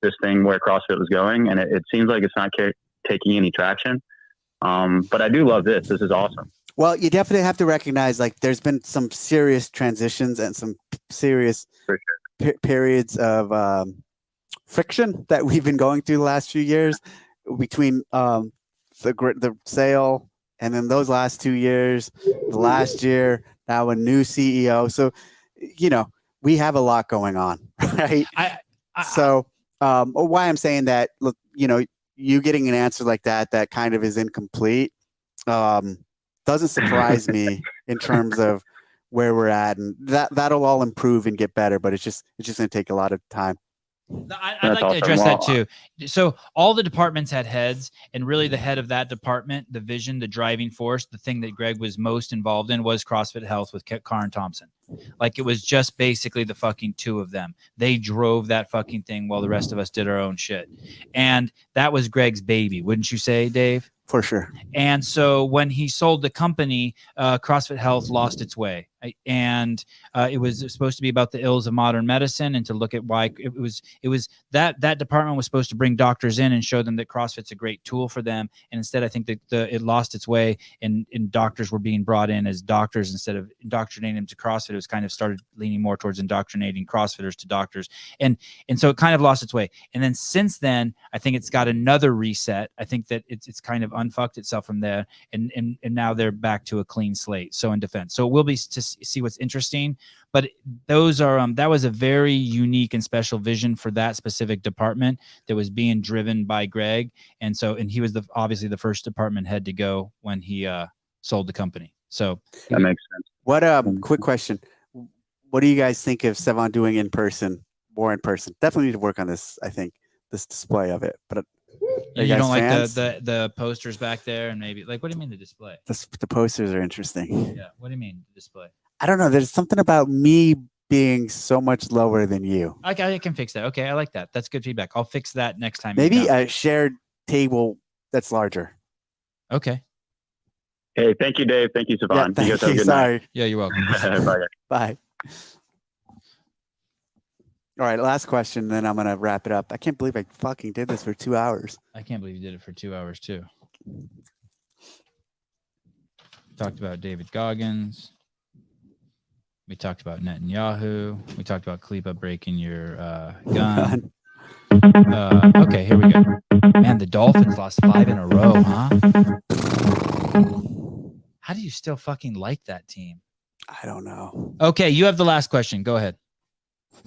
this thing where CrossFit was going. And it seems like it's not taking any traction. But I do love this. This is awesome. Well, you definitely have to recognize like there's been some serious transitions and some serious periods of friction that we've been going through the last few years between the sale and then those last 2 years, the last year, now a new CEO. So, we have a lot going on, right? So why I'm saying that, look, you getting an answer like that kind of is incomplete. Doesn't surprise me in terms of where we're at, and that'll all improve and get better, but it's just going to take a lot of time. I'd like to address that too. So all the departments had heads, and really the head of that department, the vision, the driving force, the thing that Greg was most involved in was CrossFit Health with Karen Thompson. Like it was just basically the fucking two of them. They drove that fucking thing while the rest of us did our own shit. And that was Greg's baby, wouldn't you say, Dave? For sure. And so when he sold the company, CrossFit Health lost its way. And it was supposed to be about the ills of modern medicine and to look at why it was that department was supposed to bring doctors in and show them that CrossFit's a great tool for them. And instead, I think that it lost its way and doctors were being brought in as doctors instead of indoctrinating them to CrossFit. It was kind of started leaning more towards indoctrinating CrossFitters to doctors. And so it kind of lost its way. And then since then, I think it's got another reset. I think that it's kind of unfucked itself from there. And now they're back to a clean slate. So in defense. So it will be to see what's interesting, but those are that was a very unique and special vision for that specific department that was being driven by Greg, and he was obviously the first department head to go when he sold the company. So that makes sense. What quick question, what do you guys think of Sevan doing more in person? Definitely need to work on this. I think this display of it, but you don't like the posters back there, and maybe like, what do you mean the display? The posters are interesting. Yeah, what do you mean the display? I don't know. There's something about me being so much lower than you. I can fix that. Okay, I like that. That's good feedback. I'll fix that next time. Maybe a shared table that's larger. Okay. Hey, thank you, Dave. Thank you, Sevan. Yeah, thank you guys have a good Sorry. night. Yeah, you're welcome. Bye, guys. Bye. All right, last question, then I'm going to wrap it up. I can't believe I fucking did this for 2 hours. I can't believe you did it for 2 hours, too. Talked about David Goggins. We talked about Netanyahu. We talked about Khalifa breaking your gun. Okay, here we go. Man, the Dolphins lost 5 in a row, huh? How do you still fucking like that team? I don't know. Okay, you have the last question. Go ahead.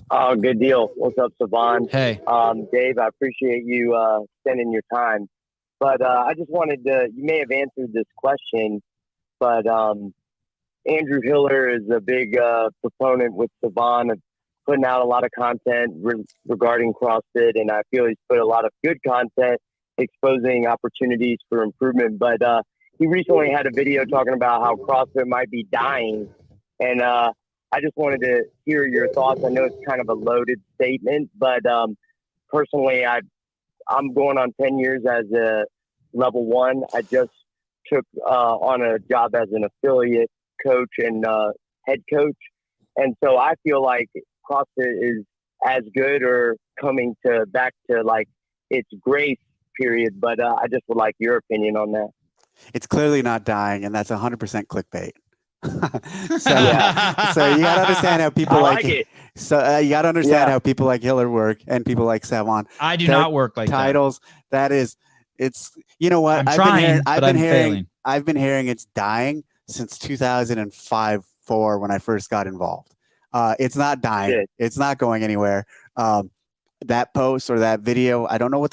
Oh, good deal. What's up, Sevan? Hey. Dave, I appreciate you spending your time. But I just wanted to, you may have answered this question, but Andrew Hiller is a big proponent with Sevan of putting out a lot of content regarding CrossFit, and I feel he's put a lot of good content exposing opportunities for improvement. But he recently had a video talking about how CrossFit might be dying, and I just wanted to hear your thoughts. I know it's kind of a loaded statement, but personally, I'm going on 10 years as a level 1. I just took on a job as an affiliate coach and head coach. And so I feel like CrossFit is as good or coming back to like its grace period. But I just would like your opinion on that. It's clearly not dying, and that's 100% clickbait. So you gotta understand how people like it. So you gotta understand how people like Hiller work and people like Sevan. I do not work like titles. It's you know what? I've been hearing it's dying since 2005-4 when I first got involved. It's not dying. Good. It's not going anywhere. That post or that video, I don't know what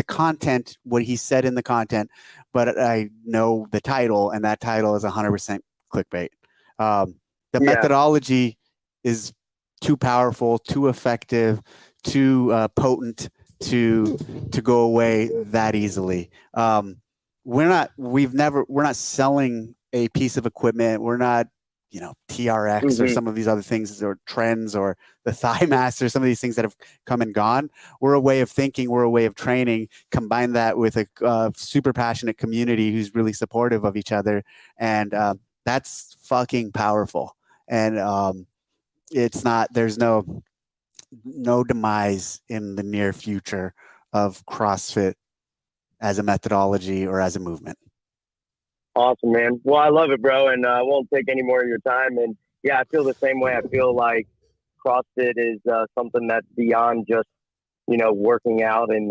he said in the content, but I know the title, and that title is 100% clickbait. The methodology is too powerful, too effective, too potent to go away that easily. We're not selling a piece of equipment. We're not, TRX or some of these other things, or trends, or the thigh mass, or some of these things that have come and gone. We're a way of thinking. We're a way of training. Combine that with a super passionate community who's really supportive of each other, and that's fucking powerful. And there's no demise in the near future of CrossFit as a methodology or as a movement. Awesome, man. Well, I love it, bro. And I won't take any more of your time. And yeah, I feel the same way. I feel like CrossFit is something that's beyond just, working out, and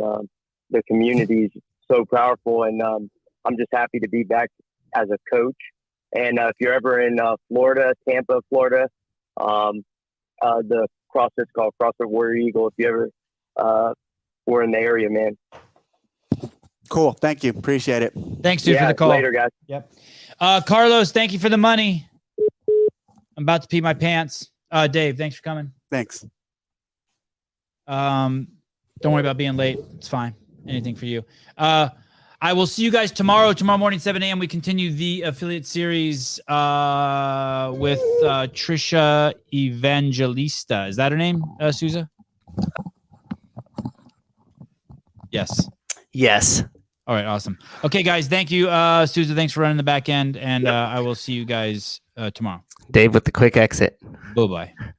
the community is so powerful. And I'm just happy to be back as a coach. And if you're ever in Florida, Tampa, Florida, the CrossFit's called CrossFit Warrior Eagle. If you ever were in the area, man. Cool. Thank you. Appreciate it. Thanks, dude, for the call. Later, guys. Yep. Carlos, thank you for the money. I'm about to pee my pants. Dave, thanks for coming. Thanks. Don't worry about being late. It's fine. Anything for you. I will see you guys tomorrow morning, 7 a.m. We continue the affiliate series with Trisha Evangelista. Is that her name, Souza? Yes. Yes. All right, awesome. Okay, guys, thank you. Souza, thanks for running the back end, and I will see you guys tomorrow. Dave with the quick exit. Bye-bye.